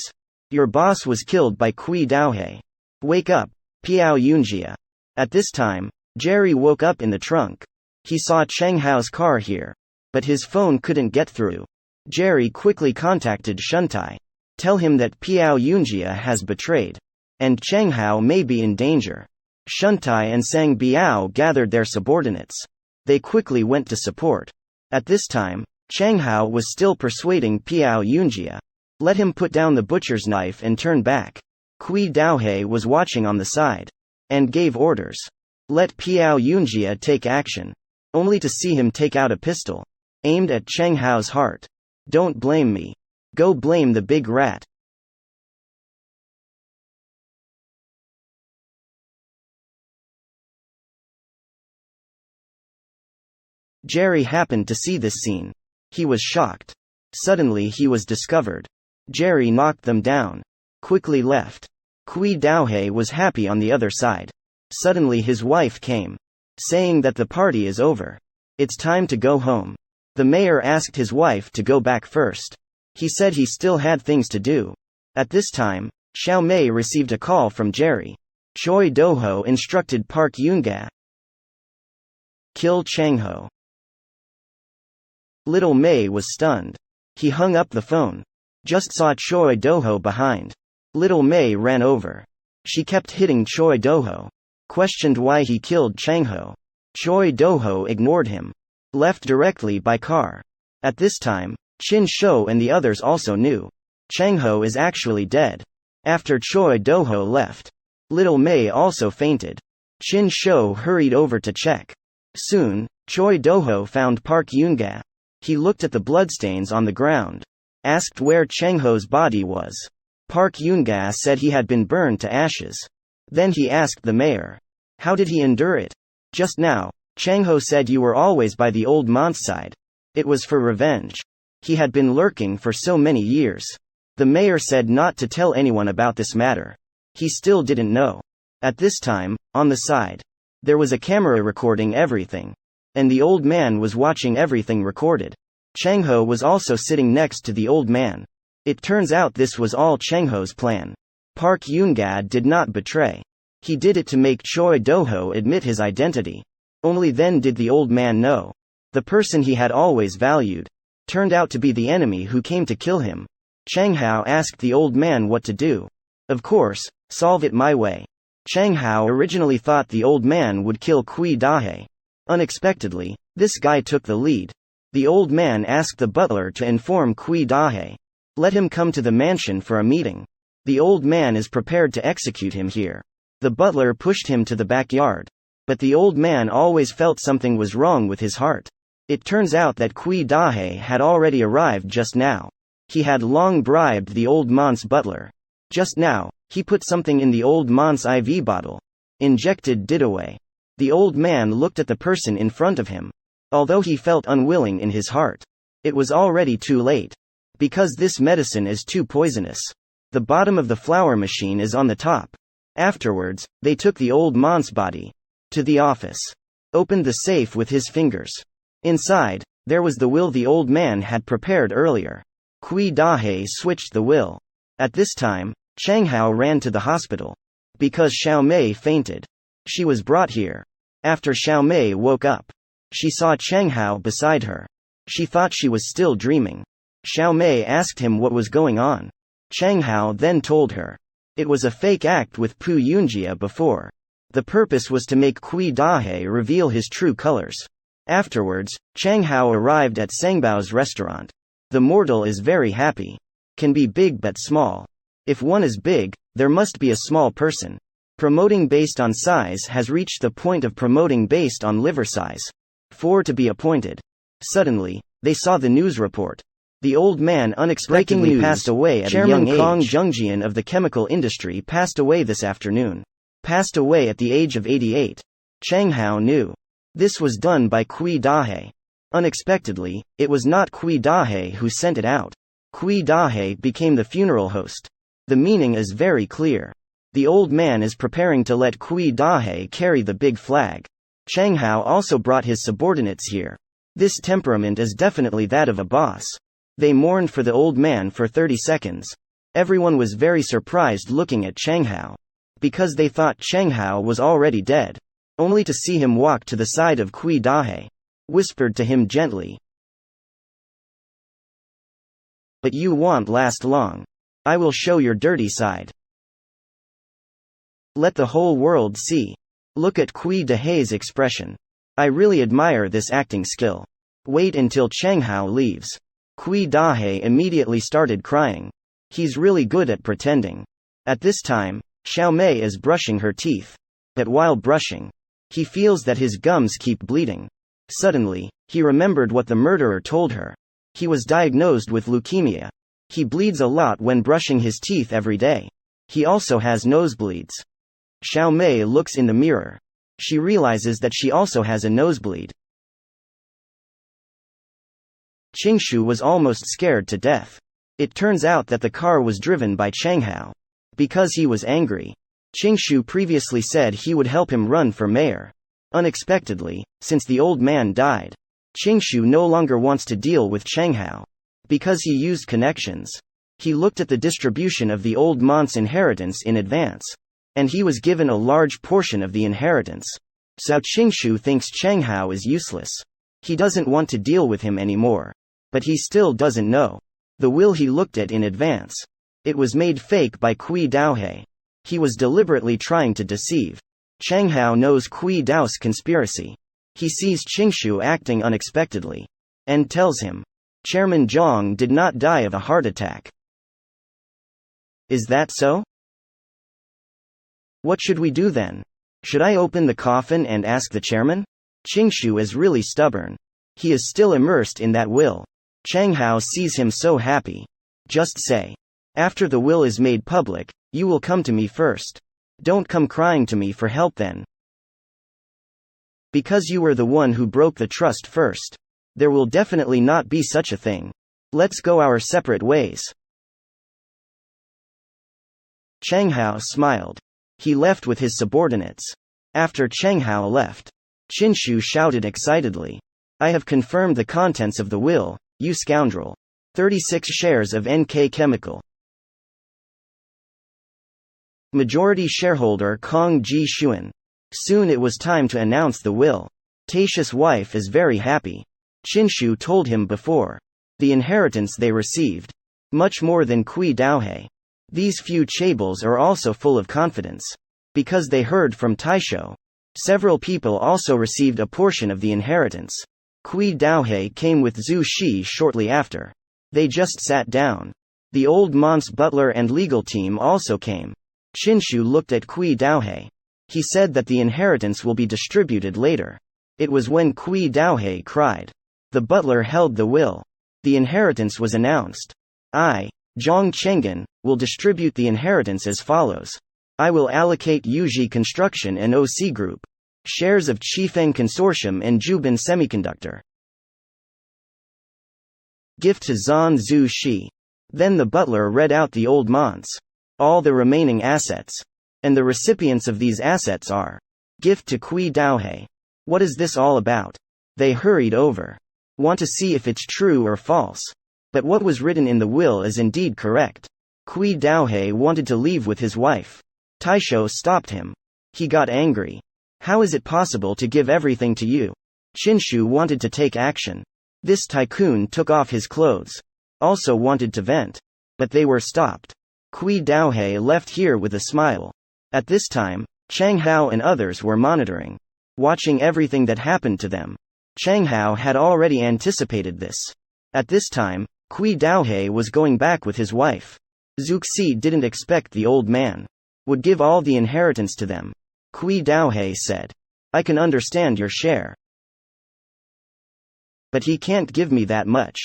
Your boss was killed by Kui Daohei. Wake up, Piao Yunjia. At this time, Jerry woke up in the trunk. He saw Cheng Hao's car here. But his phone couldn't get through. Jerry quickly contacted Shuntai. Tell him that Piao Yunjia has betrayed. And Cheng Hao may be in danger. Shuntai and Sang Biao gathered their subordinates. They quickly went to support. At this time, Cheng Hao was still persuading Piao Yunjia. Let him put down the butcher's knife and turn back. Kui Daohei was watching on the side. And gave orders. Let Piao Yunjia take action. Only to see him take out a pistol. Aimed at Cheng Hao's heart. Don't blame me. Go blame the big rat. Jerry happened to see this scene. He was shocked. Suddenly he was discovered. Jerry knocked them down. Quickly left. Kui Daohei was happy on the other side. Suddenly his wife came. Saying that the party is over. It's time to go home. The mayor asked his wife to go back first. He said he still had things to do. At this time, Xiao Mei received a call from Jerry. Choi Doho instructed Park Yunga. Kill Cheng Ho. Little Mei was stunned. He hung up the phone. Just saw Choi Doho behind. Little Mei ran over. She kept hitting Choi Doho. Questioned why he killed Cheng Ho. Choi Doho ignored him. Left directly by car. At this time, Qin Shou and the others also knew. Cheng Ho is actually dead. After Choi Doho left, Little Mei also fainted. Qin Shou hurried over to check. Soon, Choi Doho found Park Yunga. He looked at the bloodstains on the ground. Asked where Cheng Ho's body was. Park Yunga said he had been burned to ashes. Then he asked the mayor. How did he endure it? Just now, Cheng Ho said you were always by the old Mont's side. It was for revenge. He had been lurking for so many years. The mayor said not to tell anyone about this matter. He still didn't know. At this time, on the side, there was a camera recording everything. And the old man was watching everything recorded. Cheng Ho was also sitting next to the old man. It turns out this was all Cheng Ho's plan. Park Yunga did not betray. He did it to make Choi Doho admit his identity. Only then did the old man know. The person he had always valued turned out to be the enemy who came to kill him. Cheng Hao asked the old man what to do. Of course, solve it my way. Cheng Hao originally thought the old man would kill Kui Daohei. Unexpectedly, this guy took the lead. The old man asked the butler to inform Kui Daohei. Let him come to the mansion for a meeting. The old man is prepared to execute him here. The butler pushed him to the backyard. But the old man always felt something was wrong with his heart. It turns out that Kui Daohei had already arrived just now. He had long bribed the old Mont's butler. Just now, he put something in the old Mont's IV bottle. Injected Didaway. The old man looked at the person in front of him. Although he felt unwilling in his heart, it was already too late. Because this medicine is too poisonous. The bottom of the flower machine is on the top. Afterwards, they took the old Mont's body to the office. Opened the safe with his fingers. Inside, there was the will the old man had prepared earlier. Kui Daohei switched the will. At this time, Cheng Hao ran to the hospital. Because Xiao Mei fainted. She was brought here. After Xiao Mei woke up, she saw Cheng Hao beside her. She thought she was still dreaming. Xiao Mei asked him what was going on. Cheng Hao then told her. It was a fake act with Pu Yunjia before. The purpose was to make Kui Daohei reveal his true colors. Afterwards, Cheng Hao arrived at Sengbao's restaurant. The mortal is very happy. Can be big but small. If one is big, there must be a small person. Promoting based on size has reached the point of promoting based on liver size. 4 to be appointed. Suddenly, they saw the news report. The old man unexpectedly passed away at a young age. Chairman Kong Jungjian of the chemical industry passed away this afternoon. Passed away at the age of 88. Chang Hao knew. This was done by Kui Dahe. Unexpectedly, it was not Kui Dahe who sent it out. Kui Dahe became the funeral host. The meaning is very clear. The old man is preparing to let Kui Dahe carry the big flag. Chang Hao also brought his subordinates here. This temperament is definitely that of a boss. They mourned for the old man for 30 seconds. Everyone was very surprised looking at Chang Hao. Because they thought Chang Hao was already dead. Only to see him walk to the side of Kui Dahe. Whispered to him gently. But you won't last long. I will show your dirty side. Let the whole world see. Look at Kui Dahe's expression. I really admire this acting skill. Wait until Chang Hao leaves. Kui Dahe immediately started crying. He's really good at pretending. At this time, Xiao Mei is brushing her teeth. But while brushing, he feels that his gums keep bleeding. Suddenly, he remembered what the murderer told her. He was diagnosed with leukemia. He bleeds a lot when brushing his teeth every day. He also has nosebleeds. Xiao Mei looks in the mirror. She realizes that she also has a nosebleed. Qingshu was almost scared to death. It turns out that the car was driven by Chang Hao. Because he was angry. Qingshu previously said he would help him run for mayor. Unexpectedly, since the old man died, Qingshu no longer wants to deal with Chang Hao. Because he used connections. He looked at the distribution of the old man's inheritance in advance. And he was given a large portion of the inheritance. So Qingshu thinks Chang Hao is useless. He doesn't want to deal with him anymore. But he still doesn't know. The will he looked at in advance. It was made fake by Kui Daohe. He was deliberately trying to deceive. Chang Hao knows Kui Dao's conspiracy. He sees Qingshu acting unexpectedly. And tells him. Chairman Zhang did not die of a heart attack. Is that so? What should we do then? Should I open the coffin and ask the chairman? Qingshu is really stubborn. He is still immersed in that will. Chang Hao sees him so happy. Just say. After the will is made public, you will come to me first. Don't come crying to me for help then. Because you were the one who broke the trust first. There will definitely not be such a thing. Let's go our separate ways. Chang Hao smiled. He left with his subordinates. After Chang Hao left, Qingshu shouted excitedly. I have confirmed the contents of the will, you scoundrel. 36 shares of NK Chemical. Majority shareholder Kong Ji Xuan. Soon it was time to announce the will. Taisha's wife is very happy. Qingshu told him before. The inheritance they received. Much more than Kui Daohe. These few chaebols are also full of confidence. Because they heard from Taisho. Several people also received a portion of the inheritance. Kui Daohe came with Zhu Shi shortly after. They just sat down. The old man's butler and legal team also came. Qingshu looked at Kui Daohe. He said that the inheritance will be distributed later. It was when Kui Daohe cried. The butler held the will. The inheritance was announced. I, Zhang Chenggen, will distribute the inheritance as follows. I will allocate Yuji Construction and OC Group. Shares of Qifeng Consortium and Jubin Semiconductor. Gift to Zhan Zhu Shi. Then the butler read out the old man's. All the remaining assets. And the recipients of these assets are. Gift to Kui Daohe. What is this all about? They hurried over. Want to see if it's true or false. But what was written in the will is indeed correct. Kui Daohe wanted to leave with his wife. Taisho stopped him. He got angry. How is it possible to give everything to you? Qingshu wanted to take action. This tycoon took off his clothes. Also wanted to vent. But they were stopped. Kui Daohe left here with a smile. At this time, Chang Hao and others were monitoring. Watching everything that happened to them. Chang Hao had already anticipated this. At this time, Kui Daohe was going back with his wife. Zuxi didn't expect the old man. would give all the inheritance to them. Kui Daohe said. I can understand your share. But he can't give me that much.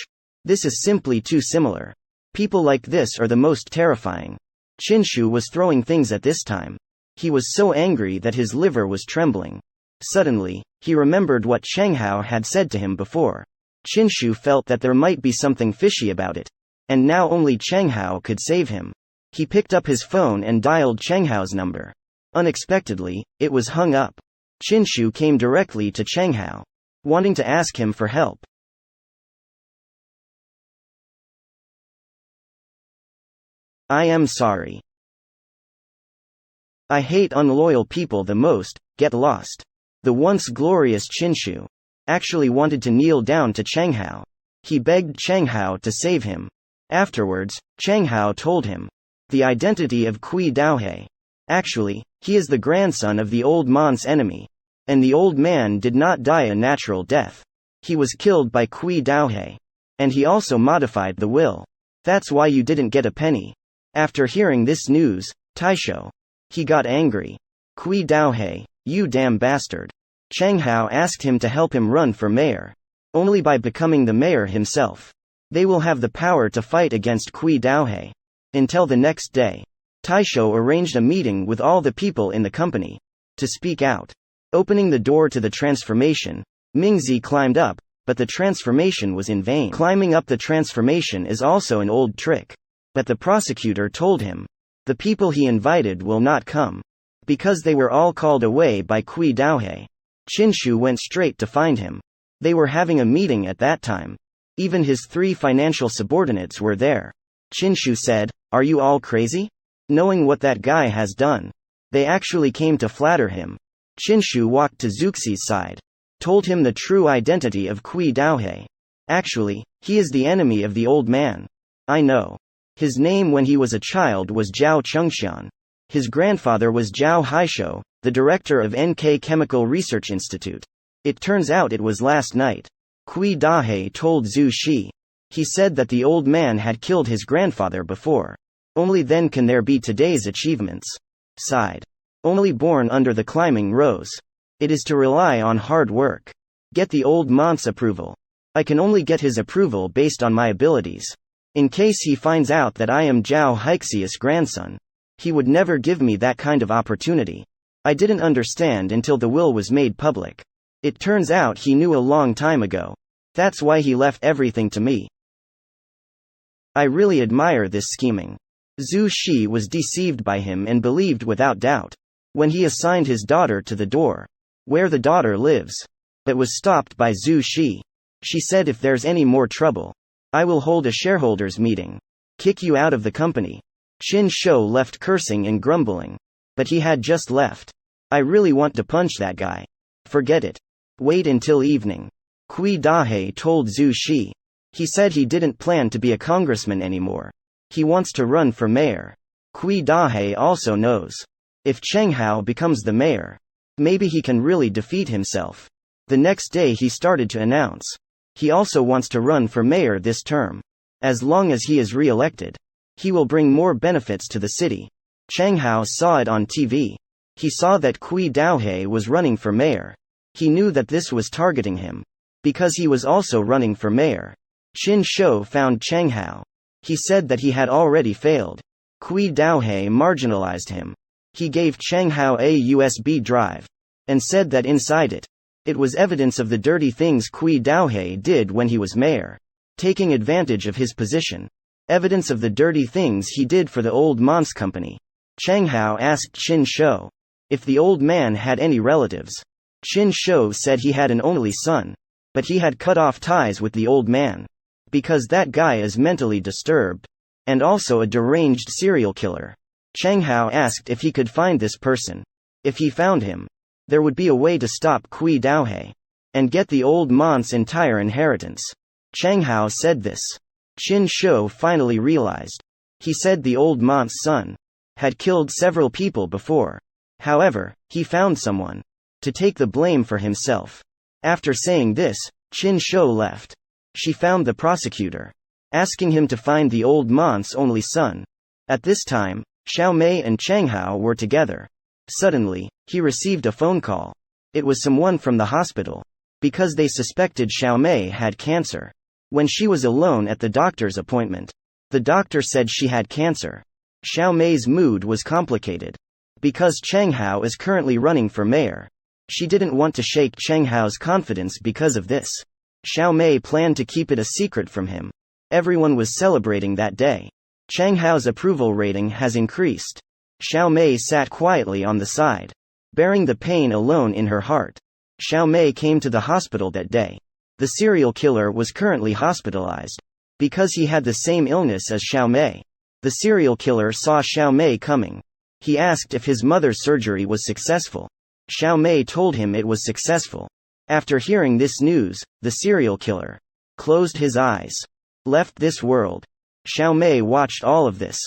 This is simply too similar. People like this are the most terrifying. Qinshu was throwing things at this time. He was so angry that his liver was trembling. Suddenly, he remembered what Cheng Hao had said to him before. Qinshu felt that there might be something fishy about it. And now only Cheng Hao could save him. He picked up his phone and dialed Cheng Hao's number. Unexpectedly, it was hung up. Qinshu came directly to Cheng Hao, wanting to ask him for help. I am sorry. I hate unloyal people the most. Get lost. The once glorious Qinshu actually wanted to kneel down to Cheng Hao. He begged Cheng Hao to save him. Afterwards, Cheng Hao told him the identity of Kui Daohe. Actually, he is the grandson of the old man's enemy. And the old man did not die a natural death. He was killed by Kui Daohe. And he also modified the will. That's why you didn't get a penny. After hearing this news, Taisho, he got angry. Kui Daohe, you damn bastard. Cheng Hao asked him to help him run for mayor. Only by becoming the mayor himself, they will have the power to fight against Kui Daohe. Until the next day, Taisho arranged a meeting with all the people in the company to speak out. Opening the door to the transformation, Mingzi climbed up, but the transformation was in vain. Climbing up the transformation is also an old trick. But the prosecutor told him the people he invited will not come, because they were all called away by Kui Daohe. Qinshu went straight to find him. They were having a meeting at that time. Even his 3 financial subordinates were there. Qinshu said, "Are you all crazy? Knowing what that guy has done. They actually came to flatter him." Qinshu walked to Zuxi's side, told him the true identity of Kui Daohe. Actually, he is the enemy of the old man. I know. His name when he was a child was Zhao Chengxian. His grandfather was Zhao Haishou, the director of NK Chemical Research Institute. It turns out it was last night. Kui Daohe told Zhu Shi. He said that the old man had killed his grandfather before. Only then can there be today's achievements. Sighed. Only born under the climbing rose. It is to rely on hard work. Get the old man's approval. I can only get his approval based on my abilities. In case he finds out that I am Zhao Haixius' grandson, he would never give me that kind of opportunity. I didn't understand until the will was made public. It turns out he knew a long time ago. That's why he left everything to me. I really admire this scheming. Zhu Shi was deceived by him and believed without doubt. When he assigned his daughter to the door, where the daughter lives, but was stopped by Zhu Shi. She said if there's any more trouble, I will hold a shareholders meeting. Kick you out of the company. Qin Shou left cursing and grumbling. But he had just left. I really want to punch that guy. Forget it. Wait until evening. Kui Daohe told Zhu Shi. He said he didn't plan to be a congressman anymore. He wants to run for mayor. Kui Daohe also knows. If Cheng Hao becomes the mayor, maybe he can really defeat himself. The next day he started to announce. He also wants to run for mayor this term. As long as he is re-elected, he will bring more benefits to the city. Cheng Hao saw it on TV. He saw that Kui Daohe was running for mayor. He knew that this was targeting him, because he was also running for mayor. Qin Shou found Cheng Hao. He said that he had already failed. Kui Daohe marginalized him. He gave Cheng Hao a USB drive, and said that inside it, it was evidence of the dirty things Kui Daohe did when he was mayor, taking advantage of his position. Evidence of the dirty things he did for the old man's company. Cheng Hao asked Qin Shou if the old man had any relatives. Qin Shou said he had an only son, but he had cut off ties with the old man, because that guy is mentally disturbed, and also a deranged serial killer. Cheng Hao asked if he could find this person. If he found him, there would be a way to stop Kui Daohe and get the old man's entire inheritance. Cheng Hao said this. Qin Shou finally realized. He said the old man's son had killed several people before. However, he found someone to take the blame for himself. After saying this, Qin Shou left. She found the prosecutor, asking him to find the old man's only son. At this time, Xiao Mei and Chang Hao were together. Suddenly, he received a phone call. It was someone from the hospital. Because they suspected Xiao Mei had cancer. When she was alone at the doctor's appointment, the doctor said she had cancer. Xiao Mei's mood was complicated. Because Chang Hao is currently running for mayor. She didn't want to shake Chang Hao's confidence because of this. Xiao Mei planned to keep it a secret from him. Everyone was celebrating that day. Chang Hao's approval rating has increased. Xiao Mei sat quietly on the side, bearing the pain alone in her heart. Xiao Mei came to the hospital that day. The serial killer was currently hospitalized. Because he had the same illness as Xiao Mei. The serial killer saw Xiao Mei coming. He asked if his mother's surgery was successful. Xiao Mei told him it was successful. After hearing this news, the serial killer closed his eyes, left this world. Xiao Mei watched all of this.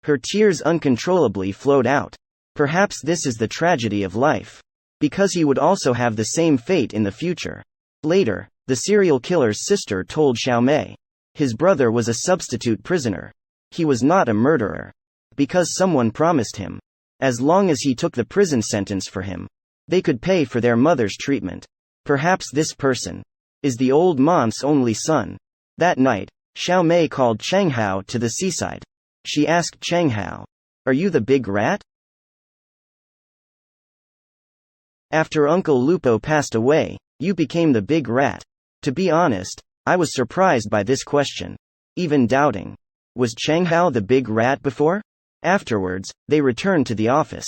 Her tears uncontrollably flowed out. Perhaps this is the tragedy of life. Because he would also have the same fate in the future. Later, the serial killer's sister told Xiao Mei. His brother was a substitute prisoner. He was not a murderer. Because someone promised him. As long as he took the prison sentence for him, they could pay for their mother's treatment. Perhaps this person is the old monk's only son. That night, Xiao Mei called Chang Hao to the seaside. She asked Chang Hao, "Are you the big rat?" After Uncle Lupo passed away, you became the big rat. To be honest, I was surprised by this question. Even doubting. Was Chang Hao the big rat before? Afterwards, they returned to the office.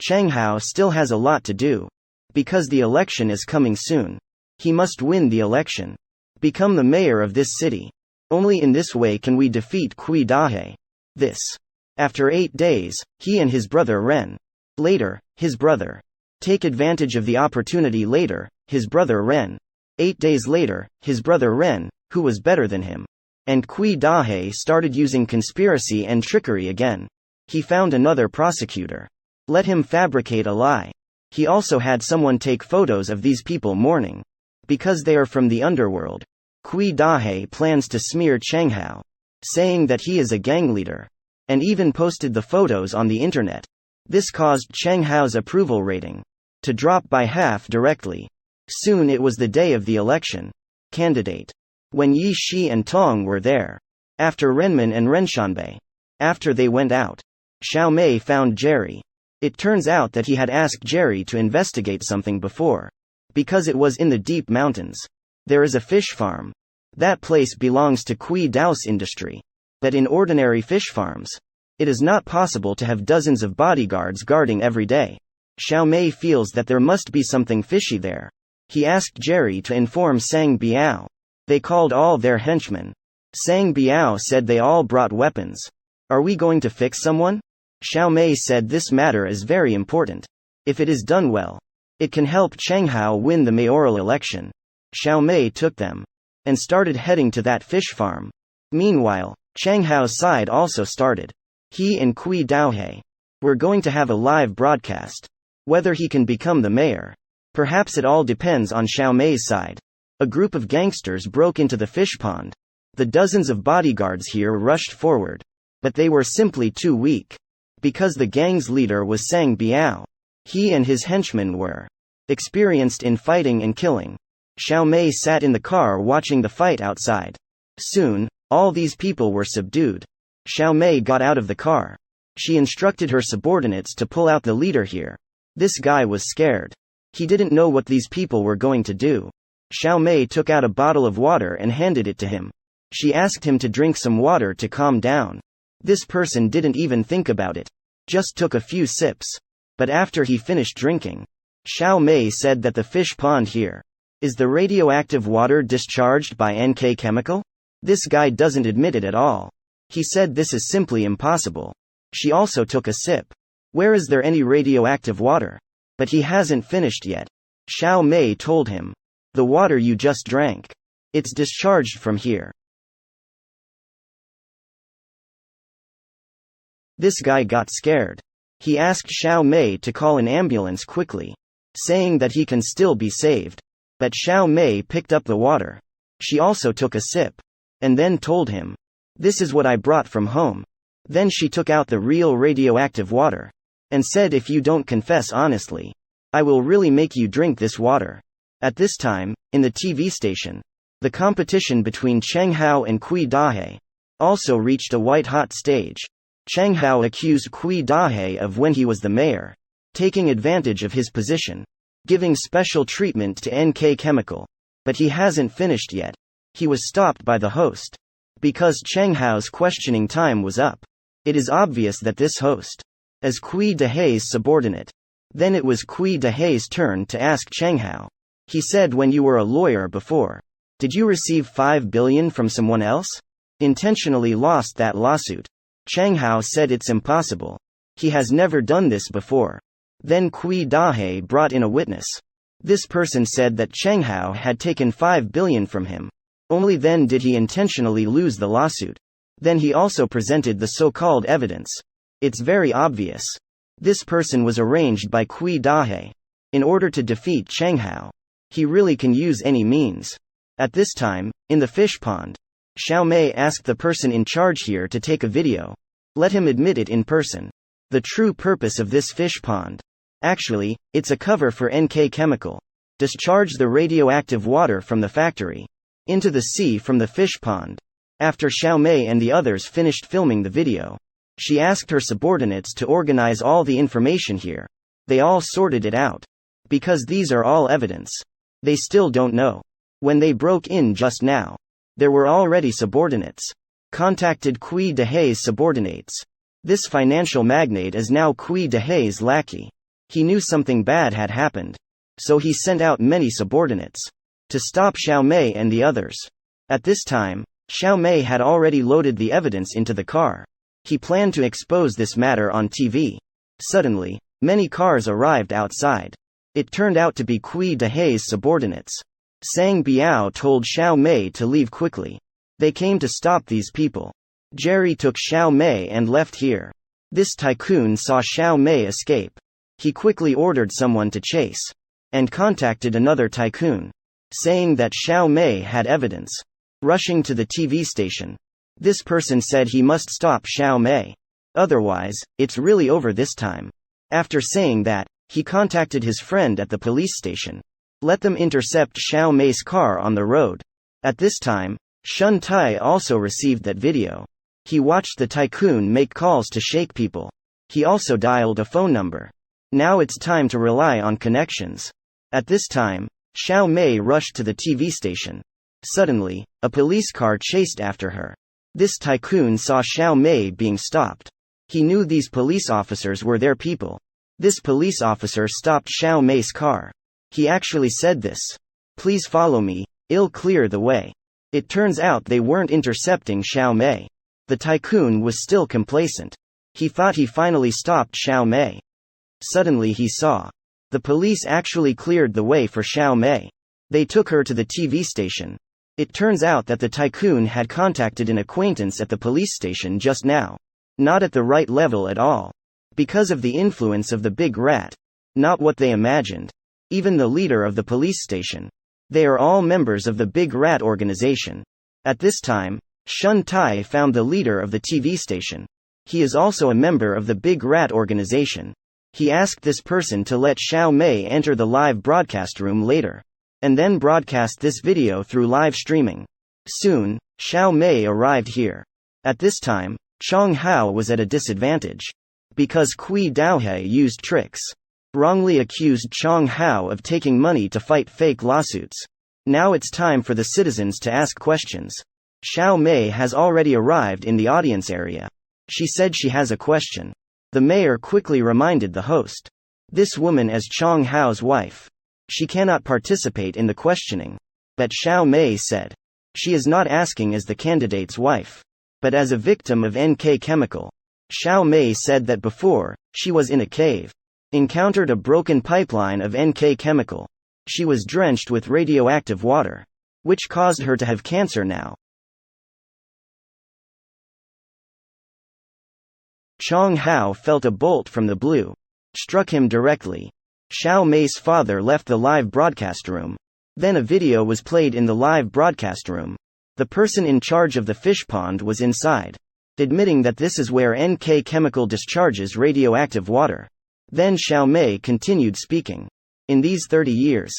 Chang Hao still has a lot to do. Because the election is coming soon. He must win the election. Become the mayor of this city. Only in this way can we defeat Kui Dahe. This. After 8 days, he and his brother Ren. Later, his brother. Take advantage of the opportunity later, his brother Ren. 8 days later, his brother Ren, who was better than him. And Kui Dahe started using conspiracy and trickery again. He found another prosecutor. Let him fabricate a lie. He also had someone take photos of these people mourning. Because they are from the underworld. Kui Dahe plans to smear Chang Hao, saying that he is a gang leader. And even posted the photos on the internet. This caused Chang Hao's approval rating to drop by half directly. Soon it was the day of the election. Candidate. When Yi Shi and Tong were there. After Renmin and Renshanbei. After they went out. Xiao Mei found Jerry. It turns out that he had asked Jerry to investigate something before. Because it was in the deep mountains. There is a fish farm. That place belongs to Kui Dao's industry. But in ordinary fish farms, it is not possible to have dozens of bodyguards guarding every day. Xiao Mei feels that there must be something fishy there. He asked Jerry to inform Sang Biao. They called all their henchmen. Sang Biao said they all brought weapons. Are we going to fix someone? Xiao Mei said this matter is very important. If it is done well, it can help Chang Hao win the mayoral election. Xiao Mei took them and started heading to that fish farm. Meanwhile, Chang Hao's side also started. He and Kui Daohe were going to have a live broadcast. Whether he can become the mayor. Perhaps it all depends on Xiao Mei's side. A group of gangsters broke into the fish pond. The dozens of bodyguards here rushed forward. But they were simply too weak. Because the gang's leader was Sang Biao. He and his henchmen were experienced in fighting and killing. Xiao Mei sat in the car watching the fight outside. Soon, all these people were subdued. Xiao Mei got out of the car. She instructed her subordinates to pull out the leader here. This guy was scared. He didn't know what these people were going to do. Xiao Mei took out a bottle of water and handed it to him. She asked him to drink some water to calm down. This person didn't even think about it. Just took a few sips. But after he finished drinking, Xiao Mei said that the fish pond here is the radioactive water discharged by NK chemical? This guy doesn't admit it at all. He said this is simply impossible. She also took a sip. Where is there any radioactive water? But he hasn't finished yet. Xiao Mei told him. The water you just drank. It's discharged from here. This guy got scared. He asked Xiao Mei to call an ambulance quickly, saying that he can still be saved. But Xiao Mei picked up the water. She also took a sip. And then told him. This is what I brought from home. Then she took out the real radioactive water and said, "If you don't confess honestly, I will really make you drink this water." At this time, in the TV station, the competition between Cheng Hao and Kui Dahe also reached a white-hot stage. Cheng Hao accused Kui Dahe of, when he was the mayor, taking advantage of his position, giving special treatment to NK Chemical. But he hasn't finished yet. He was stopped by the host because Cheng Hao's questioning time was up. It is obvious that this host is Kui Dahe's subordinate. Then it was Kui Dahe's turn to ask Cheng Hao. He said, "When you were a lawyer before, did you receive 5 billion from someone else? Intentionally lost that lawsuit?" Cheng Hao said it's impossible. He has never done this before. Then Kui Dahe brought in a witness. This person said that Cheng Hao had taken 5 billion from him. Only then did he intentionally lose the lawsuit. Then he also presented the so-called evidence. It's very obvious. This person was arranged by Kui Dahe in order to defeat Cheng Hao. He really can use any means. At this time, in the fish pond, Xiao Mei asked the person in charge here to take a video. Let him admit it in person. The true purpose of this fish pond. Actually, it's a cover for NK Chemical. Discharge the radioactive water from the factory into the sea from the fish pond. After Xiao Mei and the others finished filming the video, she asked her subordinates to organize all the information here. They all sorted it out. Because these are all evidence. They still don't know. When they broke in just now, there were already subordinates. Contacted Kui Dahe's subordinates. This financial magnate is now Kui Dahe's lackey. He knew something bad had happened. So he sent out many subordinates to stop Xiao Mei and the others. At this time, Xiao Mei had already loaded the evidence into the car. He planned to expose this matter on TV. Suddenly, many cars arrived outside. It turned out to be Kui Dahe's subordinates. Sang Biao told Xiao Mei to leave quickly. They came to stop these people. Jerry took Xiao Mei and left here. This tycoon saw Xiao Mei escape. He quickly ordered someone to chase and contacted another tycoon, saying that Xiao Mei had evidence. Rushing to the TV station, this person said he must stop Xiao Mei. Otherwise, it's really over this time. After saying that, he contacted his friend at the police station. Let them intercept Xiao Mei's car on the road. At this time, Shun Tai also received that video. He watched the tycoon make calls to shake people. He also dialed a phone number. Now it's time to rely on connections. At this time, Xiao Mei rushed to the TV station. Suddenly, a police car chased after her. This tycoon saw Xiao Mei being stopped. He knew these police officers were their people. This police officer stopped Xiao Mei's car. He actually said this. "Please follow me, I'll clear the way." It turns out they weren't intercepting Xiao Mei. The tycoon was still complacent. He thought he finally stopped Xiao Mei. Suddenly he saw. The police actually cleared the way for Xiao Mei. They took her to the TV station. It turns out that the tycoon had contacted an acquaintance at the police station just now. Not at the right level at all. Because of the influence of the big rat. Not what they imagined. Even the leader of the police station. They are all members of the big rat organization. At this time, Shun Tai found the leader of the TV station. He is also a member of the big rat organization. He asked this person to let Xiao Mei enter the live broadcast room later, and then broadcast this video through live streaming. Soon, Xiao Mei arrived here. At this time, Chong Hao was at a disadvantage. Because Kui Daohe used tricks. Wrongly accused Chong Hao of taking money to fight fake lawsuits. Now it's time for the citizens to ask questions. Xiao Mei has already arrived in the audience area. She said she has a question. The mayor quickly reminded the host. This woman is Chong Hao's wife. She cannot participate in the questioning. But Xiao Mei said. She is not asking as the candidate's wife, but as a victim of NK Chemical. Xiao Mei said that before, she was in a cave. Encountered a broken pipeline of NK Chemical. She was drenched with radioactive water, which caused her to have cancer now. Chong Hao felt a bolt from the blue. Struck him directly. Xiao Mei's father left the live broadcast room. Then a video was played in the live broadcast room. The person in charge of the fish pond was inside. admitting that this is where NK Chemical discharges radioactive water. Then Xiao Mei continued speaking. In these 30 years,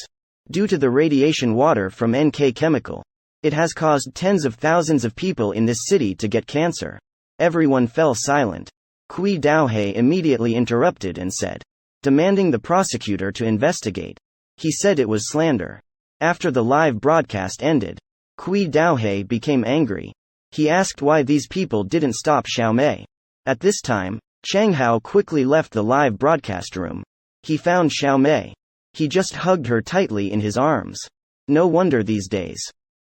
due to the radiation water from NK Chemical, it has caused tens of thousands of people in this city to get cancer. Everyone fell silent. Kui Daohei immediately interrupted and said, demanding the prosecutor to investigate. He said it was slander. After the live broadcast ended, Kui Daohei became angry. He asked why these people didn't stop Xiao Mei. At this time, Chang Hao quickly left the live broadcast room. He found Xiao Mei. He just hugged her tightly in his arms. No wonder these days.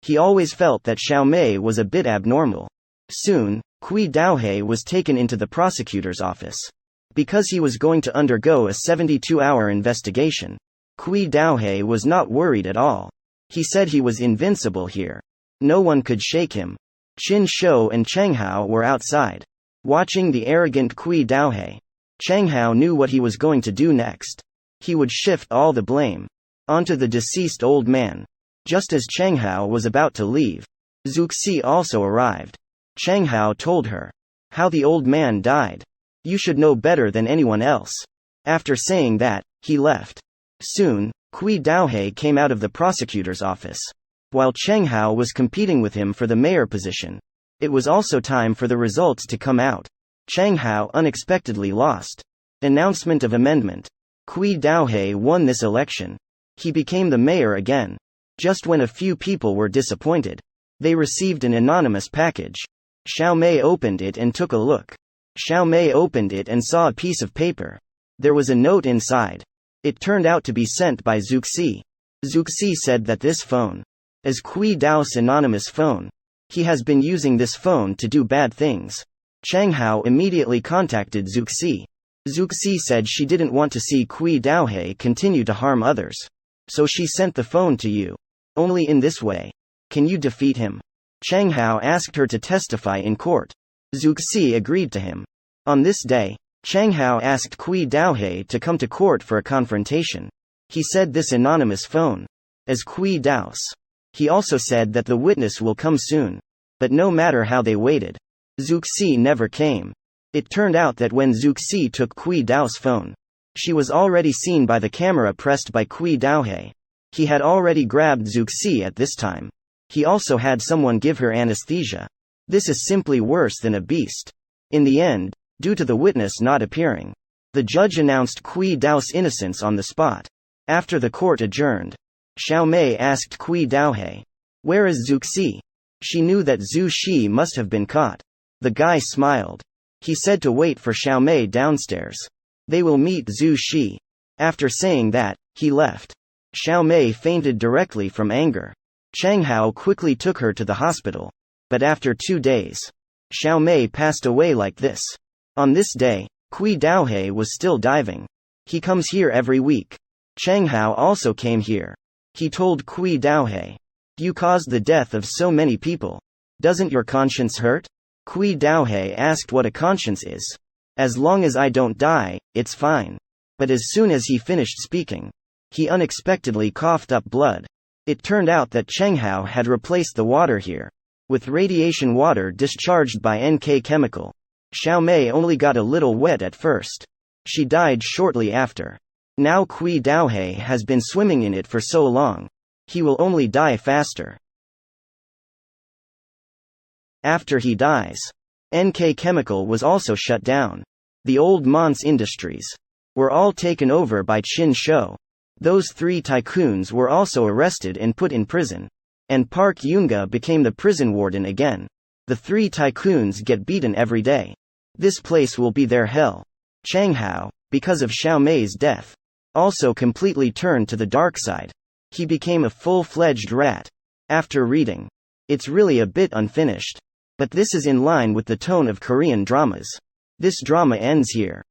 He always felt that Xiao Mei was a bit abnormal. Soon, Kui Daohei was taken into the prosecutor's office. Because he was going to undergo a 72-hour investigation, Kui Daohei was not worried at all. He said he was invincible here. No one could shake him. Qin Shou and Cheng Hao were outside, watching the arrogant Kui Daohei. Cheng Hao knew what he was going to do next. He would shift all the blame onto the deceased old man. Just as Cheng Hao was about to leave, Zuxi also arrived. Cheng Hao told her how the old man died. You should know better than anyone else. After saying that, he left. Soon, Kui Daohei came out of the prosecutor's office. While Cheng Hao was competing with him for the mayor position, it was also time for the results to come out. Cheng Hao unexpectedly lost. Announcement of amendment. Kui Daohei won this election. He became the mayor again. Just when a few people were disappointed, they received an anonymous package. Xiao Mei opened it and took a look. Xiao Mei opened it and saw a piece of paper. There was a note inside. It turned out to be sent by Zuxi. Zuxi said that this phone is Kui Dao's anonymous phone. He has been using this phone to do bad things. Cheng Hao immediately contacted Zuxi. Zuxi said she didn't want to see Kui Daohei continue to harm others. So she sent the phone to you. Only in this way can you defeat him. Cheng Hao asked her to testify in court. Zuxi agreed to him. On this day, Cheng Hao asked Kui Daohei to come to court for a confrontation. He said this anonymous phone is Kui Dao's. He also said that the witness will come soon. But no matter how they waited, Zuxi never came. It turned out that when Zuxi took Kui Dao's phone, she was already seen by the camera pressed by Kui Daohei. He had already grabbed Zuxi at this time. He also had someone give her anesthesia. This is simply worse than a beast. In the end, due to the witness not appearing, the judge announced Kui Dao's innocence on the spot. After the court adjourned, Xiao Mei asked Kui Daohei, "Where is Zuxi?" She knew that Zhu Shi must have been caught. The guy smiled. He said to wait for Xiao Mei downstairs. They will meet Zhu Shi. After saying that, he left. Xiao Mei fainted directly from anger. Cheng Hao quickly took her to the hospital. But after 2 days, Xiao Mei passed away like this. On this day, Kui Daohei was still diving. He comes here every week. Cheng Hao also came here. He told Kui Daohei, "You caused the death of so many people. Doesn't your conscience hurt?" Kui Daohei asked what a conscience is. "As long as I don't die, it's fine." But as soon as he finished speaking, he unexpectedly coughed up blood. It turned out that Cheng Hao had replaced the water here with radiation water discharged by NK Chemical. Xiao Mei only got a little wet at first. She died shortly after. Now Kui Daohei has been swimming in it for so long. He will only die faster. After he dies, NK Chemical was also shut down. The old Mons Industries were all taken over by Qin Shou. Those 3 tycoons were also arrested and put in prison. And Park Yunga became the prison warden again. The 3 tycoons get beaten every day. This place will be their hell. Cheng Hao, because of Xiao Mei's death, also completely turned to the dark side. He became a full-fledged rat. After reading, it's really a bit unfinished. But this is in line with the tone of Korean dramas. This drama ends here.